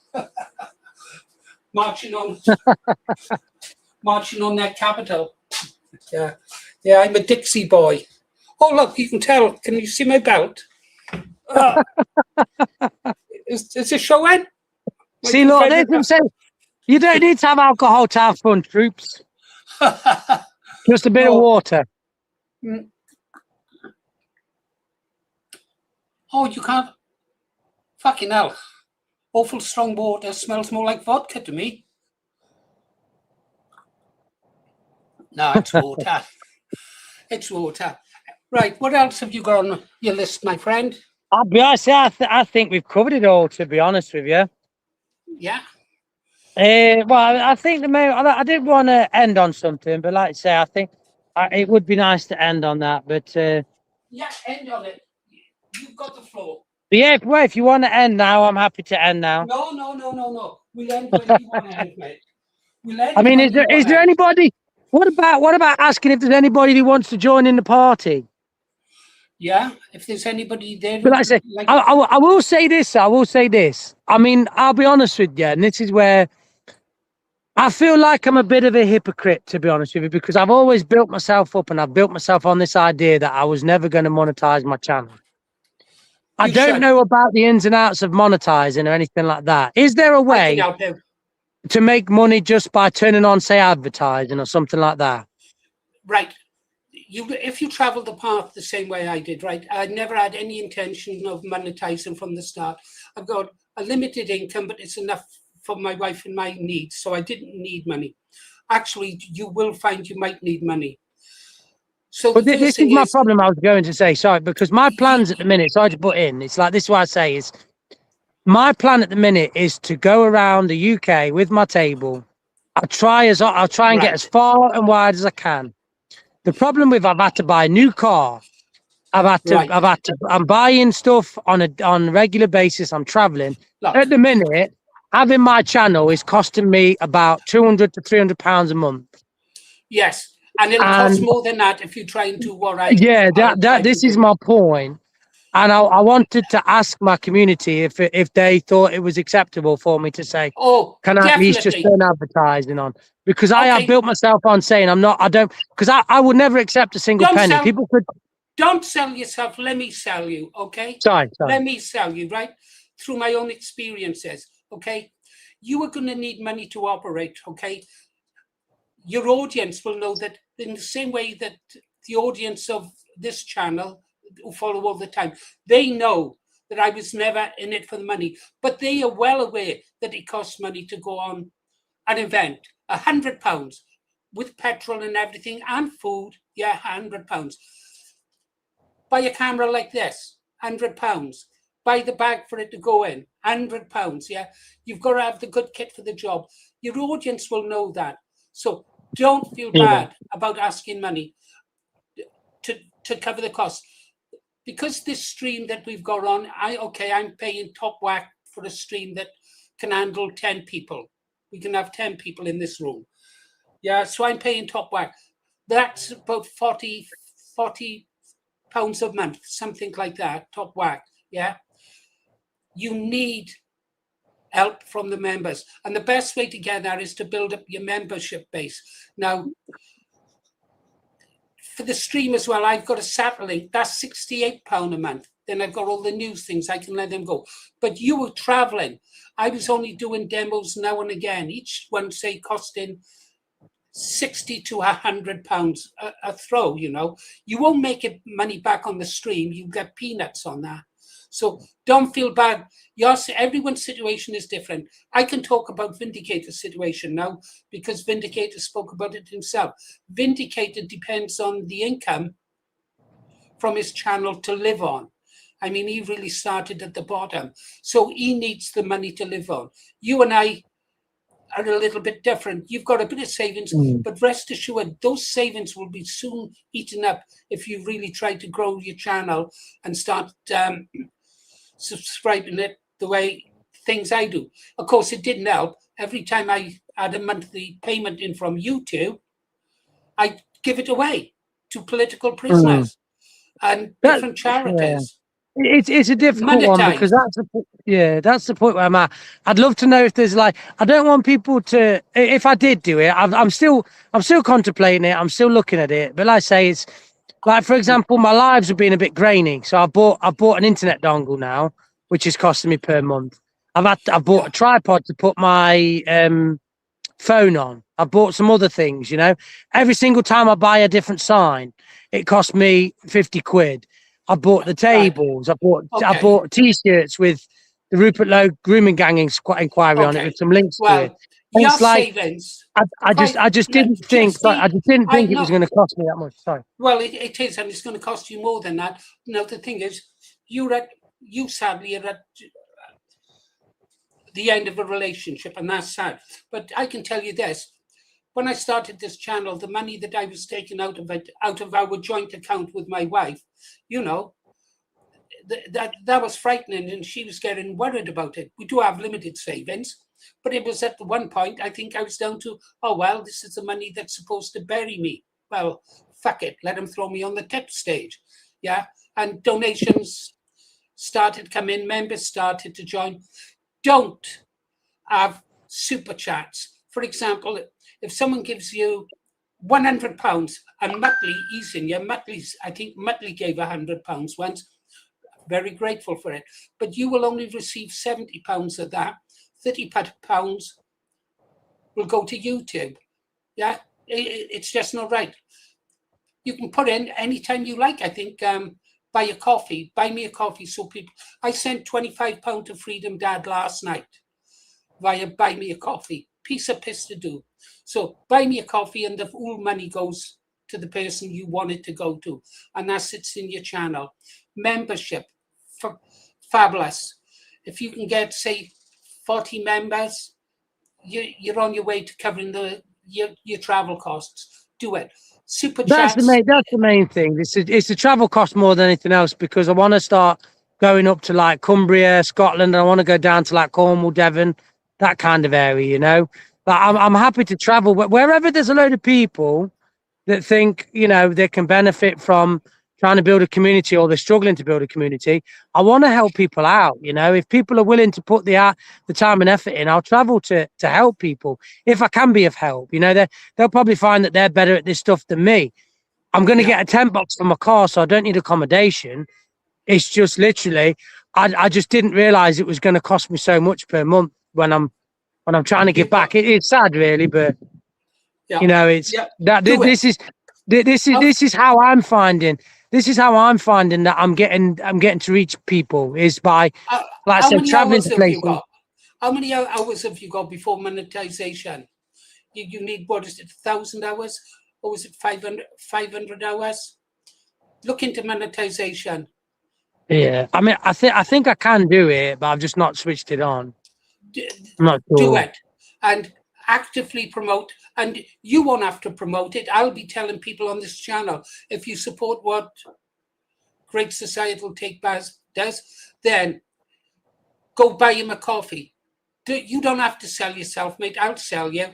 marching on that Capitol. Yeah, I'm a Dixie boy. Oh, look, you can tell. Can you see my belt? Is the show end? See, look, you don't need to have alcohol to have fun, troops. Just a bit of water. Oh, you can't. Fucking hell. Awful strong water smells more like vodka to me. No, it's water. It's water. Right, what else have you got on your list, my friend? I'll be honest, I think we've covered it all, to be honest with you. Yeah. Well, I think I did want to end on something, but like I say, I think it would be nice to end on that. But yeah, end on it. You've got the floor. Yeah, well, if you want to end now, I'm happy to end now. No. We'll end when you want to end, mate. We'll end. I mean, is there anybody? What about asking if there's anybody who wants to join in the party? Yeah, if there's anybody there. But like I say, I will say this. I mean, I'll be honest with you, and this is where I feel like I'm a bit of a hypocrite, to be honest with you, because I've always built myself up and I've built myself on this idea that I was never going to monetize my channel. I don't know about the ins and outs of monetizing or anything like that. Is there a way to make money just by turning on, say, advertising or something like that? Right. If you travel the path the same way I did, right? I never had any intention of monetizing from the start. I've got a limited income, but it's enough for my wife and my needs, so I didn't need money. Actually, you will find you might need money. So but this is my problem. I was going to say, sorry, because my plans at the minute, sorry to put in, it's like this is what I say is my plan at the minute is to go around the UK with my table. I'll try and get as far and wide as I can. The problem with I've had to buy a new car. I'm buying stuff on a regular basis. I'm traveling. At the minute, having my channel is costing me about £200 to £300 a month. Yes. And it'll cost more than that if you try and do what I this is my point. And I wanted to ask my community if they thought it was acceptable for me to say, can I at least just turn advertising on? Because I have built myself on saying because I would never accept a single penny. People could. Don't sell yourself. Let me sell you. Okay. Sorry. Let me sell you, right? Through my own experiences. Okay. You are going to need money to operate. Okay. Your audience will know that in the same way that the audience of this channel who follow all the time, they know that I was never in it for the money, but they are well aware that it costs money to go on an event. £100 with petrol and everything and food. Yeah, £100. Buy a camera like this, £100. Buy the bag for it to go in, £100. Yeah, you've got to have the good kit for the job. Your audience will know that. So don't feel bad about asking money to cover the cost. Because this stream that we've got on, I'm paying top whack for a stream that can handle 10 people. We can have 10 people in this room. Yeah, so I'm paying top whack. That's about £40 a month, something like that, top whack. Yeah. You need help from the members. And the best way to get that is to build up your membership base. Now, for the stream as well, I've got a satellite. That's £68 a month. Then I've got all the news things. I can let them go. But you were traveling. I was only doing demos now and again. Each one, say, costing £60 to £100 a throw, you know. You won't make it money back on the stream. You get peanuts on that. So don't feel bad. Everyone's situation is different. I can talk about Vindicator's situation now because Vindicator spoke about it himself. Vindicator depends on the income from his channel to live on. I mean, he really started at the bottom. So he needs the money to live on. You and I are a little bit different. You've got a bit of savings, but rest assured, those savings will be soon eaten up if you really try to grow your channel and start subscribing it the way things I do. Of course, it didn't help. Every time I had a monthly payment in from YouTube, I give it away to political prisoners and different charities. It's a difficult one because that's the point where I'm at. I'd love to know if there's like, I don't want people to, if I did do it, I'm still contemplating it. I'm still looking at it. But like I say, it's like, for example, my lives have been a bit grainy. So I bought an internet dongle now, which is costing me per month. I bought a tripod to put my phone on. I bought some other things, you know. Every single time I buy a different sign, it costs me 50 quid. I bought the tables. I bought T-shirts with the Rupert Lowe grooming gang inquiry on it with some links to it. And it's like savings, I just didn't think it was going to cost me that much. Sorry. Well, it is, and it's going to cost you more than that. No, the thing is, you sadly are at the end of a relationship, and that's sad. But I can tell you this. When I started this channel, the money that I was taking out of our joint account with my wife, you know, that was frightening, and she was getting worried about it. We do have limited savings, but it was at one point, I think I was down to, oh, well, this is the money that's supposed to bury me. Well, fuck it, let them throw me on the tip stage. Yeah, and donations started coming, members started to join. Don't have super chats. For example, if someone gives you £100 and Muttley, he's in your Muttley's, I think Muttley gave £100 once. Very grateful for it. But you will only receive £70 of that. £30 will go to YouTube. Yeah, it's just not right. You can put in anytime you like, I think, buy me a coffee. So people, I sent £25 to Freedom Dad last night via buy me a coffee. Piece of piss to do. So buy me a coffee, and the all money goes to the person you want it to go to, and that sits in your channel. Membership, fabulous. If you can get, say, 40 members, you're on your way to covering your travel costs. Do it. Super chats. That's the main thing. It's the travel cost more than anything else, because I want to start going up to like Cumbria, Scotland. And I want to go down to like Cornwall, Devon, that kind of area, you know. But I'm happy to travel, but wherever there's a load of people that think, you know, they can benefit from trying to build a community, or they're struggling to build a community, I want to help people out. You know, if people are willing to put the time and effort in, I'll travel to help people if I can be of help. You know, they'll probably find that they're better at this stuff than me. I'm going to get a tent box for my car, so I don't need accommodation. It's just literally, I just didn't realize it was going to cost me so much per month when I'm trying to give back. It's sad, really, but you know, it's this is how I'm finding. This is how I'm finding that I'm getting to reach people is by, like I said, traveling to places. How many hours have you got before monetization? You need, what is it, 1,000 hours? Or was it 500 hours? Look into monetization. Yeah, I mean, I think I can do it, but I've just not switched it on. I'm not sure. Do it and actively promote, and you won't have to promote it. I'll be telling people on this channel, if you support what Great Societal Takeback does, then go buy him a coffee. You don't have to sell yourself, mate. I'll sell you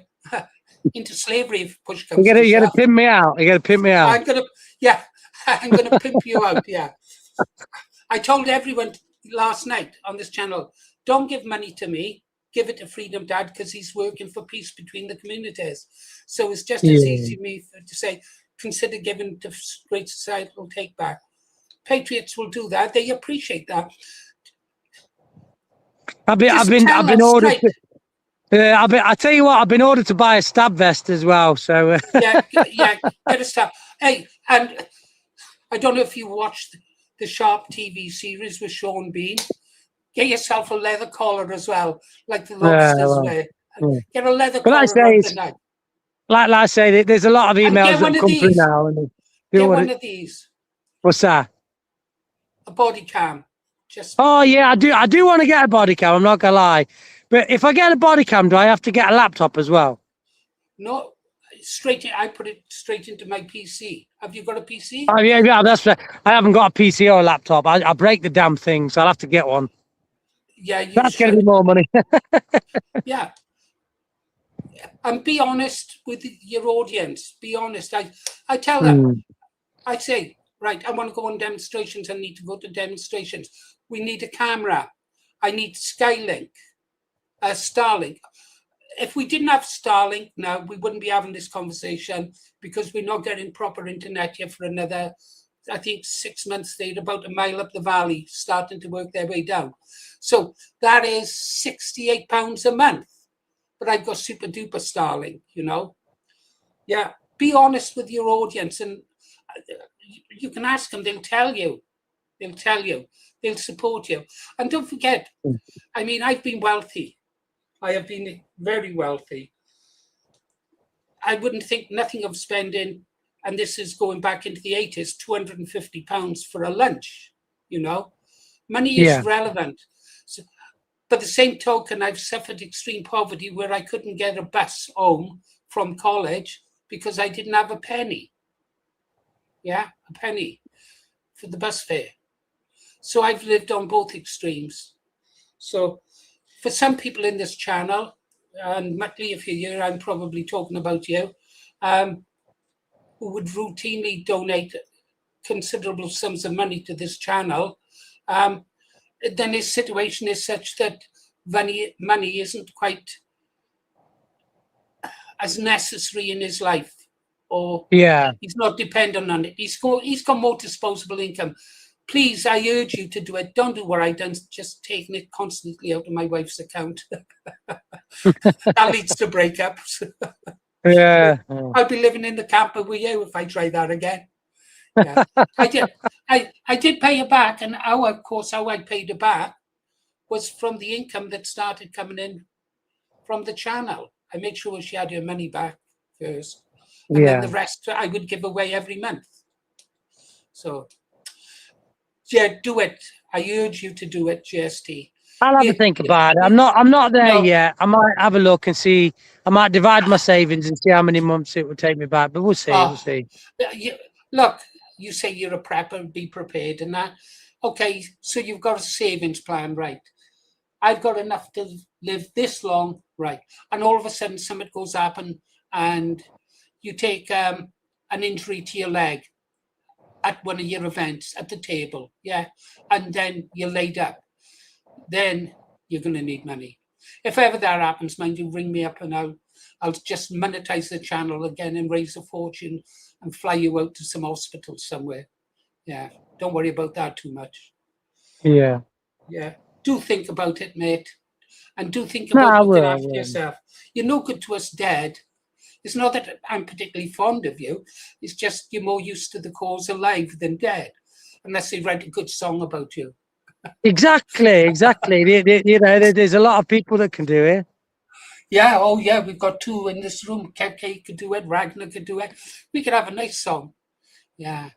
into slavery if push comes. You gotta pimp me out. You gotta pimp me out. I'm gonna pimp you out. Yeah. I told everyone last night on this channel, don't give money to me. Give it to Freedom Dad, because he's working for peace between the communities. So it's just as easy for me to say, consider giving to Great Societal Takeback. Patriots will do that. They appreciate that. I've been ordered. I tell you what, I've been ordered to buy a stab vest as well. So yeah, get a stab. Hey, and I don't know if you watched the Sharp TV series with Sean Bean. Get yourself a leather collar as well, like the lobsters wear. Get a leather collar. Like I say, there's a lot of emails that come through now. Get one of these. What's that? A body cam. Just Oh yeah, I do want to get a body cam. I'm not gonna lie, but if I get a body cam, do I have to get a laptop as well? no, I put it straight into my PC. Have you got a PC? Oh yeah, that's right. I haven't got a PC or a laptop. I break the damn thing, so I'll have to get one. Yeah, you That's gonna be should. more money. Yeah. And be honest with your audience. Be honest. I tell them, I say, right, I want to go on demonstrations. I need to go to demonstrations. We need a camera. I need Skylink, Starlink. If we didn't have Starlink now, we wouldn't be having this conversation because we're not getting proper internet here for another, I think, 6 months. They're about a mile up the valley, starting to work their way down. So that is £68 a month. But I've got super duper Starlink, you know. Yeah, be honest with your audience, and you can ask them. They'll tell you. They'll tell you. They'll support you. And don't forget, I mean, I've been wealthy. I have been very wealthy. I wouldn't think nothing of spending, and this is going back into the 80s, £250 for a lunch, you know. Money is relevant. So, but the same token, I've suffered extreme poverty where I couldn't get a bus home from college because I didn't have a penny. Yeah, a penny for the bus fare. So I've lived on both extremes. So for some people in this channel, and Muttley, if you're here, I'm probably talking about you, who would routinely donate considerable sums of money to this channel, then his situation is such that money isn't quite as necessary in his life, or he's not dependent on it. He's got more disposable income. Please, I urge you to do it. Don't do what I've done, just taking it constantly out of my wife's account. That leads to breakups. Yeah. I'll be living in the camper with you if I try that again. Yeah. I did pay her back, and how I paid her back was from the income that started coming in from the channel. I made sure she had her money back first, and then the rest I would give away every month. So, yeah, do it. I urge you to do it, GST. I'll have a think about it. I'm not there yet. I might have a look and see. I might divide my savings and see how many months it would take me back. But we'll see. We'll see. Look, you say you're a prepper, be prepared and that. Okay, so you've got a savings plan, right? I've got enough to live this long, right? And all of a sudden something goes up and you take an injury to your leg at one of your events at the table, yeah? And then you're laid up. Then you're going to need money. If ever that happens, mind you, ring me up and I'll just monetize the channel again and raise a fortune and fly you out to some hospital somewhere. Yeah, don't worry about that too much. Yeah. Yeah, do think about it, mate. And do think about looking after yourself. You're no good to us dead. It's not that I'm particularly fond of you. It's just you're more used to the cause alive than dead, unless they write a good song about you. Exactly. You know, there's a lot of people that can do it. Yeah, oh yeah, we've got two in this room. Kevke could do it, Ragnar could do it. We could have a nice song. Yeah.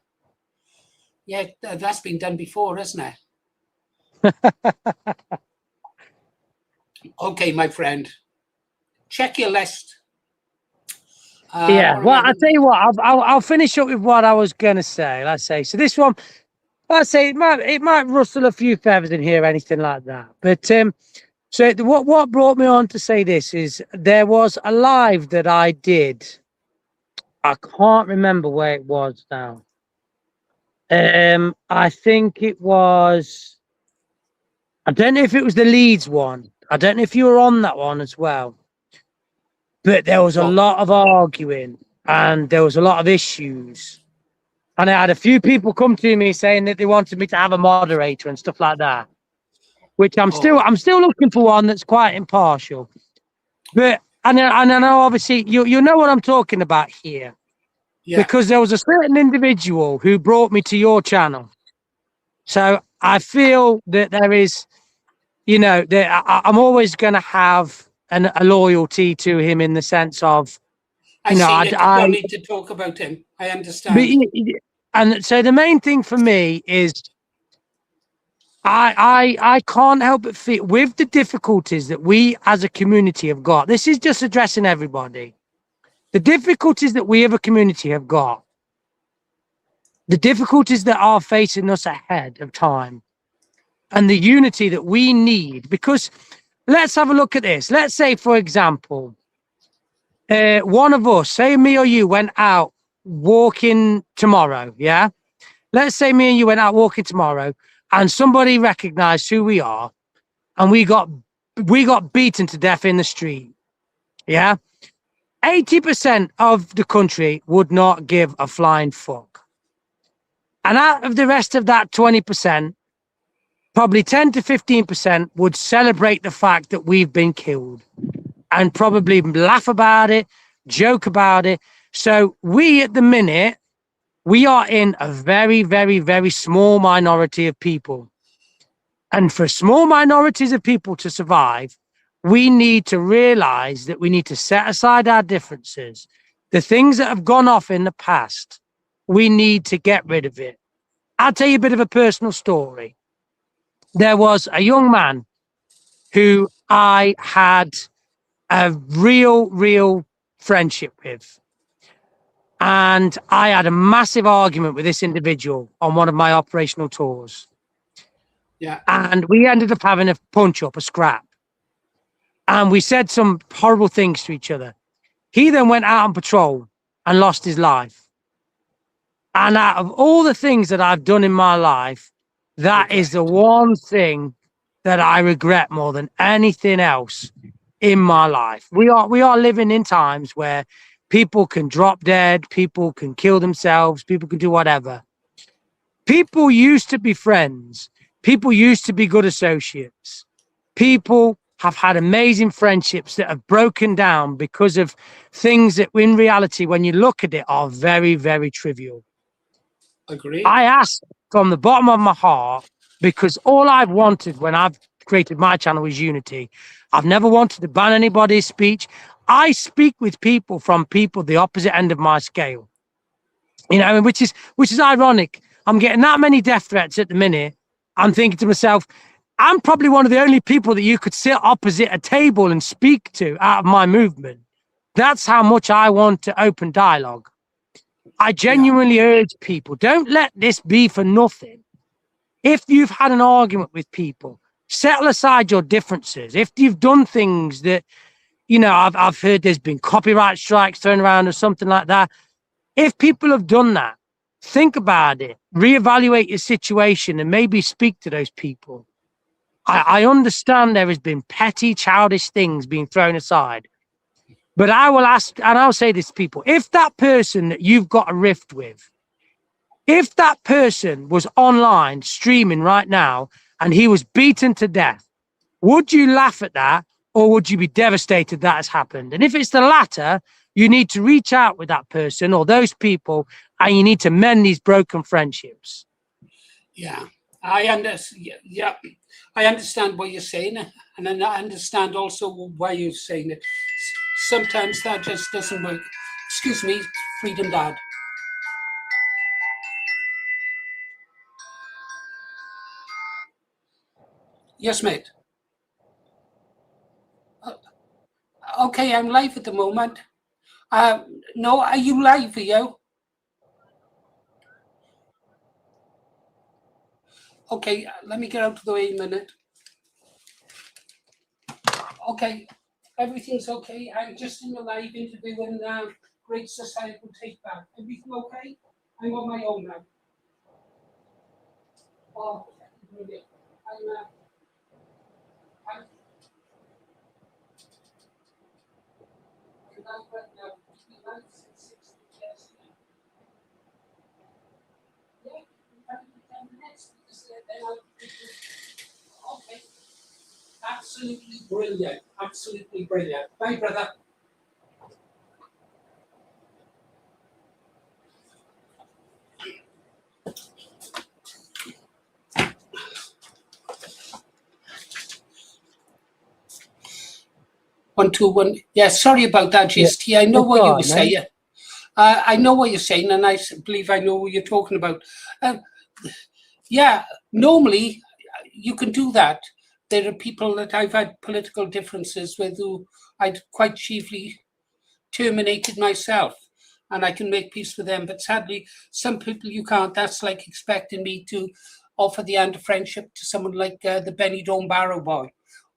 Yeah, that's been done before, hasn't it? Okay, my friend. Check your list. Yeah, well, I'll tell you what, I'll finish up with what I was going to say. Let's say, so this one, let's say it might rustle a few feathers in here, anything like that. But so what brought me on to say this is there was a live that I did. I can't remember where it was now. I think it was, I don't know if it was the Leeds one. I don't know if you were on that one as well. But there was a lot of arguing and there was a lot of issues. And I had a few people come to me saying that they wanted me to have a moderator and stuff like that. Which I'm still looking for one that's quite impartial. But and I know obviously you know what I'm talking about here. Yeah. Because there was a certain individual who brought me to your channel. So I feel that there is, you know, that I'm always going to have a loyalty to him in the sense of, you know, I don't need to talk about him. I understand. And so the main thing for me is I can't help but feel with the difficulties that we as a community have got. This is just addressing everybody. The difficulties that we as a community have got, the difficulties that are facing us ahead of time, and the unity that we need. Because let's have a look at this. Let's say, for example, one of us, say me or you, went out walking tomorrow. Yeah. Let's say me and you went out walking tomorrow and somebody recognized who we are and we got beaten to death in the street. Yeah. 80% of the country would not give a flying fuck. And out of the rest of that 20%, probably 10 to 15% would celebrate the fact that we've been killed and probably laugh about it, joke about it. So we, at the minute, we are in a very, very, very small minority of people. And for small minorities of people to survive, we need to realize that we need to set aside our differences. The things that have gone off in the past, we need to get rid of it. I'll tell you a bit of a personal story. There was a young man who I had a real friendship with. And I had a massive argument with this individual on one of my operational tours. Yeah. And we ended up having a punch up, a scrap. And we said some horrible things to each other. He then went out on patrol and lost his life. And out of all the things that I've done in my life, that is the one thing that I regret more than anything else in my life. We are living in times where people can drop dead, people can kill themselves, people can do whatever. People used to be friends. People used to be good associates. People have had amazing friendships that have broken down because of things that in reality, when you look at it, are very, very trivial. Agree. I ask from the bottom of my heart, because all I've wanted when I've created my channel is unity. I've never wanted to ban anybody's speech. I speak with people from people the opposite end of my scale, you know, which is ironic. I'm getting that many death threats at the minute. I'm thinking to myself, I'm probably one of the only people that you could sit opposite a table and speak to out of my movement. That's how much I want to open dialogue. I genuinely urge people, don't let this be for nothing. If you've had an argument with people, settle aside your differences. If you've done things that, you know, I've heard there's been copyright strikes thrown around or something like that. If people have done that, think about it, reevaluate your situation and maybe speak to those people. I understand there has been petty, childish things being thrown aside. But I will ask, and I'll say this to people, if that person that you've got a rift with, if that person was online streaming right now and he was beaten to death, would you laugh at that or would you be devastated that has happened? And if it's the latter, you need to reach out with that person or those people and you need to mend these broken friendships. Yeah, I understand what you're saying, and then I understand also why you're saying it. Sometimes that just doesn't work. Excuse me, Freedom Dad. Yes, mate. Okay, I'm live at the moment. No, are you live, are you? Okay, let me get out of the way a minute. Okay, everything's okay. I'm just in a live interview in Great Societal Takeback. Everything okay? I'm on my own now. Oh, brilliant. Okay. Absolutely brilliant. Absolutely brilliant. Bye, brother. One, two, one. Yeah, sorry about that, GST. Yeah, I know what you were saying. I know what you're saying, and I believe I know what you're talking about. Yeah, normally, you can do that. There are people that I've had political differences with who I'd quite chiefly terminated myself, and I can make peace with them. But sadly, some people you can't. That's like expecting me to offer the hand of friendship to someone like the Benidorm Barrow boy.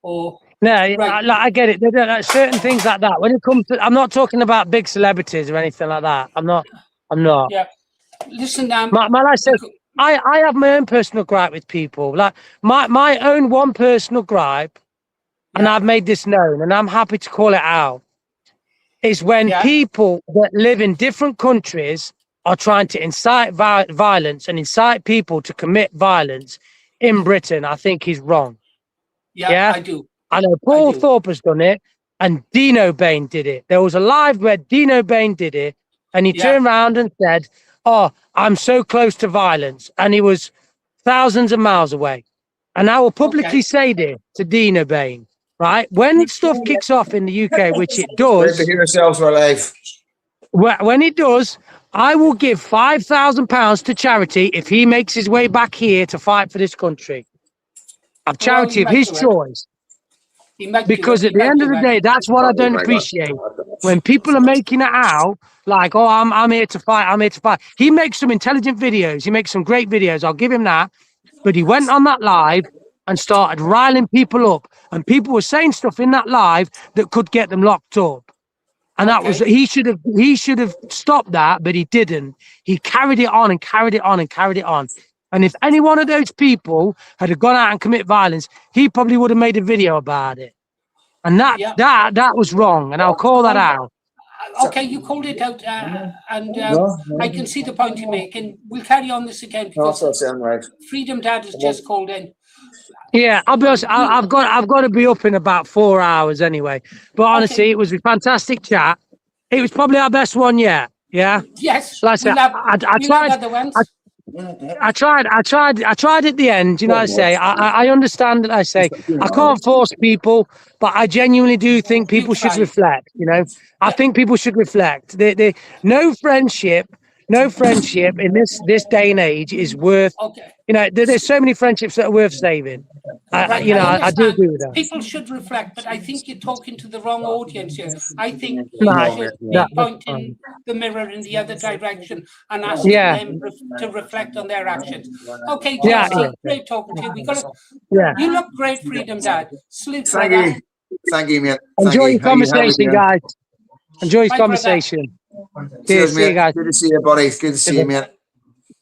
Or No, right. I get it. There are certain things like that. When it comes to, I'm not talking about big celebrities or anything like that. I'm not. Yeah. Listen, like I said, I have my own personal gripe with people. Like my own one personal gripe, and I've made this known, and I'm happy to call it out, is when people that live in different countries are trying to incite violence and incite people to commit violence in Britain. I think he's wrong. Yeah, I do. I know Paul Thorpe has done it, and Dino Bain did it. There was a live where Dino Bain did it, and he turned around and said, "Oh, I'm so close to violence," and he was thousands of miles away. And I will publicly say this to Dino Bain, right? When stuff kicks off in the UK, which it does, hear yourselves for life. When it does, I will give £5,000 to charity if he makes his way back here to fight for this country. Of charity of his choice. Because at the end of the day, that's what I don't appreciate. When people are making it out like, oh, I'm here to fight, I'm here to fight. He makes some intelligent videos. He makes some great videos. I'll give him that. But he went on that live and started riling people up. And people were saying stuff in that live that could get them locked up. And that was, he should have stopped that, but he didn't. He carried it on and carried it on and carried it on. And if any one of those people had gone out and commit violence, he probably would have made a video about it. And that was wrong. And I'll call that out. Okay, you called it out, and I can see the point you make. And we'll carry on this again because Freedom Dad has just called in. Yeah, I'll be honest. I've got to be up in about 4 hours anyway. But honestly, it was a fantastic chat. It was probably our best one yet. Yeah. Yes. Like I tried at the end. You know, I understand that. I can't force people, but I genuinely do think people should reflect. You know, I think people should reflect. No friendship in this day and age is worth. You know, there's so many friendships that are worth saving. I do agree with that. People should reflect, but I think you're talking to the wrong audience here. I think you should be pointing the mirror in the other direction and asking them to reflect on their actions. Okay, Jesse, great talking to you. You look great, Freedom Dad. Salute. Thank you. Thank you, mate. Enjoy your conversation, guys. Enjoy your conversation. Cheers, see you guys. Good to see you, buddy. Good to see you, mate.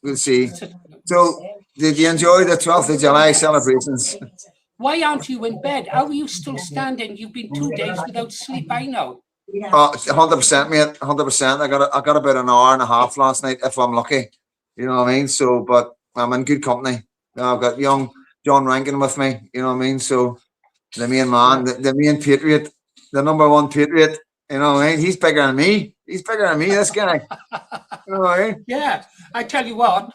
Good to see you. So, did you enjoy the 12th of July celebrations? Why aren't you in bed? How are you still standing? You've been 2 days without sleep, I know. 100%, mate. 100%. I got about an hour and a half last night, if I'm lucky. You know what I mean? So, but I'm in good company. I've got young John Rankin with me. You know what I mean? So, the main man, the main patriot, the #1 patriot. You know what I mean? He's bigger than me. He's bigger than me, this guy. You know what I mean? Yeah. I tell you what.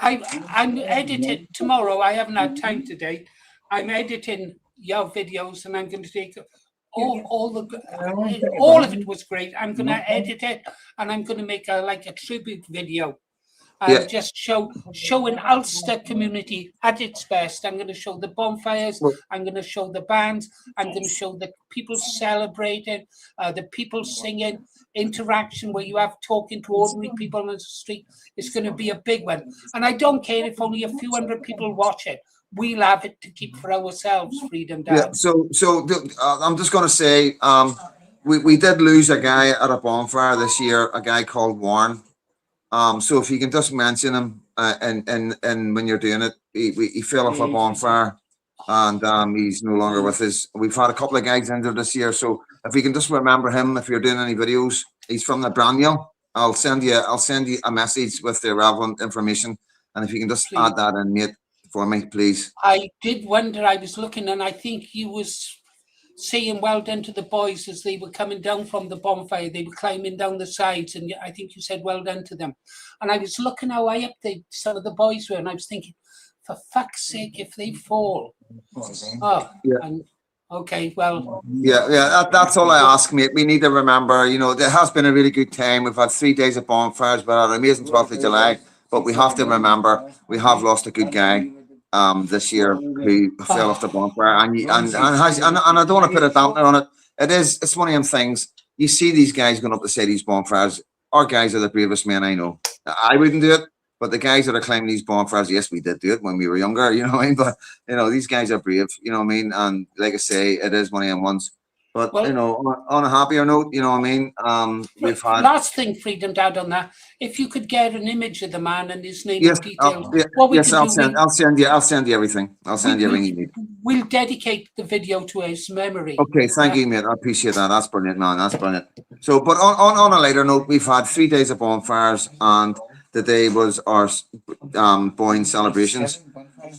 I'm editing tomorrow. I haven't had time today. I'm editing your videos, and I'm going to take all of it was great. I'm going to edit it, and I'm going to make a tribute video. Just showing Ulster community at its best. I'm going to show the bonfires. I'm going to show the bands. I'm going to show the people celebrating, the people singing, interaction where you have talking to ordinary people on the street. It's going to be a big one. And I don't care if only a few hundred people watch it. We'll have it to keep for ourselves, Freedom Dad. Yeah. So I'm just going to say, we did lose a guy at a bonfire this year, a guy called Warren. So if you can just mention him, and when you're doing it, he fell off a bonfire, and he's no longer with us. We've had a couple of guys injured this year, so if you can just remember him, if you're doing any videos, he's from the Braniel. I'll send you a message with the relevant information, and if you can just add that in, mate, for me, please. I did wonder. I was looking, and I think he was saying well done to the boys as they were coming down from the bonfire. They were climbing down the sides, and I think you said well done to them. And I was looking how high up some of the boys were, and I was thinking, for fuck's sake, if they fall. Okay, well. Yeah, that's all I ask, mate. We need to remember, you know, there has been a really good time. We've had 3 days of bonfires, but an amazing 12th of July. But we have to remember, we have lost a good guy. this year who fell off the bonfire, and I don't want to put a dampener on it. It's one of them things. You see these guys going up to say these bonfires. Our guys are the bravest men I know. I wouldn't do it, but the guys that are climbing these bonfires, yes, we did do it when we were younger, you know what I mean? But these guys are brave, you know what I mean? And like I say, it is one of them ones. But on a happier note, you know what I mean? We've had last thing, Freedom Dad, on that. If you could get an image of the man and his name yes, and details, I'll send you everything. I'll send you everything you need. We'll dedicate the video to his memory. Okay, thank you, mate. I appreciate that. That's brilliant, man. That's brilliant. So, but on a lighter note, we've had 3 days of bonfires, and the day was our Boyne celebrations,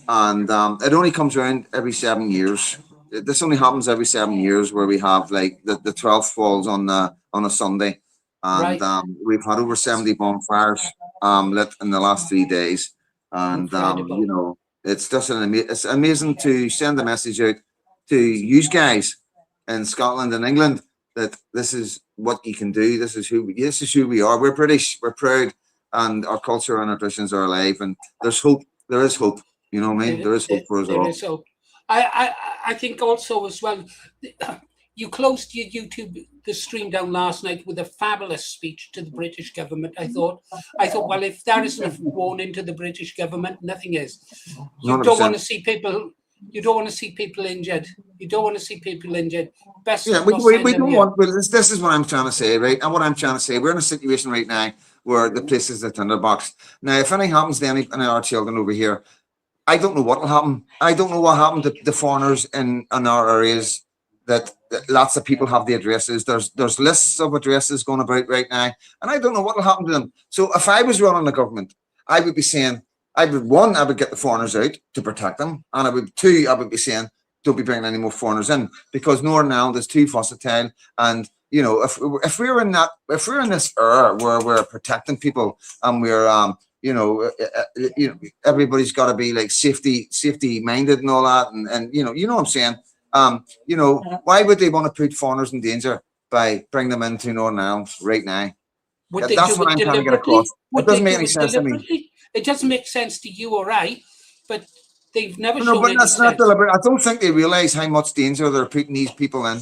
and it only comes around every 7 years. This only happens every 7 years, where we have like the 12th falls on a Sunday, and we've had over 70 bonfires lit in the last 3 days, and it's just it's amazing to send a message out to you guys in Scotland and England that this is what you can do. This is who we are. We're British. We're proud, and our culture and our traditions are alive. And there's hope. There is hope. You know what I mean? There is hope for us all. There is hope. I think also as well, you closed your the stream down last night with a fabulous speech to the British government. I thought, well, if that isn't worn into the British government, nothing is. You 100%. Don't want to see people. You don't want to see people injured. You don't want to see people injured. Best. Yeah, we don't want. Well, this is what I'm trying to say, right? And what I'm trying to say, we're in a situation right now where the place is the tinderbox. Now, if anything happens to any of our children over here, I don't know what will happen. I don't know what happened to the foreigners in our areas. That lots of people have the addresses. There's lists of addresses going about right now, and I don't know what will happen to them. So if I was running the government, I would be saying, I would get the foreigners out to protect them, and I would be saying, don't be bringing any more foreigners in, because Northern Ireland is too versatile. And if we're in this era where we're protecting people, and we're everybody's got to be like safety minded and all that, and you know what I'm saying. Why would they want to put foreigners in danger by bringing them into Northern Ireland right now? That's what I'm trying to get across. It doesn't make any sense to me. It doesn't make sense to you or I, but they've never shown but that's not deliberate. I don't think they realise how much danger they're putting these people in.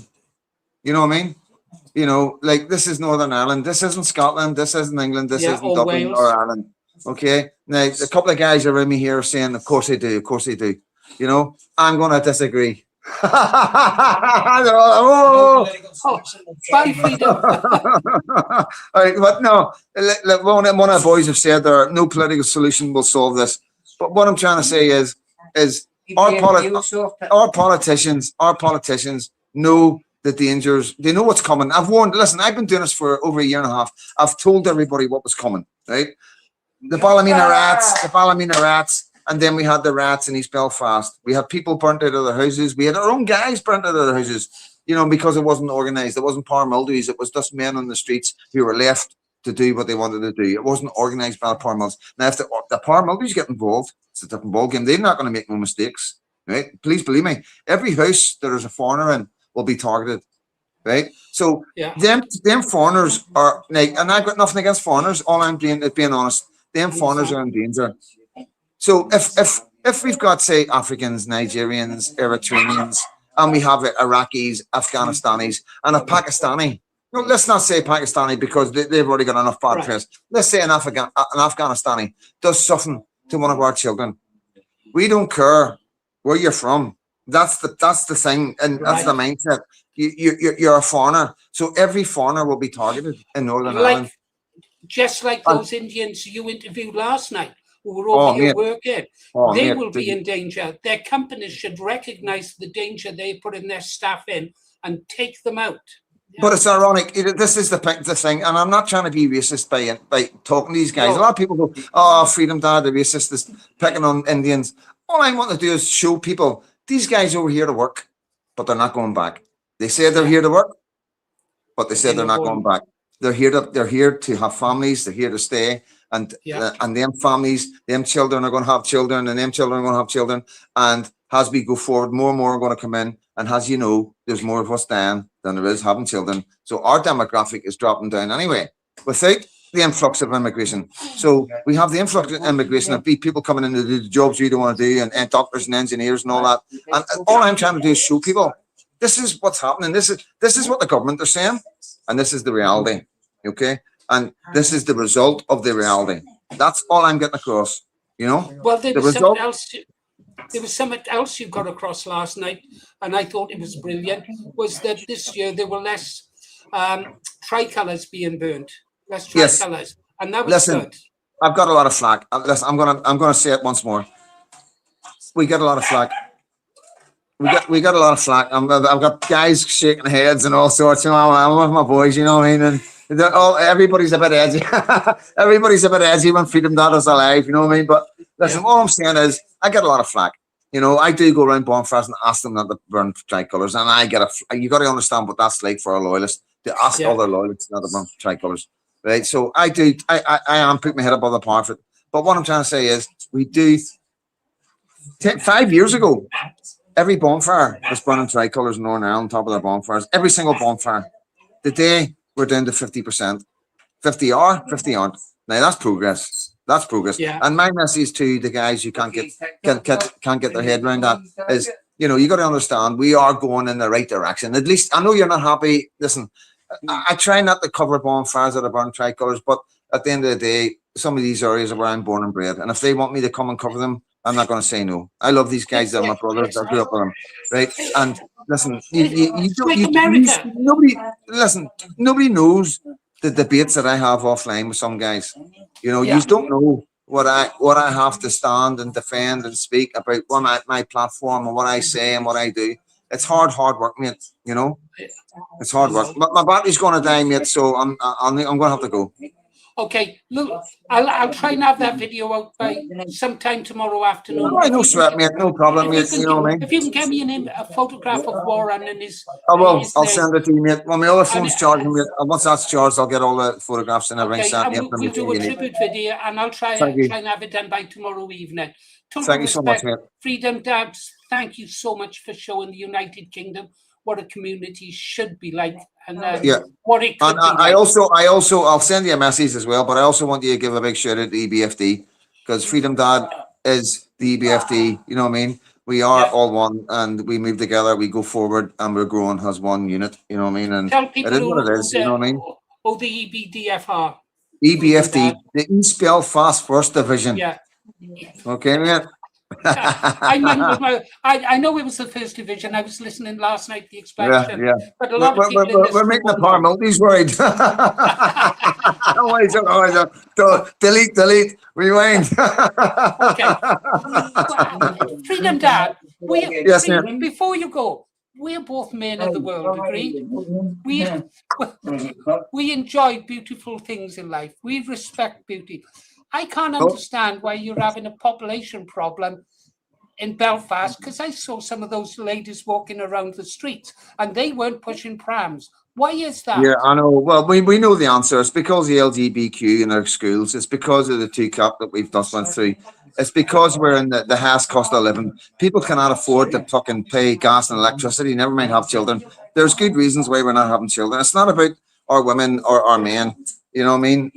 You know what I mean? Like, this is Northern Ireland. This isn't Scotland. This isn't England. This isn't Dublin or Ireland. Okay? Now, a couple of guys around me here are saying, of course they do. Of course they do. I'm going to disagree. But no, one of the boys have said there, no political solution will solve this. But what I'm trying to say is our politicians know the dangers. They know what's coming. I've warned. Listen, I've been doing this for over a year and a half. I've told everybody what was coming. Right, the Ballymena rats. And then we had the rats in East Belfast. We had people burnt out of their houses. We had our own guys burnt out of their houses, because it wasn't organised. It wasn't paramilitaries. It was just men on the streets who were left to do what they wanted to do. It wasn't organised by the paramilitaries. Now, if the paramilitaries get involved, it's a different ballgame. They're not going to make no mistakes, right? Please believe me. Every house that there's a foreigner in will be targeted, right? So them foreigners are, like, and I've got nothing against foreigners. All I'm doing is being honest. Them foreigners are in danger. So if we've got, say, Africans, Nigerians, Eritreans, and we have Iraqis, Afghanistanis, and a Pakistani. No, let's not say Pakistani, because they've already got enough bad press. Let's say an Afghanistani does something to one of our children. We don't care where you're from. That's the thing, and that's the mindset. You're a foreigner, so every foreigner will be targeted in Northern Ireland. Just like those Indians you interviewed last night, who were over here working, they will be in danger. Their companies should recognise the danger they put in their staff in and take them out. But it's ironic. This is the thing, and I'm not trying to be racist by talking to these guys. No. A lot of people go, "Oh, Freedom Dad, the racist is picking on Indians." All I want to do is show people these guys are here to work, but they're not going back. They say they're here to work, but they say they're not going back. They're here to have families. They're here to stay. And them families, them children are going to have children, and them children are going to have children. And as we go forward, more and more are going to come in. And as you know, there's more of us dying than there is having children. So our demographic is dropping down anyway. Without the influx of immigration. So we have the influx of immigration of people coming in to do the jobs you don't want to do, and doctors and engineers and all that. And all I'm trying to do is show people this is what's happening. This is what the government are saying, and this is the reality. Okay, and this is the result of the reality. That's all I'm getting across. You know, Well, there the was something result. else. There was something else you got across last night, and I thought it was brilliant. Was that this year there were less tricolours being burnt, less Yes. tricolours, and that was Listen, good. I've got a lot of flack. Listen, I'm gonna say it once more. We get a lot of flack. We got a lot of flack. I've got guys shaking heads and all sorts. You know, I'm with my boys. You know what I mean? And everybody's a bit edgy. Everybody's a bit edgy when Freedom Dad is alive. You know what I mean? But listen, all I'm saying is I get a lot of flack. You know, I do go around bonfires and ask them not to burn tricolours, and I get you got to understand what that's like for a loyalist to ask other loyalists not to burn tricolours, right? So I do. I am putting my head above the parapet. But what I'm trying to say is we do. 5 years ago, every bonfire was burning tricolours in Northern Ireland on top of their bonfires. Every single bonfire. Today, we're down to 50%. 50 are, 50 aren't. Now, that's progress. That's progress. Yeah. And my message to the guys who can't get their head around that is, you know, you got to understand we are going in the right direction. At least, I know you're not happy. Listen, I try not to cover bonfires that are burning tricolours, but at the end of the day, some of these areas are where I'm born and bred. And if they want me to come and cover them, I'm not going to say no. I love these guys. They're my brothers. I grew up with them, right? And listen, nobody knows the debates that I have offline with some guys. You know, you don't know what I have to stand and defend and speak about my platform and what I say and what I do. It's hard work, mate. You know, it's hard work. But my battery's going to die, mate. So I'm going to have to go. Okay, look, I'll try and have that video out by sometime tomorrow afternoon. No sweat, mate. No problem, mate. You know what I mean? If you can get me a photograph of Warren and his... I will. I'll send it to you, mate. Well, my other phone's charging, mate. Once that's charged, I'll get all the photographs and everything sent to you. We'll do a tribute video, and I'll try and have it done by tomorrow evening. Thank you so much, mate. Freedom Dads, thank you so much for showing the United Kingdom what a community should be like, and what it could be like. I'll send you a message as well, but I also want you to give a big shout out to EBFD, because Freedom Dad is the EBFD. You know what I mean? We are all one, and we move together. We go forward, and we're growing as one unit. You know what I mean? And tell people it is what it is. You know what I mean? Oh, the EBDF are. EBFD, the East Belfast First Division. Yeah. Okay, mate. I know it was the first division. I was listening last night, the expansion. But a lot of people we're making the paramilitaries worried. Delete, rewind. Okay. Freedom Dad, before you go, we're both men of the world, agreed? We enjoy beautiful things in life. We respect beauty. I can't understand why you're having a population problem in Belfast, because I saw some of those ladies walking around the streets and they weren't pushing prams. Why is that? Yeah, I know. Well, we know the answer. It's because the LGBTQ in our schools. It's because of the 2 cap that we've just went through. It's because we're in the highest cost of living. People cannot afford to fucking pay gas and electricity, never mind have children. There's good reasons why we're not having children. It's not about our women or our men. You know what I mean?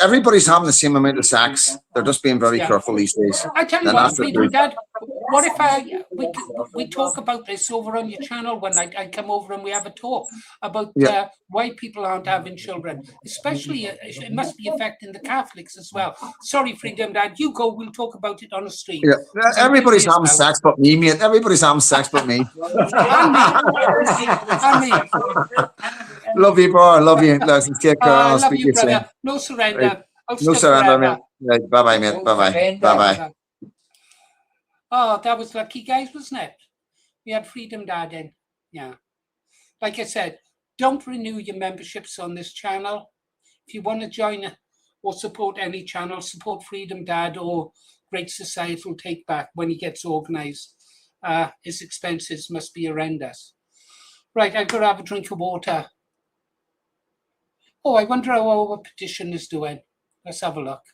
Everybody's having the same amount of sex. They're just being very careful these days. I tell you what, Freedom Dad, what if we talk about this over on your channel one night? I come over and we have a talk about why people aren't having children, especially it must be affecting the Catholics as well. Sorry, Freedom Dad, you go. We'll talk about it on the street. Yeah, everybody's having sex but me, mate. Everybody's having sex but me. And me. Love you, bro. Love you. Listen, take care. I'll love speak you, to you brother. soon. No surrender. Right. I'll No surrender, mate. Right. Bye-bye, mate. No Bye-bye. surrender. Bye-bye. Oh, that was lucky, guys, wasn't it? We had Freedom Dad in. Yeah. Like I said, don't renew your memberships on this channel. If you want to join or support any channel, support Freedom Dad or Great Societal Takeback when he gets organised. His expenses must be horrendous. Right, I've got to have a drink of water. Oh, I wonder how our petition is doing. Let's have a look.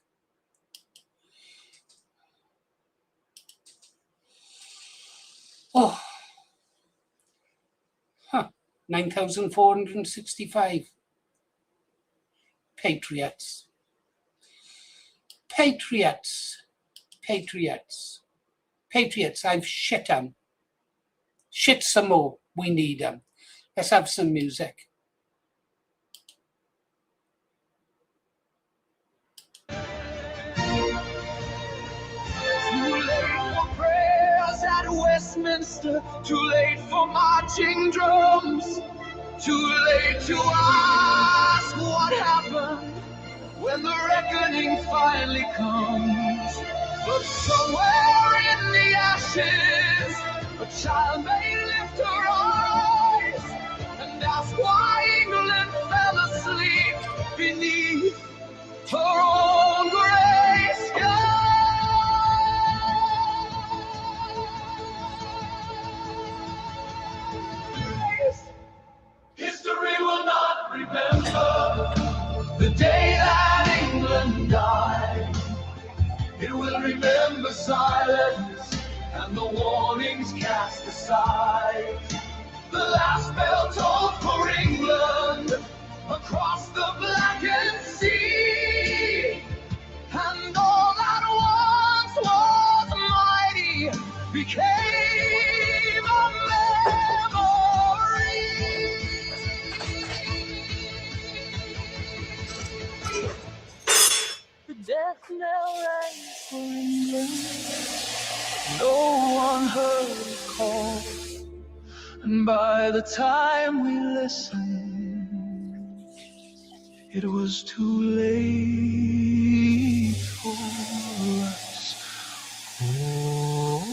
Oh, 9,465. Patriots. Patriots. Patriots. Patriots, I've shit them. Shit some more. We need them. Let's have some music. Too late for prayers at Westminster, too late for marching drums, too late to ask what happened when the reckoning finally comes. But somewhere in the ashes, a child may lift her eyes and ask why England fell asleep beneath her own grey skies. History will not remember the day that England died. It will remember silence and the warnings cast aside. The last bell tolled for England across the blackened sea, and all that once was mighty became a memory. The death knell rang for England. No one heard it call, and by the time we listened, it was too late for us. Oh.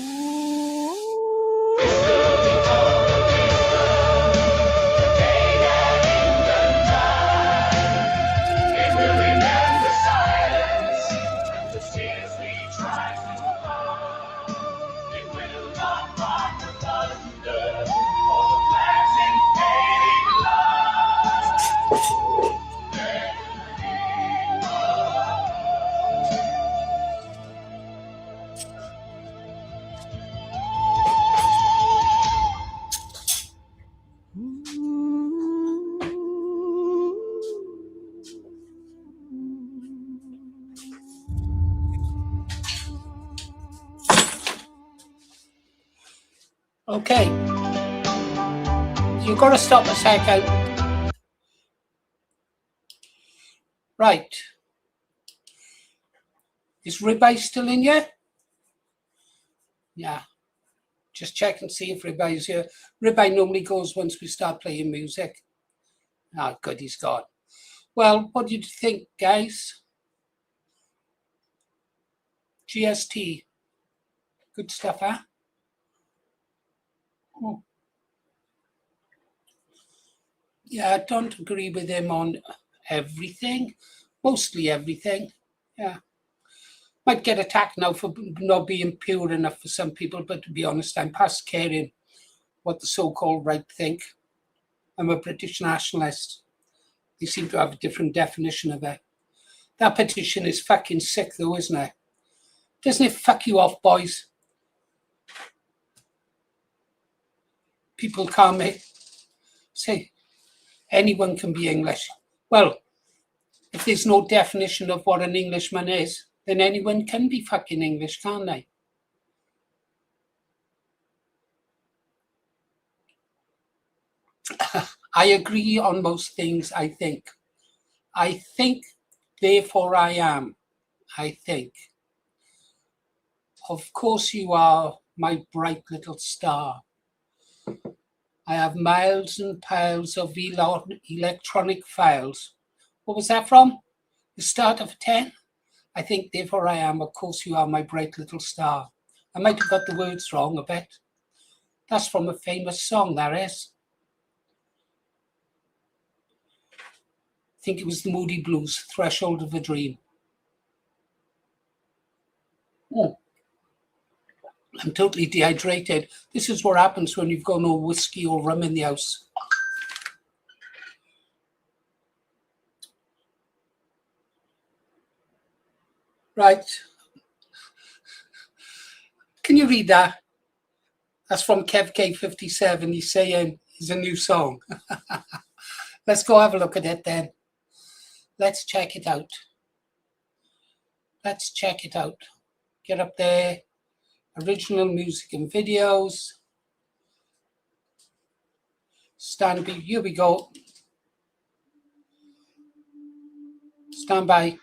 Okay. You've got to stop a second. Right. Is Ribeye still in here? Yeah. Just check and see if Ribeye's here. Ribeye normally goes once we start playing music. Ah, good, he's gone. Well, what do you think, guys? GST. Good stuff, huh? Oh. Yeah, I don't agree with him on everything. Mostly everything. Yeah. Might get attacked now for not being pure enough for some people, but to be honest, I'm past caring what the so-called right think. I'm a British nationalist. They seem to have a different definition of it. That petition is fucking sick though, isn't it? Doesn't it fuck you off, boys? People can't say anyone can be English. Well, if there's no definition of what an Englishman is, then anyone can be fucking English, can't they? I agree on most things, I think. I think, therefore I am. I think. Of course you are, my bright little star. I have miles and piles of electronic files. What was that from? The start of 10? I think, therefore I am. Of course you are, my bright little star. I might have got the words wrong a bit. That's from a famous song, that is. I think it was the Moody Blues, Threshold of a Dream. Oh. I'm totally dehydrated. This is what happens when you've got no whiskey or rum in the house. Right. Can you read that? That's from Kev K57. He's saying it's a new song. Let's go have a look at it then. Let's check it out. Let's check it out. Get up there. Original music and videos. Stand by. Here we go. Stand by.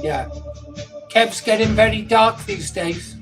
Yeah. Kev's getting very dark these days.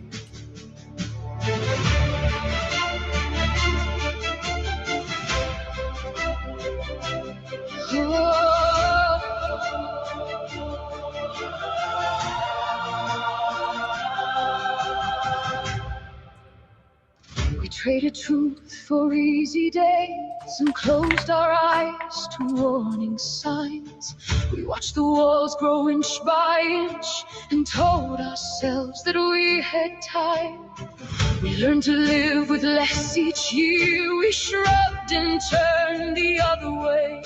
We traded truth for easy days and closed our eyes to warning signs. We watched the walls grow inch by inch and told ourselves that we had time. We learned to live with less each year. We shrugged and turned the other way.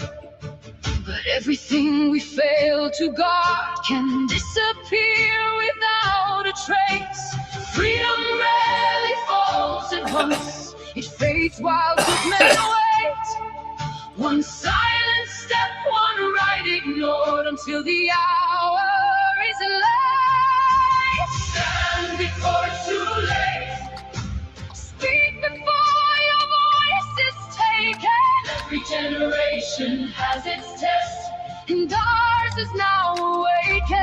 But everything we fail to guard can disappear without a trace. Freedom rarely falls at once. It fades while good men wait. One silent step, one right ignored until the hour is late. Stand before it's too late. Speak before your voice is taken. Every generation has its test, and ours is now awakened.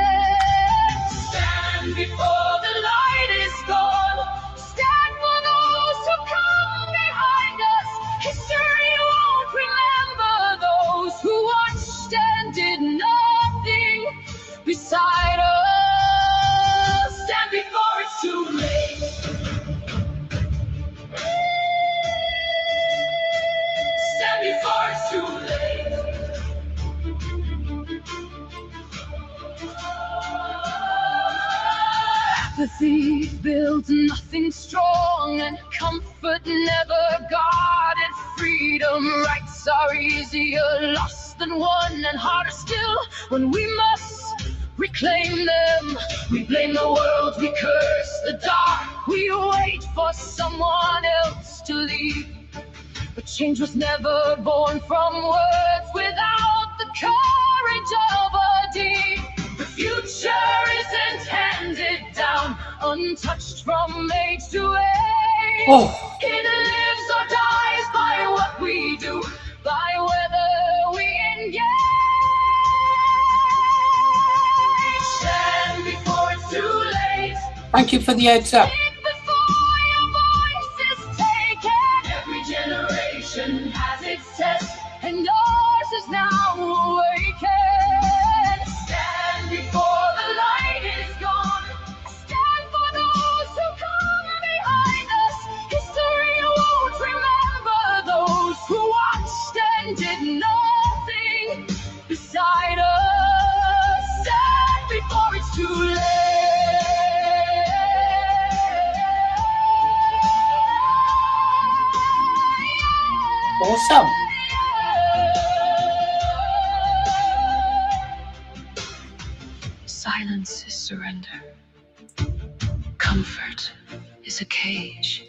Stand before the light is gone. Stand for those who come behind us. History won't remember those who watched and did nothing beside us. Stand before it's too late. Stand before it's too late. Apathy builds nothing strong, and comfort never guarded freedom. Rights are easier lost than won, and harder still when we must reclaim them. We blame the world, we curse the dark, we wait for someone else to lead. But change was never born from words without the courage of a deed. The future isn't handed down, untouched from age to age. Oh. It lives or dies by what we do, by whether we engage. Stand before it's too late. Thank you for the heads up. Speak before your voice is taken. Every generation has its test, and ours is now awakened. Stand before the light is gone. Stand for those who come behind us. History won't remember those who watched and did nothing beside us. Stand before it's too late. Awesome. Silence is surrender. Comfort is a cage.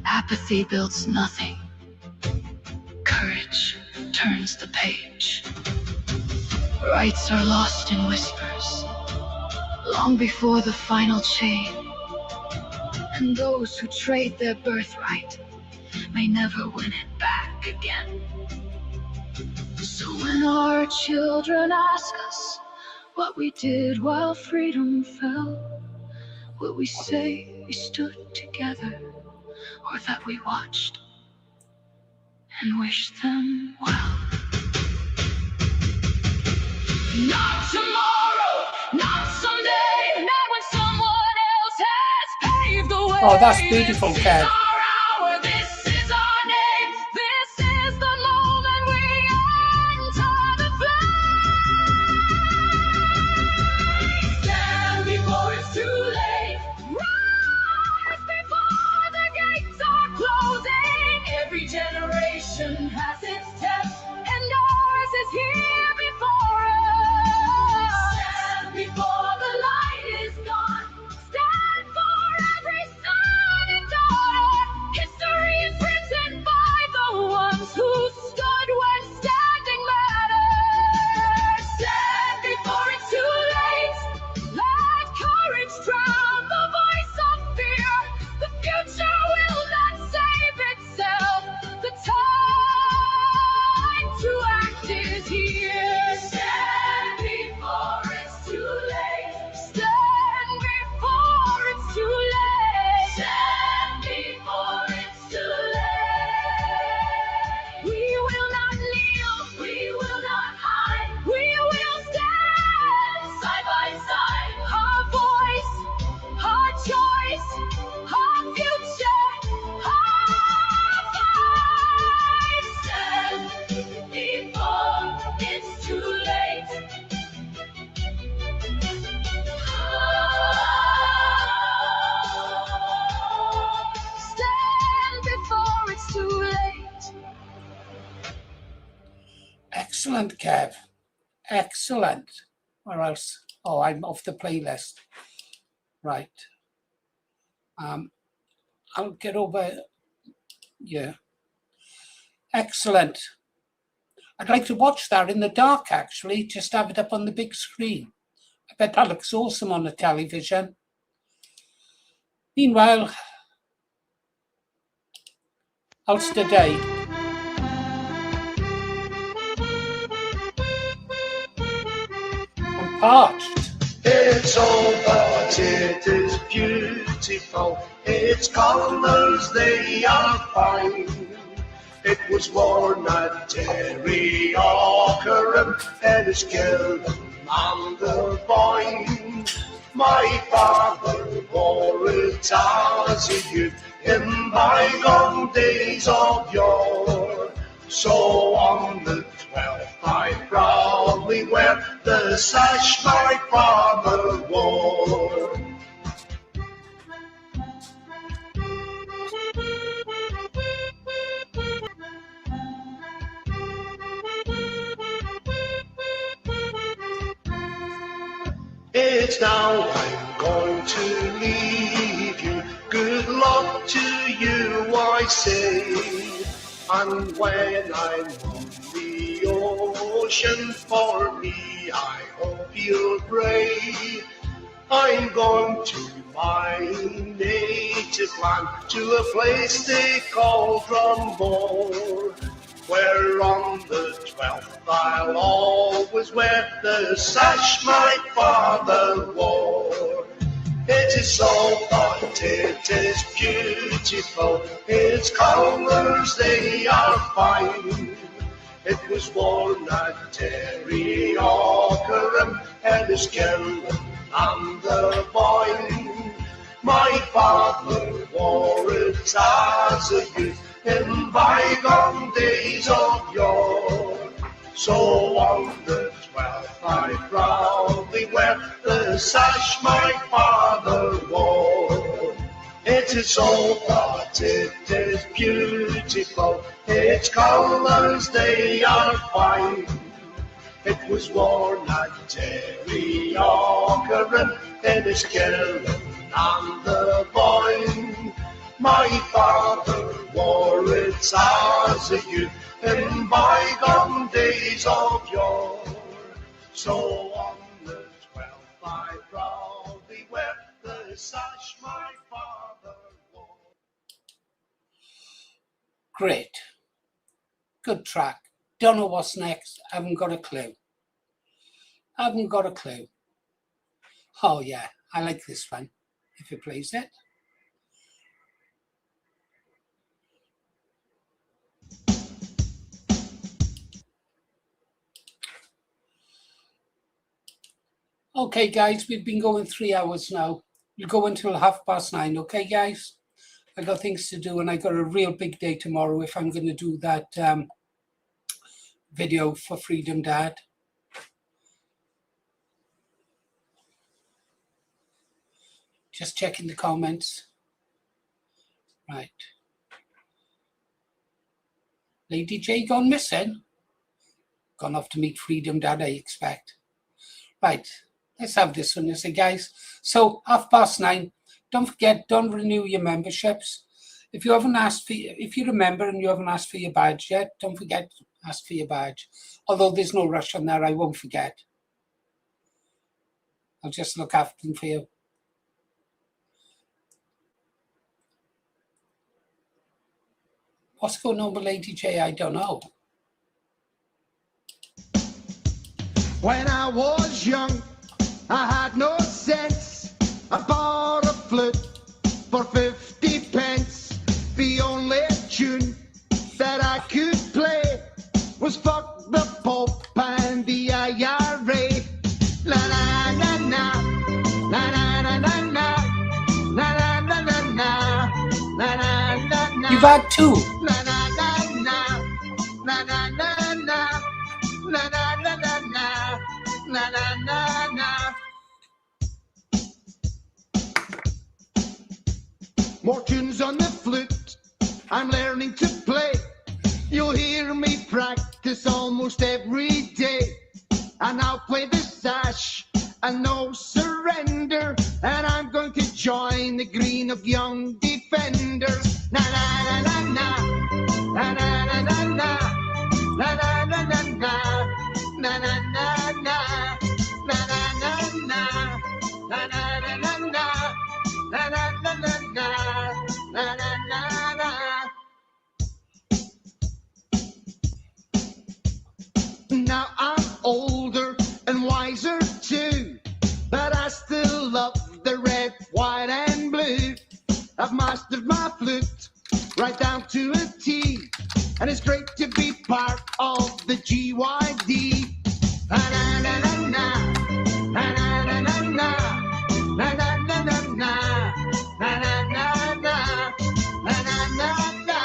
Apathy builds nothing. Courage turns the page. Rights are lost in whispers, long before the final chain. And those who trade their birthright may never win it back again. So when our children ask us what we did while freedom fell, will we say we stood together, or that we watched and wished them well? Not tomorrow, not someday, not when someone else has paved the way. Oh, that's beautiful, Kev. This is our hour, this is our name, this is the moment we enter the flame. Stand before it's too late. Rise before the gates are closing. Every generation has Excellent, Kev. Excellent. Where else? Oh, I'm off the playlist. Right. I'll get over. Yeah. Excellent. I'd like to watch that in the dark, actually. Just have it up on the big screen. I bet that looks awesome on the television. Meanwhile, Ulster Day. I'm parched. It's old, but it is beautiful. Its colours, they are fine. It was worn at Derry Aughrim, and it's Gillen and the Boyne. My father wore it as a youth in bygone days of yore. So on the 12th I proudly wear the sash my father wore. It's now I'm going to leave you. Good luck to you, I say. And when I'm on the ocean, for me, I hope you'll pray. I'm going to my native land, to a place they call Drummoor, where on the 12th I'll always wear the sash my father wore. It is so, but it is beautiful. Its colours, they are fine. It was worn at Derry Aughrim, Enniskillen and the Boyne. My father wore it as a youth in bygone days of yore. So on the 12th I proudly wear the sash my father wore. It is old, but it is beautiful. Its colours, they are fine. It was worn at Derry Aughrim, Enniskillen and the Boyne. My father wore it as a youth in bygone days of yore. So on the 12th I proudly wear the sash my father wore. Great. Good track. Don't know what's next. Haven't got a clue. Haven't got a clue. Oh yeah, I like this one, if it plays it. Okay, guys, we've been going 3 hours now. We'll go until 9:30, okay, guys? I got things to do, and I got a real big day tomorrow if I'm going to do that video for Freedom Dad. Just checking the comments. Right. Lady J gone missing? Gone off to meet Freedom Dad, I expect. Right. Let's have this one, guys. So 9:30. Don't forget, don't renew your memberships. If you haven't asked for, if you're a member and you haven't asked for your badge yet, don't forget to ask for your badge. Although there's no rush on there, I won't forget. I'll just look after them for you. What's going on with Lady J? I don't know. When I was young, I had no sense. I bought a flute for 50 pence. The only tune that I could play was Fuck the Pope and the IRA. La la la la, la la la la la, la la la la la, la la la la. You've had two. La la la la, la la la la, la la la la la, la la la la. More tunes on the flute, I'm learning to play. You'll hear me practice almost every day. And I'll play the sash and no surrender. And I'm going to join the green of young defenders. Na na na na na, na na na na na, na na na na na, na na na na, na na na na, na na na na, na na na na na, na na na na. Now I'm older and wiser too, but I still love the red, white and blue. I've mastered my flute right down to a T, and it's great to be part of the GYD. Na-na-na-na-na, na-na-na-na-na, na-na-na-na-na, na-na-na-na, na-na-na-na,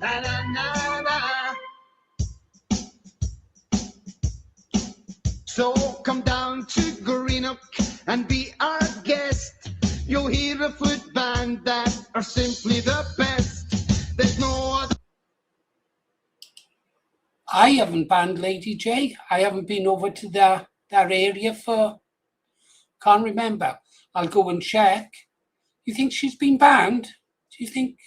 na-na-na-na. So come down to Greenock and be our guest. You'll hear a flute band that are simply the best. There's no other. I haven't banned Lady J. I haven't been over to that area for, can't remember. I'll go and check. You think she's been banned? Do you think?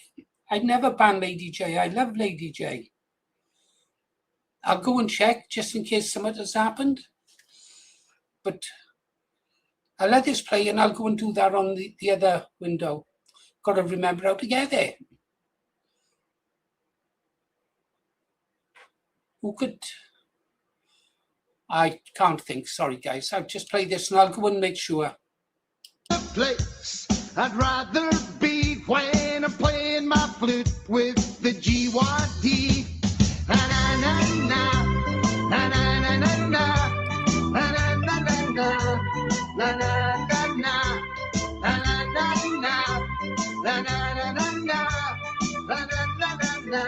I'd never ban Lady J. I love Lady J. I'll go and check just in case something has happened. But I'll let this play and I'll go and do that on the other window. Got to remember how to get there. Who could? I can't think. Sorry, guys. I'll just play this and I'll go and make sure. Place I'd rather be when I'm playing my flute with the GYD. Na-na-na-na, na-na-na-na-na, na-na-na-na-na, na-na-na-na, na-na-na-na, na-na-na-na-na, na-na-na-na-na,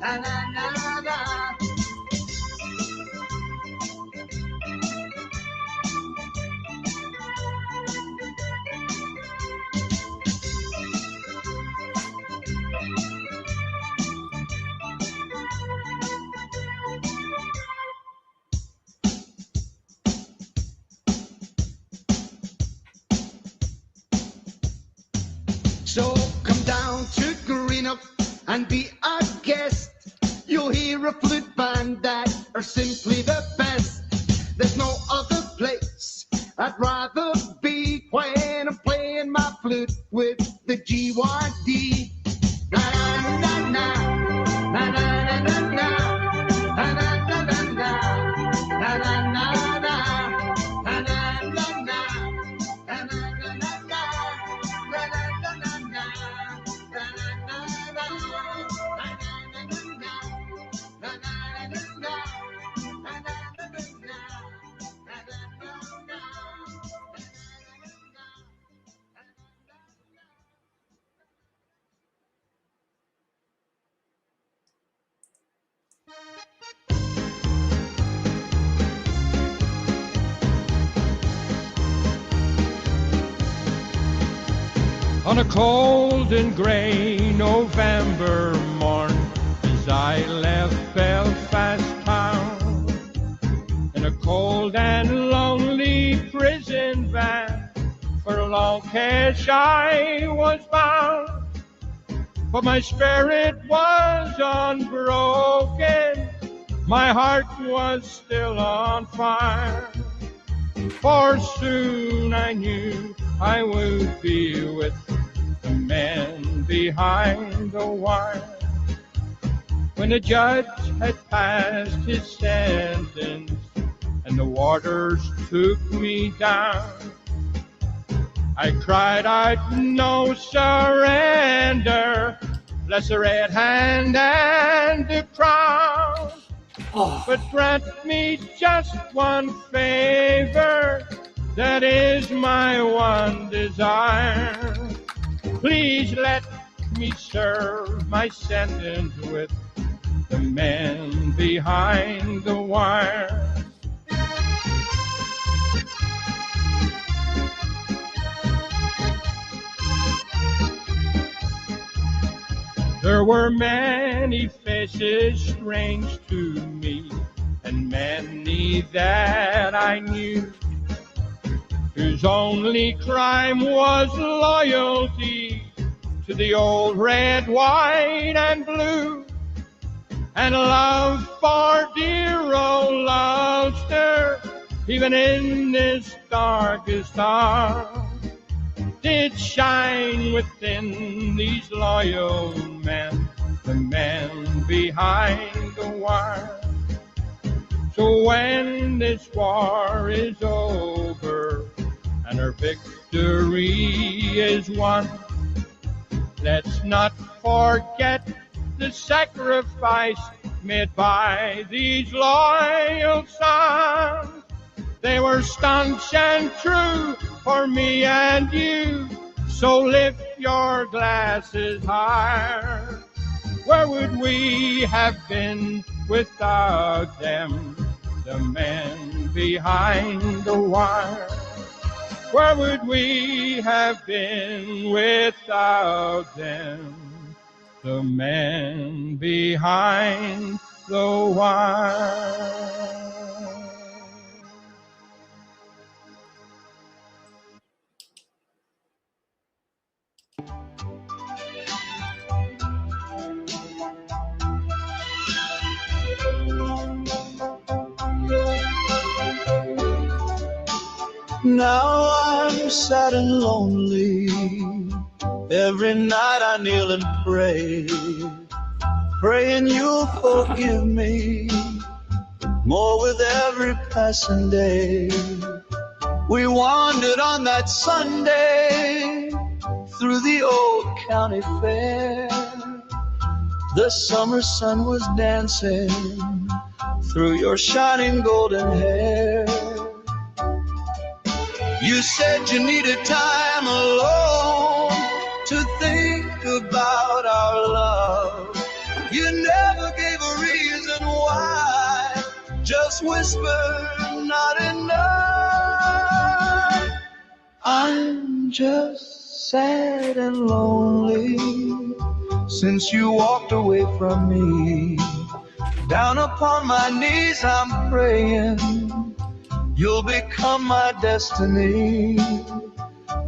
na-na-na-na. So come down to Greenock and be our guest. You'll hear a flute band that are simply the best. There's no other place I'd rather be when I'm playing my flute with the GYD. Na-na-na-na, na-na-na-na-na, na-na-na-na-na, na-na-na-na, na-na-na-na, On a cold and grey November morn, as I left Belfast town, in a cold and lonely prison van, for Lokesh I was bound. But my spirit was unbroken, my heart was still on fire, for soon I knew I would be with the men behind the wire. When the judge had passed his sentence and the warders took me down, I cried out, no surrender, bless the red hand and the crown. But grant me just one favor, that is my one desire. Please let me serve my sentence with the men behind the wire. There were many faces strange to me, and many that I knew, whose only crime was loyalty to the old red, white, and blue, and love for dear old Ulster, even in this darkest hour, did shine within these loyal men, the men behind the wire. So when this war is over and our victory is won, let's not forget the sacrifice made by these loyal sons. They were staunch and true for me and you, so lift your glasses higher. Where would we have been without them, the men behind the wire? Where would we have been without them, the men behind the wire? Now I'm sad and lonely. Every night I kneel and pray, praying you'll forgive me more with every passing day. We wandered on that Sunday through the old county fair. The summer sun was dancing through your shining golden hair. You said you needed time alone to think about our love. You never gave a reason why, just whispered not enough. I'm just sad and lonely since you walked away from me. Down upon my knees I'm praying you'll become my destiny.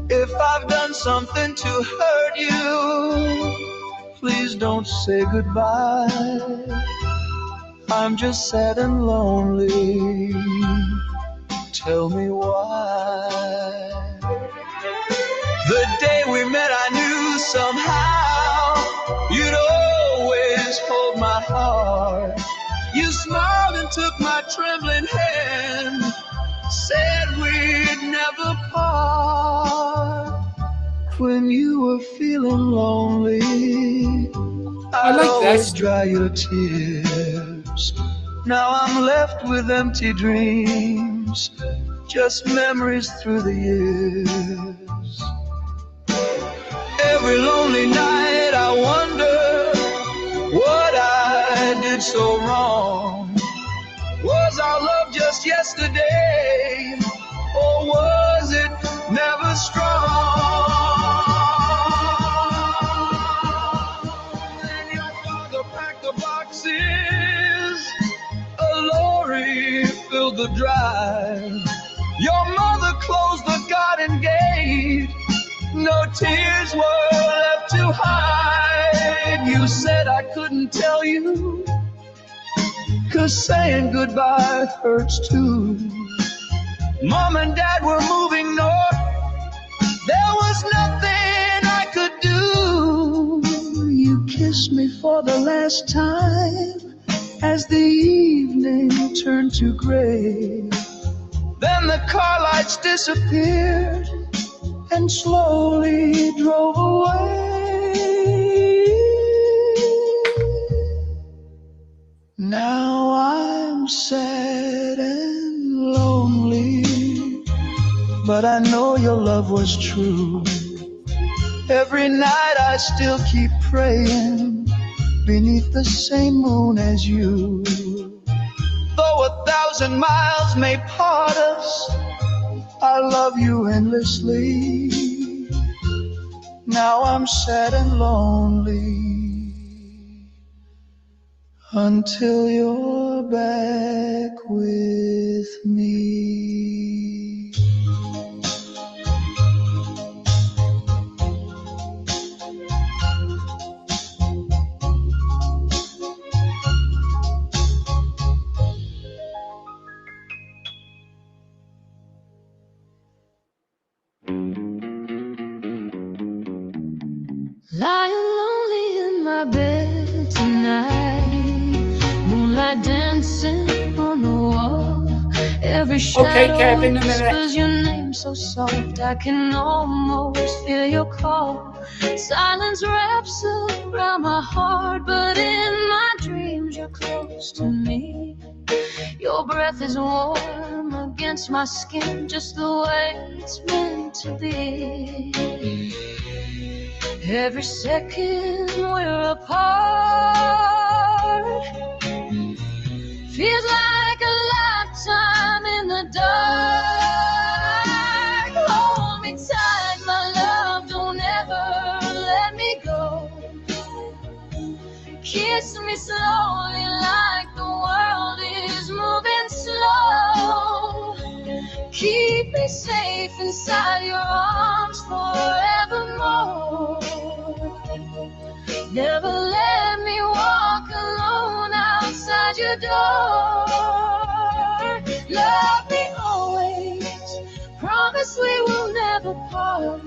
If I've done something to hurt you, please don't say goodbye. I'm just sad and lonely. Tell me why. The day we met I knew somehow you'd always hold my heart. You smiled and took my trembling hand, said we'd never part. When you were feeling lonely, I'd like always this. dry your tears. Now I'm left with empty dreams, just memories through the years. Every lonely night I wonder what I did so wrong. Was our love just yesterday, or was it never strong? Then your father packed the boxes, a lorry filled the drive. Your mother closed the garden gate, no tears were left to hide. You said I couldn't tell you, 'cause saying goodbye hurts too. Mom and Dad were moving north, there was nothing I could do. You kissed me for the last time as the evening turned to gray. Then the car lights disappeared and slowly drove away. Now I'm sad and lonely, but I know your love was true. Every night I still keep praying beneath the same moon as you. Though 1,000 miles may part us, I love you endlessly. Now I'm sad and lonely. until you're back with me. Lying lonely in my bed tonight, moonlight dancing on the wall. Every shadow Kevin, a minute. whispers your name so soft, I can almost feel your call. Silence wraps around my heart, but in my dreams you're close to me. Your breath is warm against my skin, just the way it's meant to be. Every second we're apart feels like a lifetime in the dark. Hold me tight, my love, don't ever let me go. Kiss me slowly like the world is moving slow. Keep me safe inside your arms forevermore. Never let me walk alone outside your door. Love me always, promise we will never part.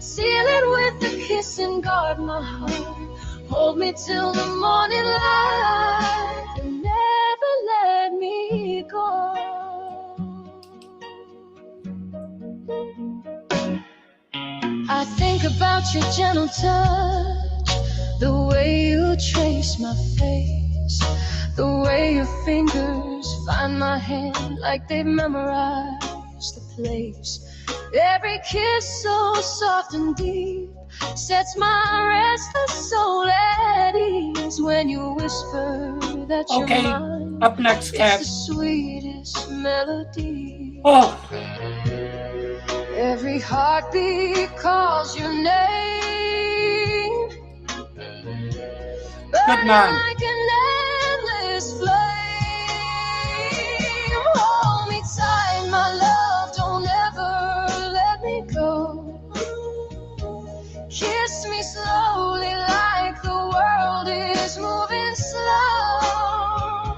Seal it with a kiss and guard my heart. Hold me till the morning light and never let me go. I think about your gentle touch, the way you trace my face, the way your fingers find my hand like they've memorized the place. Every kiss so soft and deep sets my restless soul at ease. When you whisper that you're mine, up next, Kev. it's the sweetest melody. Oh. Every heartbeat calls your name. Good man. Like an endless flame. Hold me tight, my love, don't ever let me go. Kiss me slowly like the world is moving slow.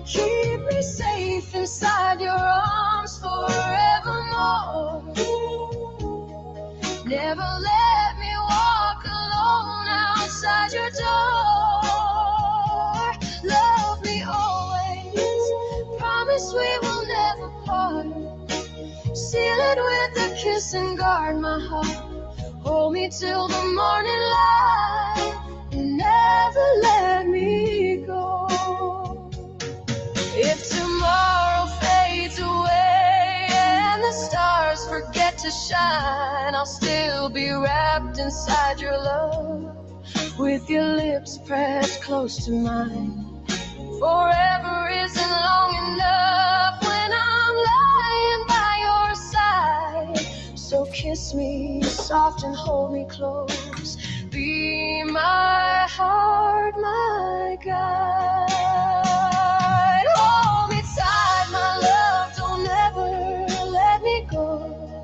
Keep me safe inside your arms forevermore. Never let me walk alone outside your door. Love me always, promise we will never part. Seal it with a kiss and guard my heart. Hold me till the morning light and never let me go. If tomorrow fades away and the stars forget to shine, I'll still be wrapped inside your love, with your lips pressed close to mine. Forever isn't long enough when I'm lying by your side. So kiss me soft and hold me close. Be my heart, my guide. Hold me tight, my love, don't ever let me go.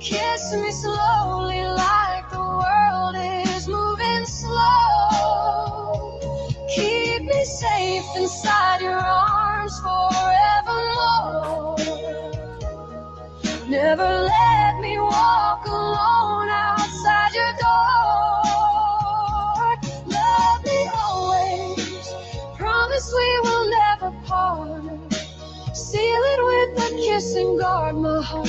Kiss me slowly like the world is moving slow. Keep me safe inside your arms forevermore. Never let me walk alone outside your door. Love me always, promise we will never part. Seal it with a kiss and guard my heart.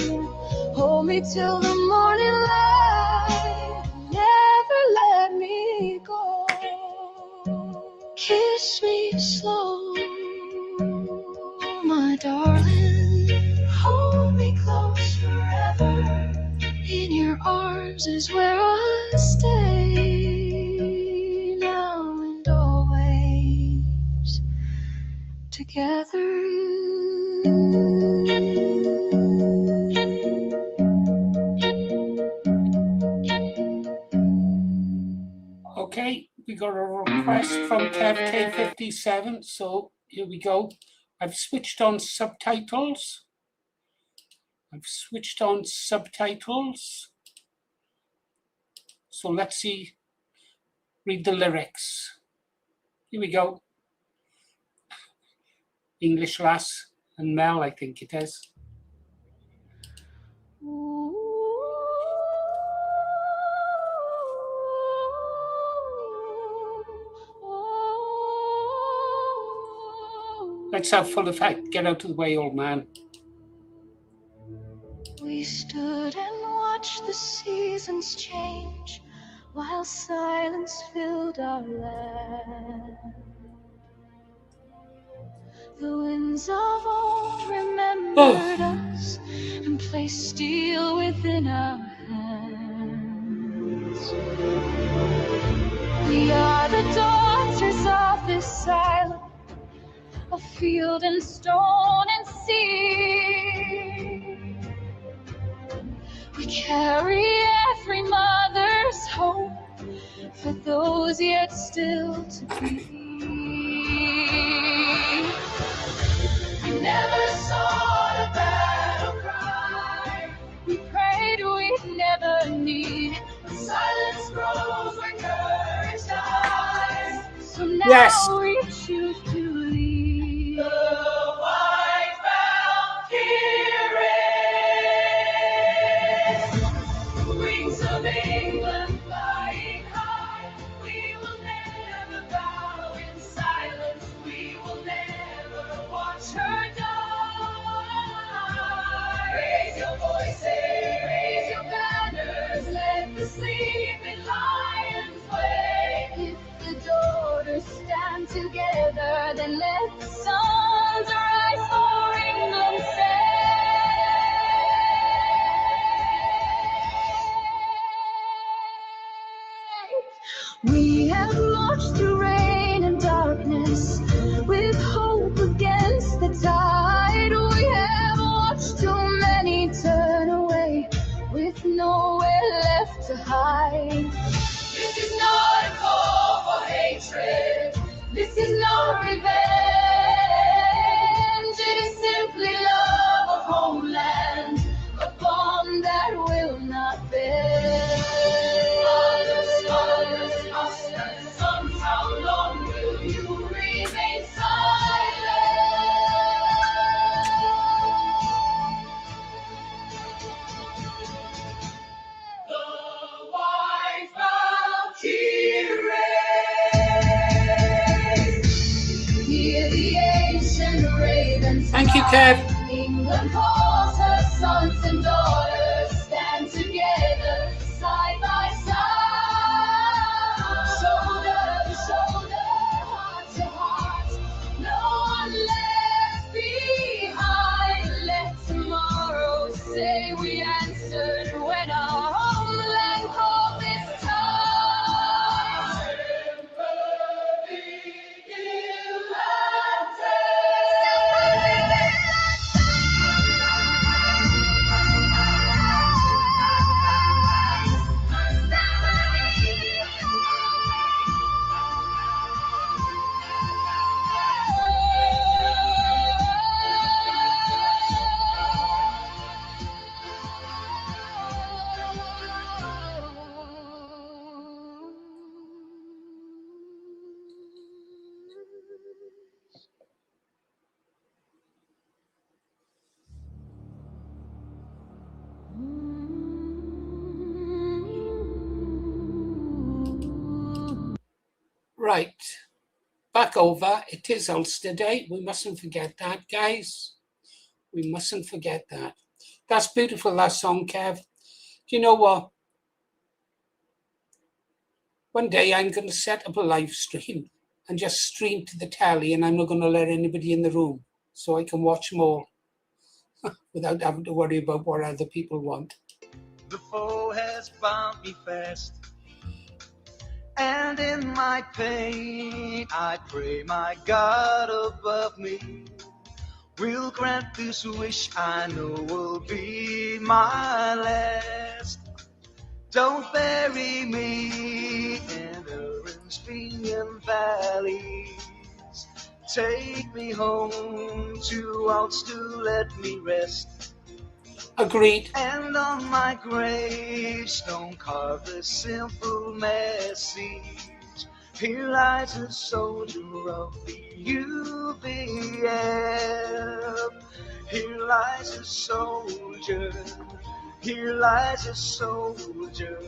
Hold me till the morning light, never let me go. Kiss me slow, my darling. Hold me close forever. In your arms is where I stay, now and always together. Okay, we got a request from Kev K57, so here we go. I've switched on subtitles. So let's see, read the lyrics. Here we go. English Lass and Mel, I think it is. Let's have full effect. Get out of the way, old man. We stood and watched the seasons change while silence filled our land. The winds of old remembered us and placed steel within our hands. We are the daughters of this island, of field and stone and sea. We carry every mother's hope for those yet still to be. We never saw the battle cry. We prayed we'd never need. Silence grows when courage dies. So now we choose to lead. The white Valkyries, wings of England flying high. We will never bow in silence. We will never watch her die. Raise your voices, raise your banners, let the sleeping lions wake. If the daughters stand together, then let the sons rise for England's sake. We have marched through rain and darkness with hope against the tide. We have watched too many turn away with nowhere left to hide. This is not a call for hatred. This is not revenge. It is simply love of homeland, a bond that will not bend. Fathers, sons, how long will you remain silent? The white Valkyries, hear the ancient ravens. Thank you, Kev. England calls her sons and daughters, stand together side by side, shoulder to shoulder, heart to heart, no one left behind. Let tomorrow say we answered when our homeland called this time. Right, back over. It is Ulster Day. We mustn't forget that, guys. We mustn't forget that. That's beautiful, that song, Kev. Do you know what? One day I'm going to set up a live stream and just stream to the telly, and I'm not going to let anybody in the room so I can watch them all without having to worry about what other people want. The foe has bound me fast, and in my pain I pray my God above me will grant this wish I know will be my last. Don't bury me in a spinning valleys. Take me home to Alps to let me rest. Agreed. And on my gravestone carve a simple message. Here lies a soldier of the UBF. Here lies a soldier. Here lies a soldier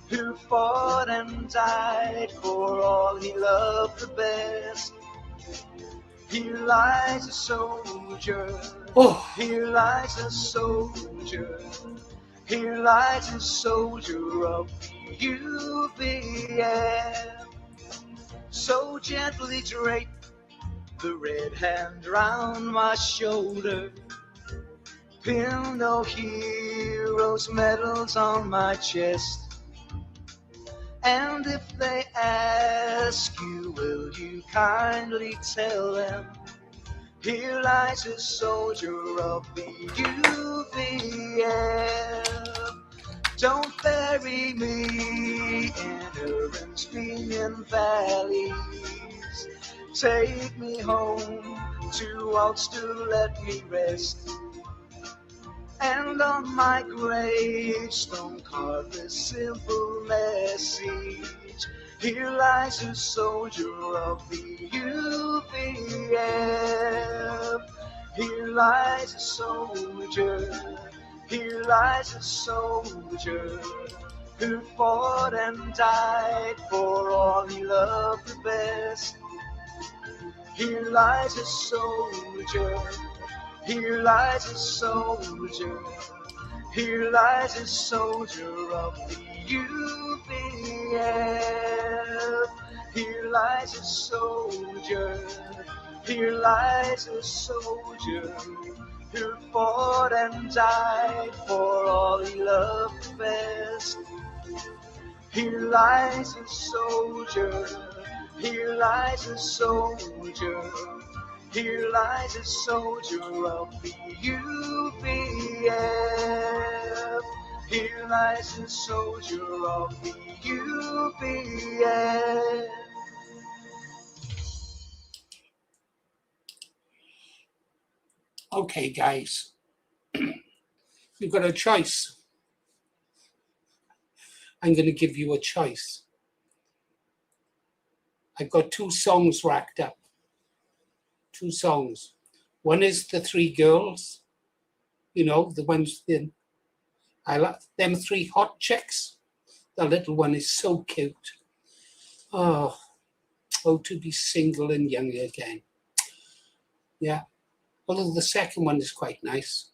who fought and died for all he loved the best. Here lies a soldier. Oh, Here lies a soldier. Here lies a soldier of the UBF. So gently drape the red hand round my shoulder. Pin no heroes' medals on my chest. And if they ask you, will you kindly tell them, here lies a soldier of the UBF. Don't bury me in errant spinning valleys. Take me home to Alps to let me rest. And on my gravestone carve a simple message. Here lies a soldier of the UBF. Here lies a soldier. Here lies a soldier who fought and died for all he loved the best. Here lies a soldier. Here lies a soldier. Here lies a soldier of the UBF. Here lies a soldier. Here lies a soldier who fought and died for all he loved the best. Here lies a soldier. Here lies a soldier. Here lies a soldier of the UBF. Here lies a soldier of the UBF. okay, guys. You've got a choice. I'm going to give you a choice. I've got 2 songs racked up. 2 songs. One is the 3 girls, you know, the ones in, I like them 3 hot chicks. The little one is so cute. Oh, to be single and young again. Yeah. Although the second one is quite nice.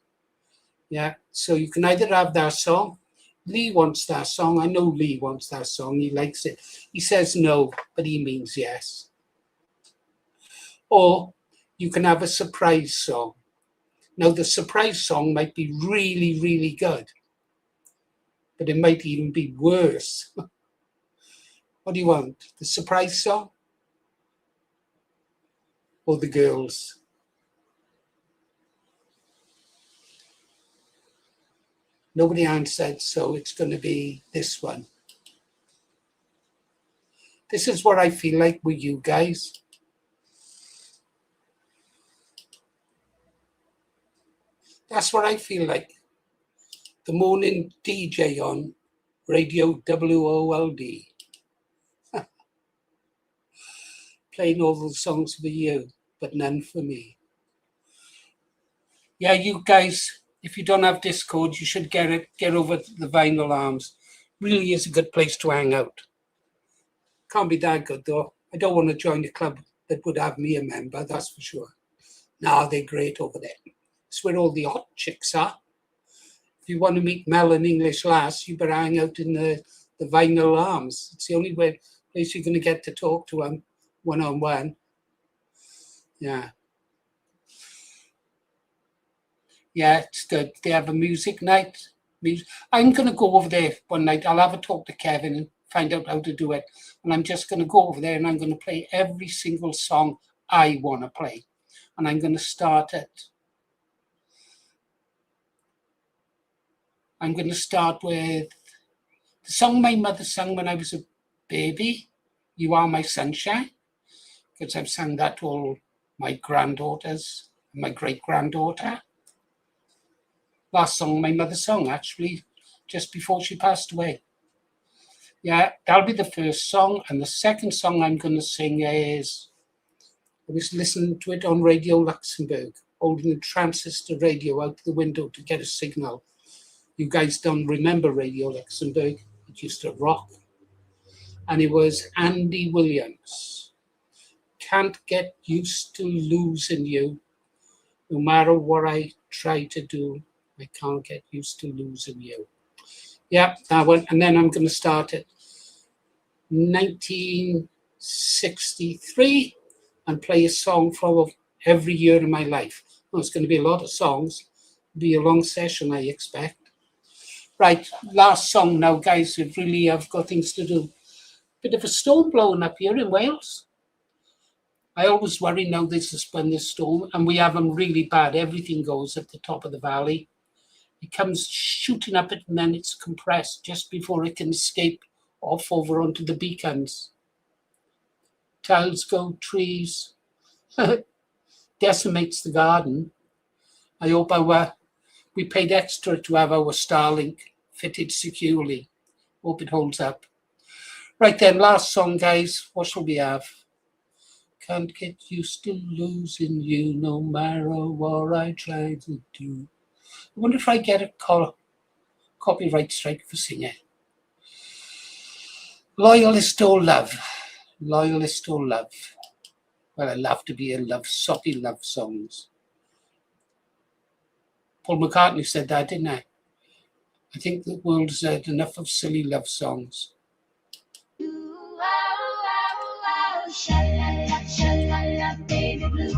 Yeah. So you can either have that song. Lee wants that song. I know Lee wants that song. He likes it. He says no, but he means yes. Or you can have a surprise song. Now, the surprise song might be really, really good, but it might even be worse. What do you want? The surprise song? Or the girls? Nobody answered, so it's going to be this one. This is what I feel like with you guys. That's what I feel like. The morning DJ on Radio WOLD. Playing all the songs for you, but none for me. Yeah, you guys, if you don't have Discord, you should get it. Get over to the Vinyl Arms. Really is a good place to hang out. Can't be that good, though. I don't want to join a club that would have me a member, that's for sure. Nah, they're great over there. It's where all the hot chicks are. If you want to meet Mel and English Lass, you better hang out in the Vinyl Arms. It's the only place you're going to get to talk to them one-on-one. Yeah. Yeah, it's good. They have a music night. I'm going to go over there one night. I'll have a talk to Kevin and find out how to do it. And I'm just going to go over there and I'm going to play every single song I want to play. And I'm going to start it. I'm going to start with the song my mother sang when I was a baby. You Are My Sunshine, because I've sung that to all my granddaughters, my great-granddaughter. Last song, my mother's song, actually, just before she passed away. Yeah, that'll be the first song. And the second song I'm going to sing is, I was listening to it on Radio Luxembourg, holding a transistor radio out the window to get a signal. You guys don't remember Radio Luxembourg. It used to rock. And it was Andy Williams. Can't get used to losing you. No matter what I try to do, I can't get used to losing you. Yeah, that one. And then I'm going to start at 1963 and play a song from every year in my life. Well, it's going to be a lot of songs. It'll be a long session, I expect. Right, last song now, guys. I've got things to do. Bit of a storm blowing up here in Wales. I always worry now this is when this storm, and we have them really bad. Everything goes at the top of the valley. It comes shooting up it, and then it's compressed just before it can escape off over onto the beacons. Tiles go, trees, decimates the garden. I hope we paid extra to have our Starlink fitted securely. Hope it holds up. Right then, last song, guys. What shall we have? Can't get used to losing you no matter what I try to do. I wonder if I get a copyright strike for singing. Loyalist or love? Loyalist or love? Well, I love to be in love, soppy love songs. Paul McCartney said that, didn't I? I think the world's had enough of silly love songs. Sha-la-la, sha-la-la, baby blue.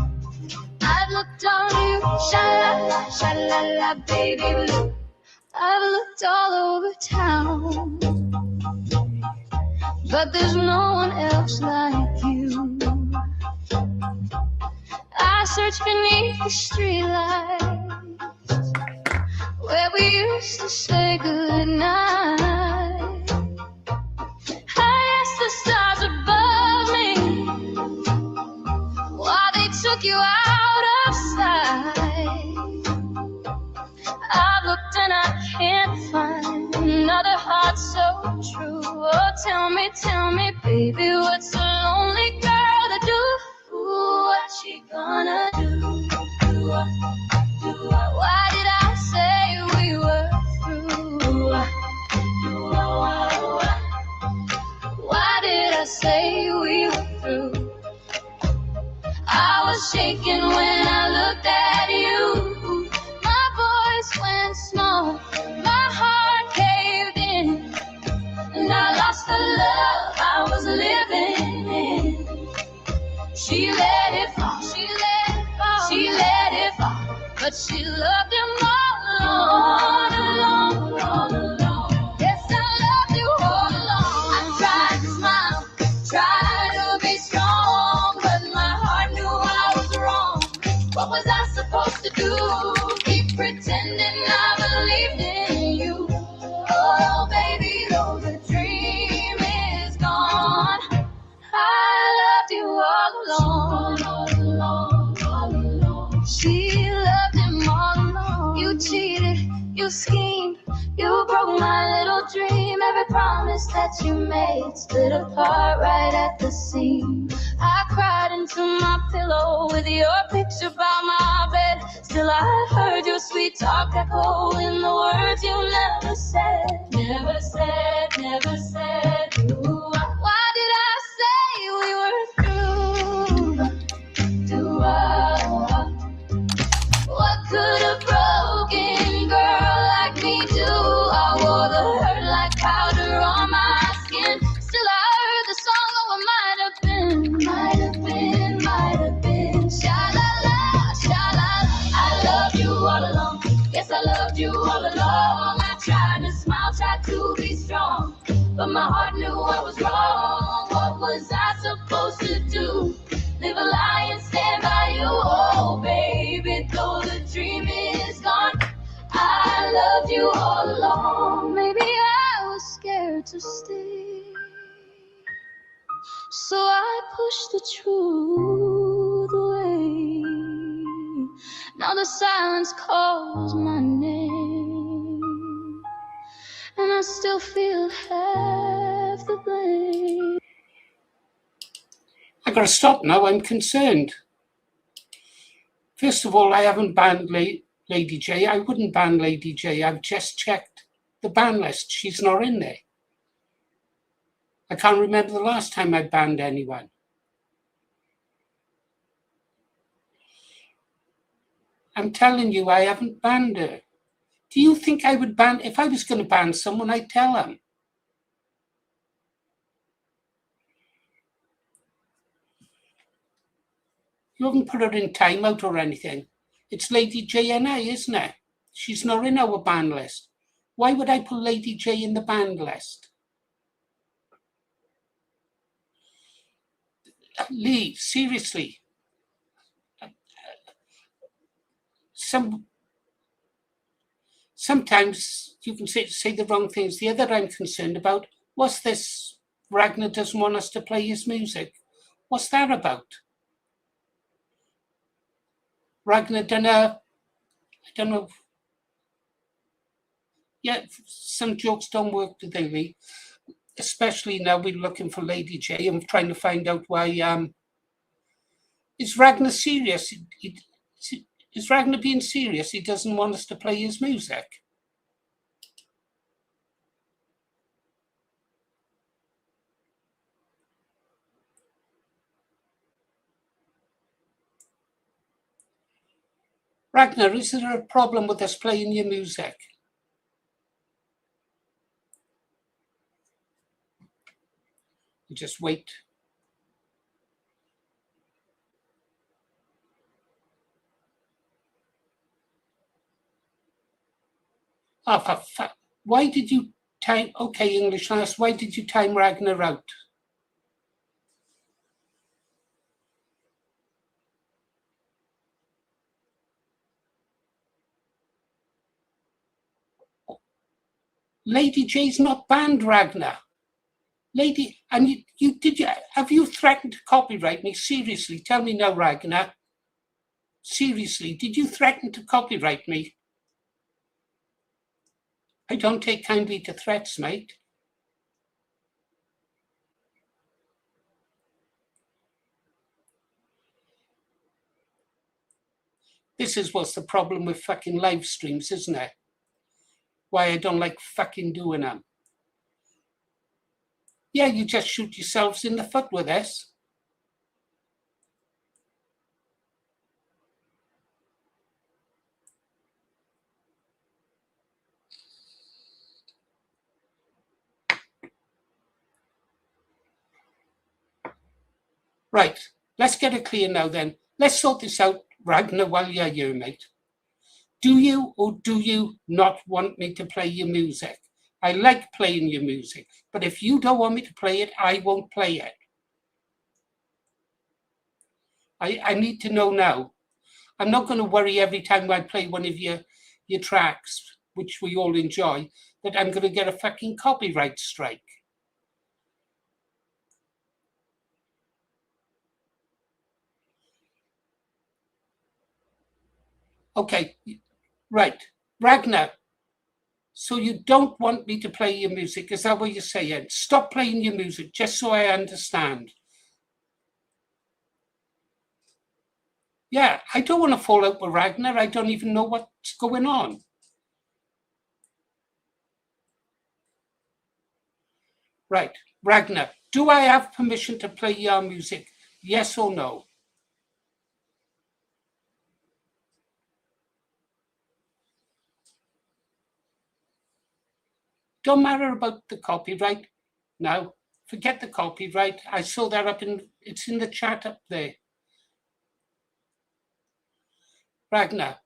I've looked on you, sha-la-la, sha-la-la, baby blue. I've looked all over town, but there's no one else like you. I search beneath the streetlights where we used to say goodnight. I asked the stars above me why they took you out of sight. I've looked and I can't find another heart so true. Oh, tell me, baby, what's a lonely girl to do? What's she gonna do? Why did I say we were through? Why did I say we were through? I was shaking when I looked at you. My voice went small, my heart caved in, and I lost the love I was living in. She let it fall, she let it fall, she let it fall, but she loved him all alone, all alone. Yes, I loved you all along. I tried to smile, tried to be strong, but my heart knew I was wrong. What was I supposed to do? Keep pretending I believed in you. Oh, baby, though the dream is gone, I loved you all along, all along, all along. She loved him all along. You cheated, you schemed, you broke my little dream. Every promise that you made split apart right at the seam. I cried into my pillow with your picture by my bed. Still I heard your sweet talk echo in the words you never said. Never said, never said. Ooh, why did I say we were through? What could a broken girl like me do? I wore the hurt like powder on my skin. Still I heard the song, oh, it might have been. Sha-la-la, sha-la-la. I loved you all along. Yes, I loved you all along. I tried to smile, tried to be strong, but my heart knew I was wrong. What was I supposed to do? Live a lie and stand by you. Oh, baby, though the dream is gone, I loved you all along. Maybe I was scared to stay. push the truth away. Now the silence calls my name, and I still feel half the blame. I gotta stop now, I'm concerned. First of all, I haven't banned Lady J. I wouldn't ban Lady J. I've just checked the ban list. She's not in there. I can't remember the last time I banned anyone. I'm telling you, I haven't banned her. Do you think I would ban? If I was going to ban someone, I'd tell them. You haven't put her in timeout or anything. It's Lady JNA, isn't it? She's not in our ban list. Why would I put Lady J in the ban list? Lee, seriously. Sometimes you can say the wrong things. The other I'm concerned about, what's this? Ragnar doesn't want us to play his music. What's that about? Ragnar done I don't know. Yeah, some jokes don't work, do they, Lee? Especially now we're looking for Lady J. I'm trying to find out why. Is Ragnar serious? Is Ragnar being serious? He doesn't want us to play his music. Ragnar, is there a problem with us playing your music? You just wait. Oh, why did you time? Okay, English class. Why did you time Ragnar out? Lady J's not banned, Ragnar. Lady, and have you threatened to copyright me? Seriously, tell me now, Ragnar. Seriously, did you threaten to copyright me? I don't take kindly to threats, mate. This is what's the problem with fucking live streams, isn't it? Why I don't like fucking doing them. Yeah, you just shoot yourselves in the foot with this. Right, let's get it clear now then. Let's sort this out, Ragnar, while you're here, mate. Do you or do you not want me to play your music? I like playing your music, but if you don't want me to play it, I won't play it. I need to know now. I'm not going to worry every time I play one of your tracks, which we all enjoy, that I'm going to get a fucking copyright strike. Okay, right. Ragnar, so you don't want me to play your music, is that what you're saying? Stop playing your music, just so I understand. Yeah, I don't want to fall out with Ragnar. I don't even know what's going on. Right, Ragnar, do I have permission to play your music? Yes or no? Don't matter about the copyright. No, forget the copyright. I saw that it's in the chat up there. Ragnar,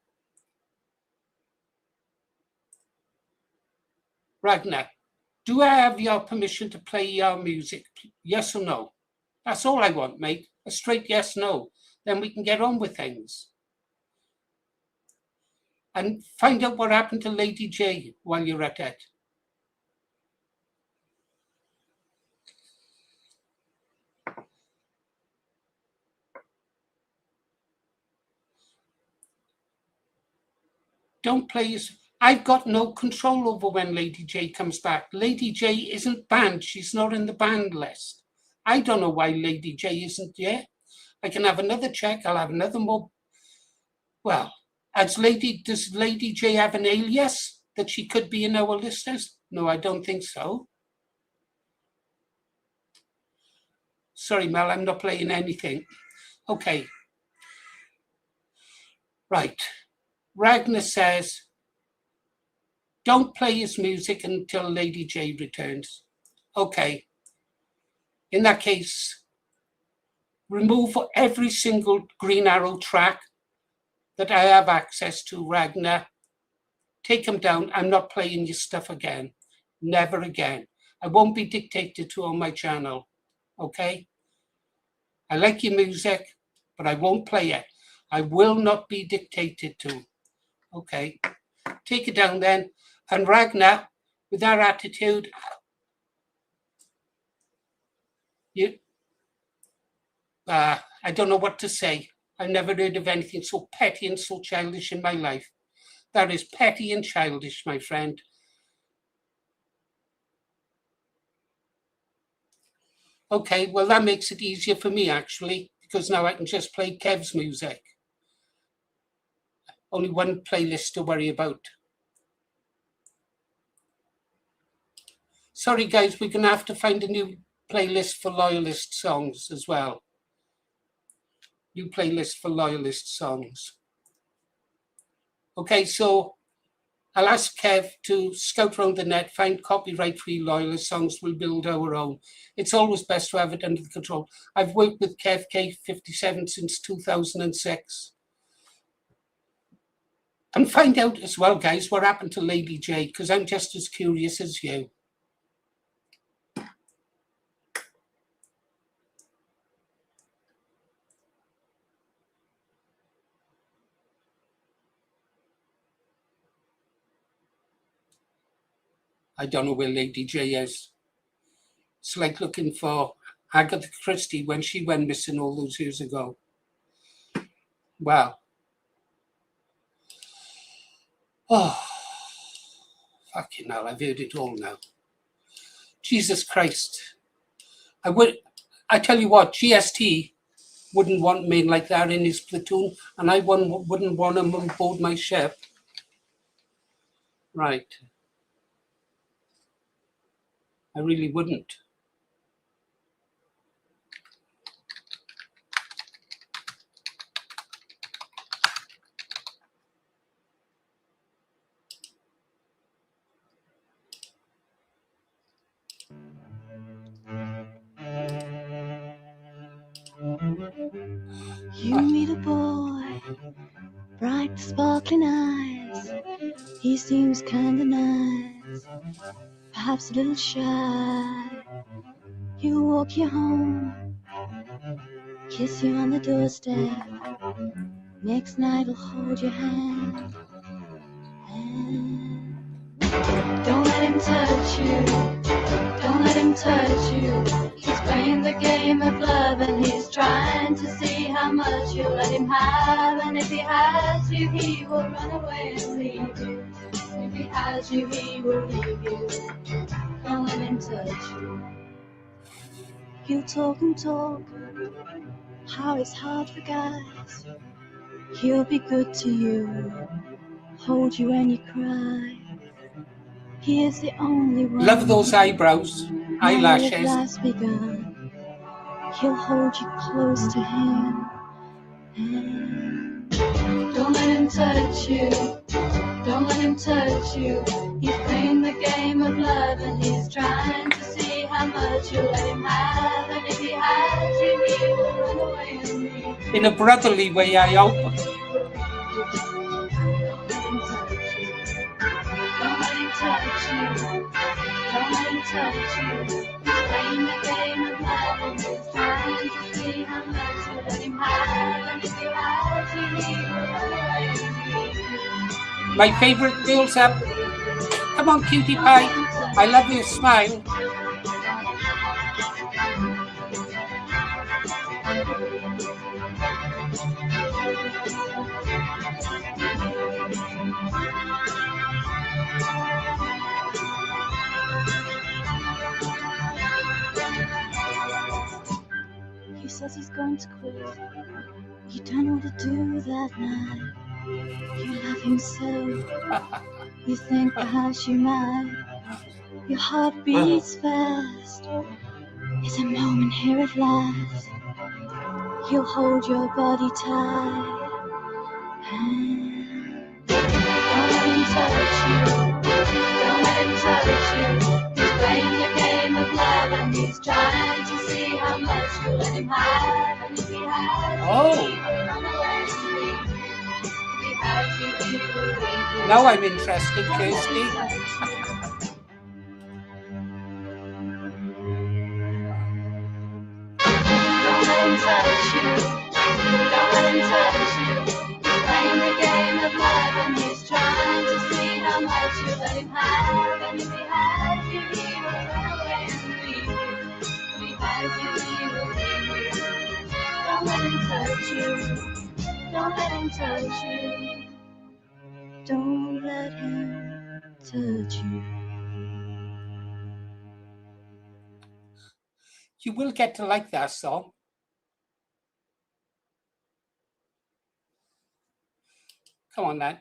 do I have your permission to play your music? Yes or no? That's all I want, mate. A straight yes, no. Then we can get on with things. And find out what happened to Lady J while you're at it. Don't play his... I've got no control over when Lady J comes back. Lady J isn't banned. She's not in the banned list. I don't know why Lady J isn't there. I can have another check. I'll have another more. Well, does Lady J have an alias that she could be in our listers? No, I don't think so. Sorry, Mel, I'm not playing anything. Okay. Right. Ragnar says, don't play his music until Lady J returns. Okay. In that case, remove every single Green Arrow track that I have access to, Ragnar. Take them down. I'm not playing your stuff again. Never again. I won't be dictated to on my channel. Okay? I like your music, but I won't play it. I will not be dictated to. Okay? Take it down then. And Ragnar, with that attitude, I don't know what to say. I've never heard of anything so petty and so childish in my life. That is petty and childish, my friend. Okay, well, that makes it easier for me, actually, because now I can just play Kev's music. Only one playlist to worry about. Sorry, guys, we're going to have to find a new playlist for Loyalist songs as well. New playlist for Loyalist songs. Okay, so I'll ask Kev to scout around the net, find copyright-free Loyalist songs. We'll build our own. It's always best to have it under control. I've worked with Kev K57 since 2006. And find out as well, guys, what happened to Lady J, because I'm just as curious as you. I don't know where Lady J is. It's like looking for Agatha Christie when she went missing all those years ago. Wow. Oh, fucking hell, I've heard it all now. Jesus Christ. I tell you what, GST wouldn't want men like that in his platoon, and I wouldn't want him on board my ship. Right. I really wouldn't. You meet a boy, bright sparkling eyes. He seems kinda nice, perhaps a little shy. You walk you home, kiss you on the doorstep. Next night he'll hold your hand. Don't let him touch you, don't let him touch you. He's playing the game of love and he's trying to see how much you'll let him have. And if he has you, he will run away and leave you. If he has you, he will leave you. Don't let him touch you. You talk and talk, how it's hard for guys. He'll be good to you, hold you when you cry. He is the only one. Love those eyebrows, eyelashes. Last begun. He'll hold you close to him. And don't let him touch you. Don't let him touch you. He's playing the game of love and he's trying to see how much you'll let him have. And if he has you, he will run away and leave you. In a brotherly way, I hope. Don't let him touch you. Don't let him touch you. He's playing the game of love and he's trying to see how much you'll let him have. And if he has you, he will run away and leave you. My favorite girls up. Come on, cutie pie. I love your smile. says he's going to quit. You don't know what to do that night. You love him so. You think perhaps you might. Your heart beats fast. It's a moment here at last. He'll hold your body tight. And don't let him touch you. Don't let him touch you. He's playing the game of love and he's trying to see how much you let him have. And if he has you, he will run away and leave you. If he has you, he will leave you. Now I'm interested, Kirsty. Don't let him touch you. Don't let him touch you. He's playing the game of love and he's trying to see how much you let him have. And if he has you, he will run away and leave you. If he has you, he will leave you. Don't let him touch you. Don't let him touch you. Don't let him touch you. You will get to like that song. Come on, then.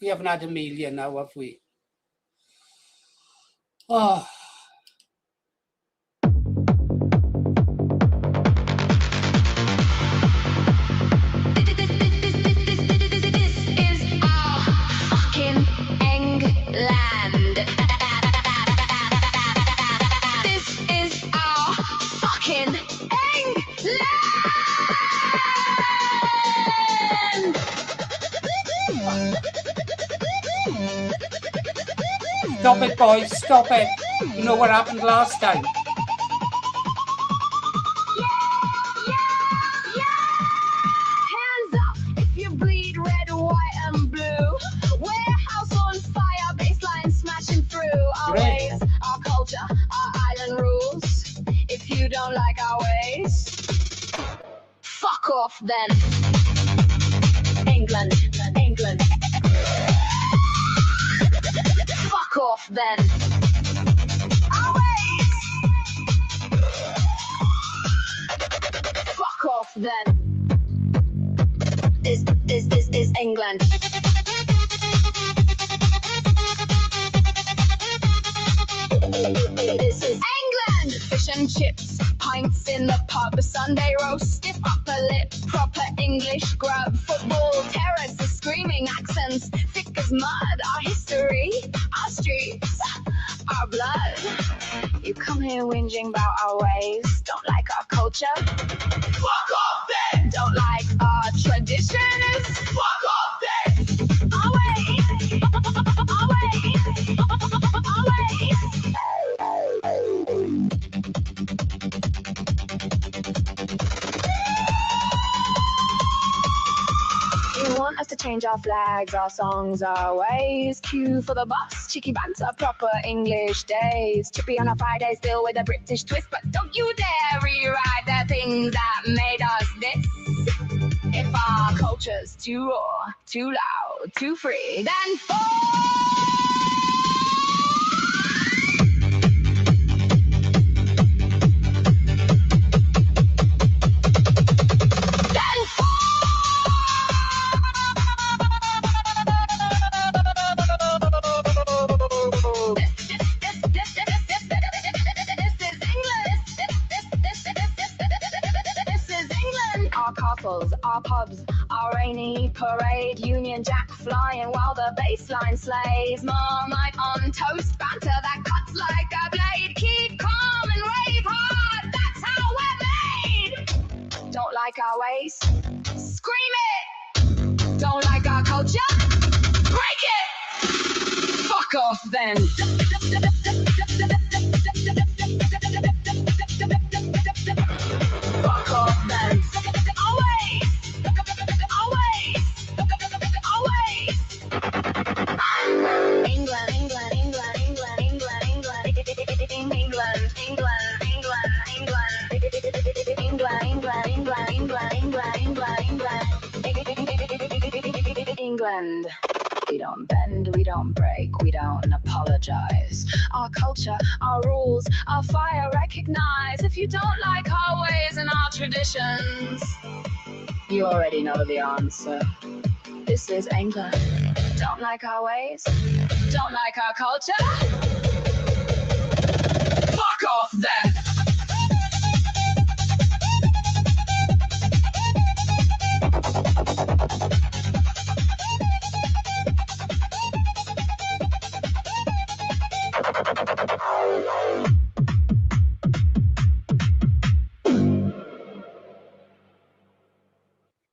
We haven't had Amelia now, have we? Oh. Stop it, boys, stop it. You know what happened last time? Hands up if you bleed red, white and blue. Warehouse on fire, baseline smashing through. Our ways, our culture, our island rules. If you don't like our ways, fuck off then. England, England. Fuck off then. Our ways. Fuck off then. This is England. This is England. Fish and chips, pints in the pub, Sunday roast, stiff upper lip, proper English grub, football, terraces, screaming accents, thick as mud, our history, our streets, our blood. You come here whinging about our ways, don't like our culture? Fuck off then! Don't like our traditions? Fuck off then! Our ways! Our ways! Our ways! You want us to change our flags, our songs, our ways. Queue for the bus, cheeky banter, proper English days. Chippy on a Friday, still with a British twist. But don't you dare rewrite the things that made us this. If our culture's too raw, too loud, too free, then our pubs, our rainy parade, Union Jack flying while the bassline slays, Marmite on toast, banter that cuts like a blade, keep calm and rave hard, that's how we're made. Don't like our ways? Scream it! Don't like our culture? Break it! Fuck off then! Fuck off then! England, England, England, England, England, England, England, England, England, England, England, England, England. We don't bend, we don't break, we don't apologize. Our culture, our rules, our fire recognize. If you don't like our ways and our traditions, you already know the answer. This is England. Don't like our ways? Don't like our culture? Fuck off then!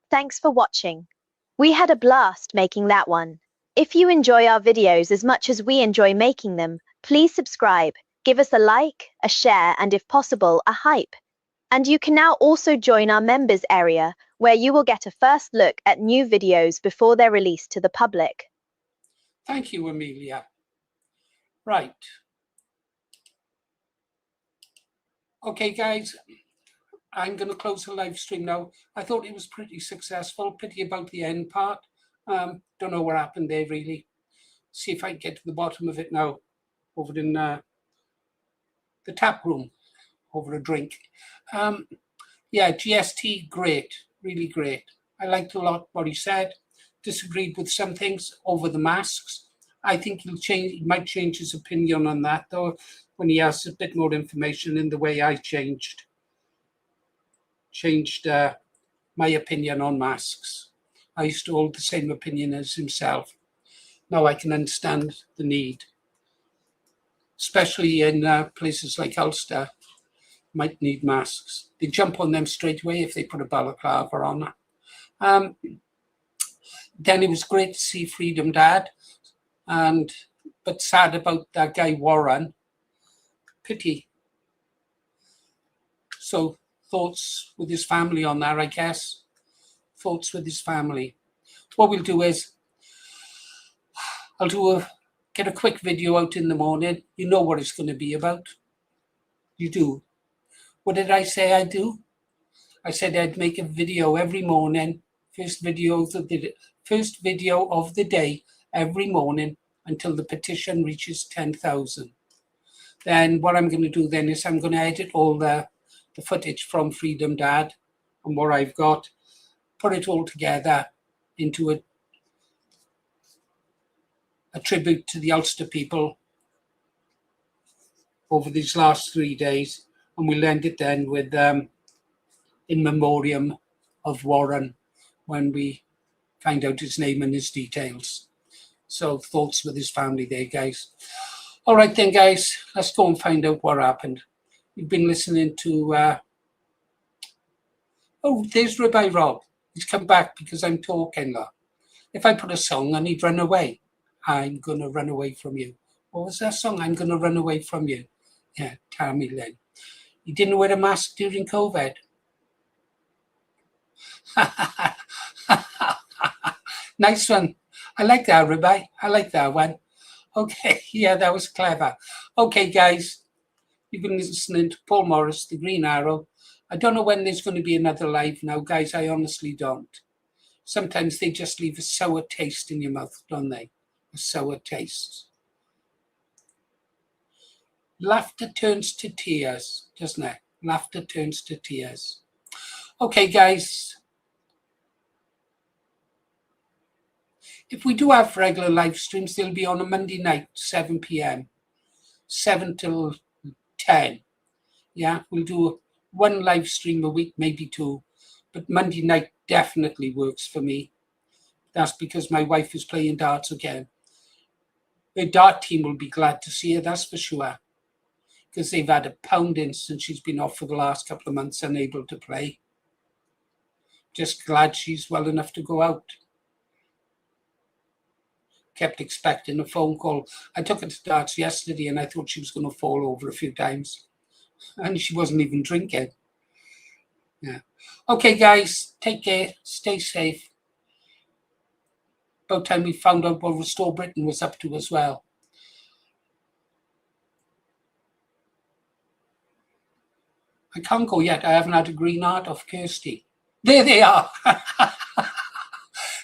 Thanks for watching. We had a blast making that one. If you enjoy our videos as much as we enjoy making them, please subscribe, give us a like, a share, and if possible, a hype. And you can now also join our members area, where you will get a first look at new videos before they're released to the public. Thank you, Amelia. Right. Okay, guys, I'm going to close the live stream now. I thought it was pretty successful. Pity about the end part. Don't know what happened there, really. See if I can get to the bottom of it now, over in the tap room, over a drink. Yeah, GST, great, really great. I liked a lot what he said. Disagreed with some things over the masks. I think he might change his opinion on that, though, when he has a bit more information in the way I changed my opinion on masks. I used to hold the same opinion as himself. Now I can understand the need, especially in places like Ulster, might need masks. They jump on them straight away if they put a balaclava on. Then it was great to see Freedom Dad, but sad about that guy Warren. Pity. So thoughts with his family on that, I guess. Thoughts with his family. What we'll do is, get a quick video out in the morning. You know what it's going to be about. You do. What did I say I do? I said I'd make a video every morning. First video of the day every morning until the petition reaches 10,000. Then what I'm going to do then is I'm going to edit all the footage from Freedom Dad and what I've got, put it all together into a tribute to the Ulster people over these last 3 days, and we'll end it then with in memoriam of Warren when we find out his name and his details. So thoughts with his family there, guys. All right then, guys, let's go and find out what happened. You've been listening to oh, there's Rabbi Rob. He's come back because I'm talking. If I put a song on, he'd run away. I'm gonna run away from you. What was that song? I'm gonna run away from you. Yeah, Tammy Lynn. You didn't wear a mask during COVID. Nice one. I like that, Rabbi. I like that one. Okay, yeah, that was clever. Okay, guys, you've been listening to Paul Morris, The Green Arrow. I don't know when there's going to be another live now, guys. I honestly don't. Sometimes they just leave a sour taste in your mouth, don't they? A sour taste. Laughter turns to tears, doesn't it? Laughter turns to tears. Okay, guys. If we do have regular live streams, they'll be on a Monday night, 7 p.m. 7 till 10. Yeah, we'll do one live stream a week, maybe two. But Monday night definitely works for me. That's because my wife is playing darts again. Her dart team will be glad to see her, that's for sure. Because they've had a pounding since she's been off for the last couple of months, unable to play. Just glad she's well enough to go out. Kept expecting a phone call. I took her to darts yesterday and I thought she was going to fall over a few times. And she wasn't even drinking. Yeah. Okay, guys, take care. Stay safe. About time we found out what Restore Britain was up to as well. I can't go yet. I haven't had a green heart off Kirsty. There they are.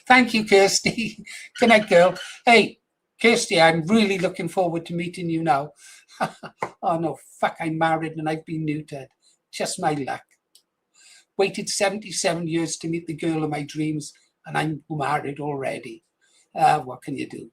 Thank you, Kirsty. Good night, girl. Hey, Kirsty, I'm really looking forward to meeting you now. Oh no, fuck, I'm married and I've been neutered. Just my luck. Waited 77 years to meet the girl of my dreams and I'm married already. What can you do?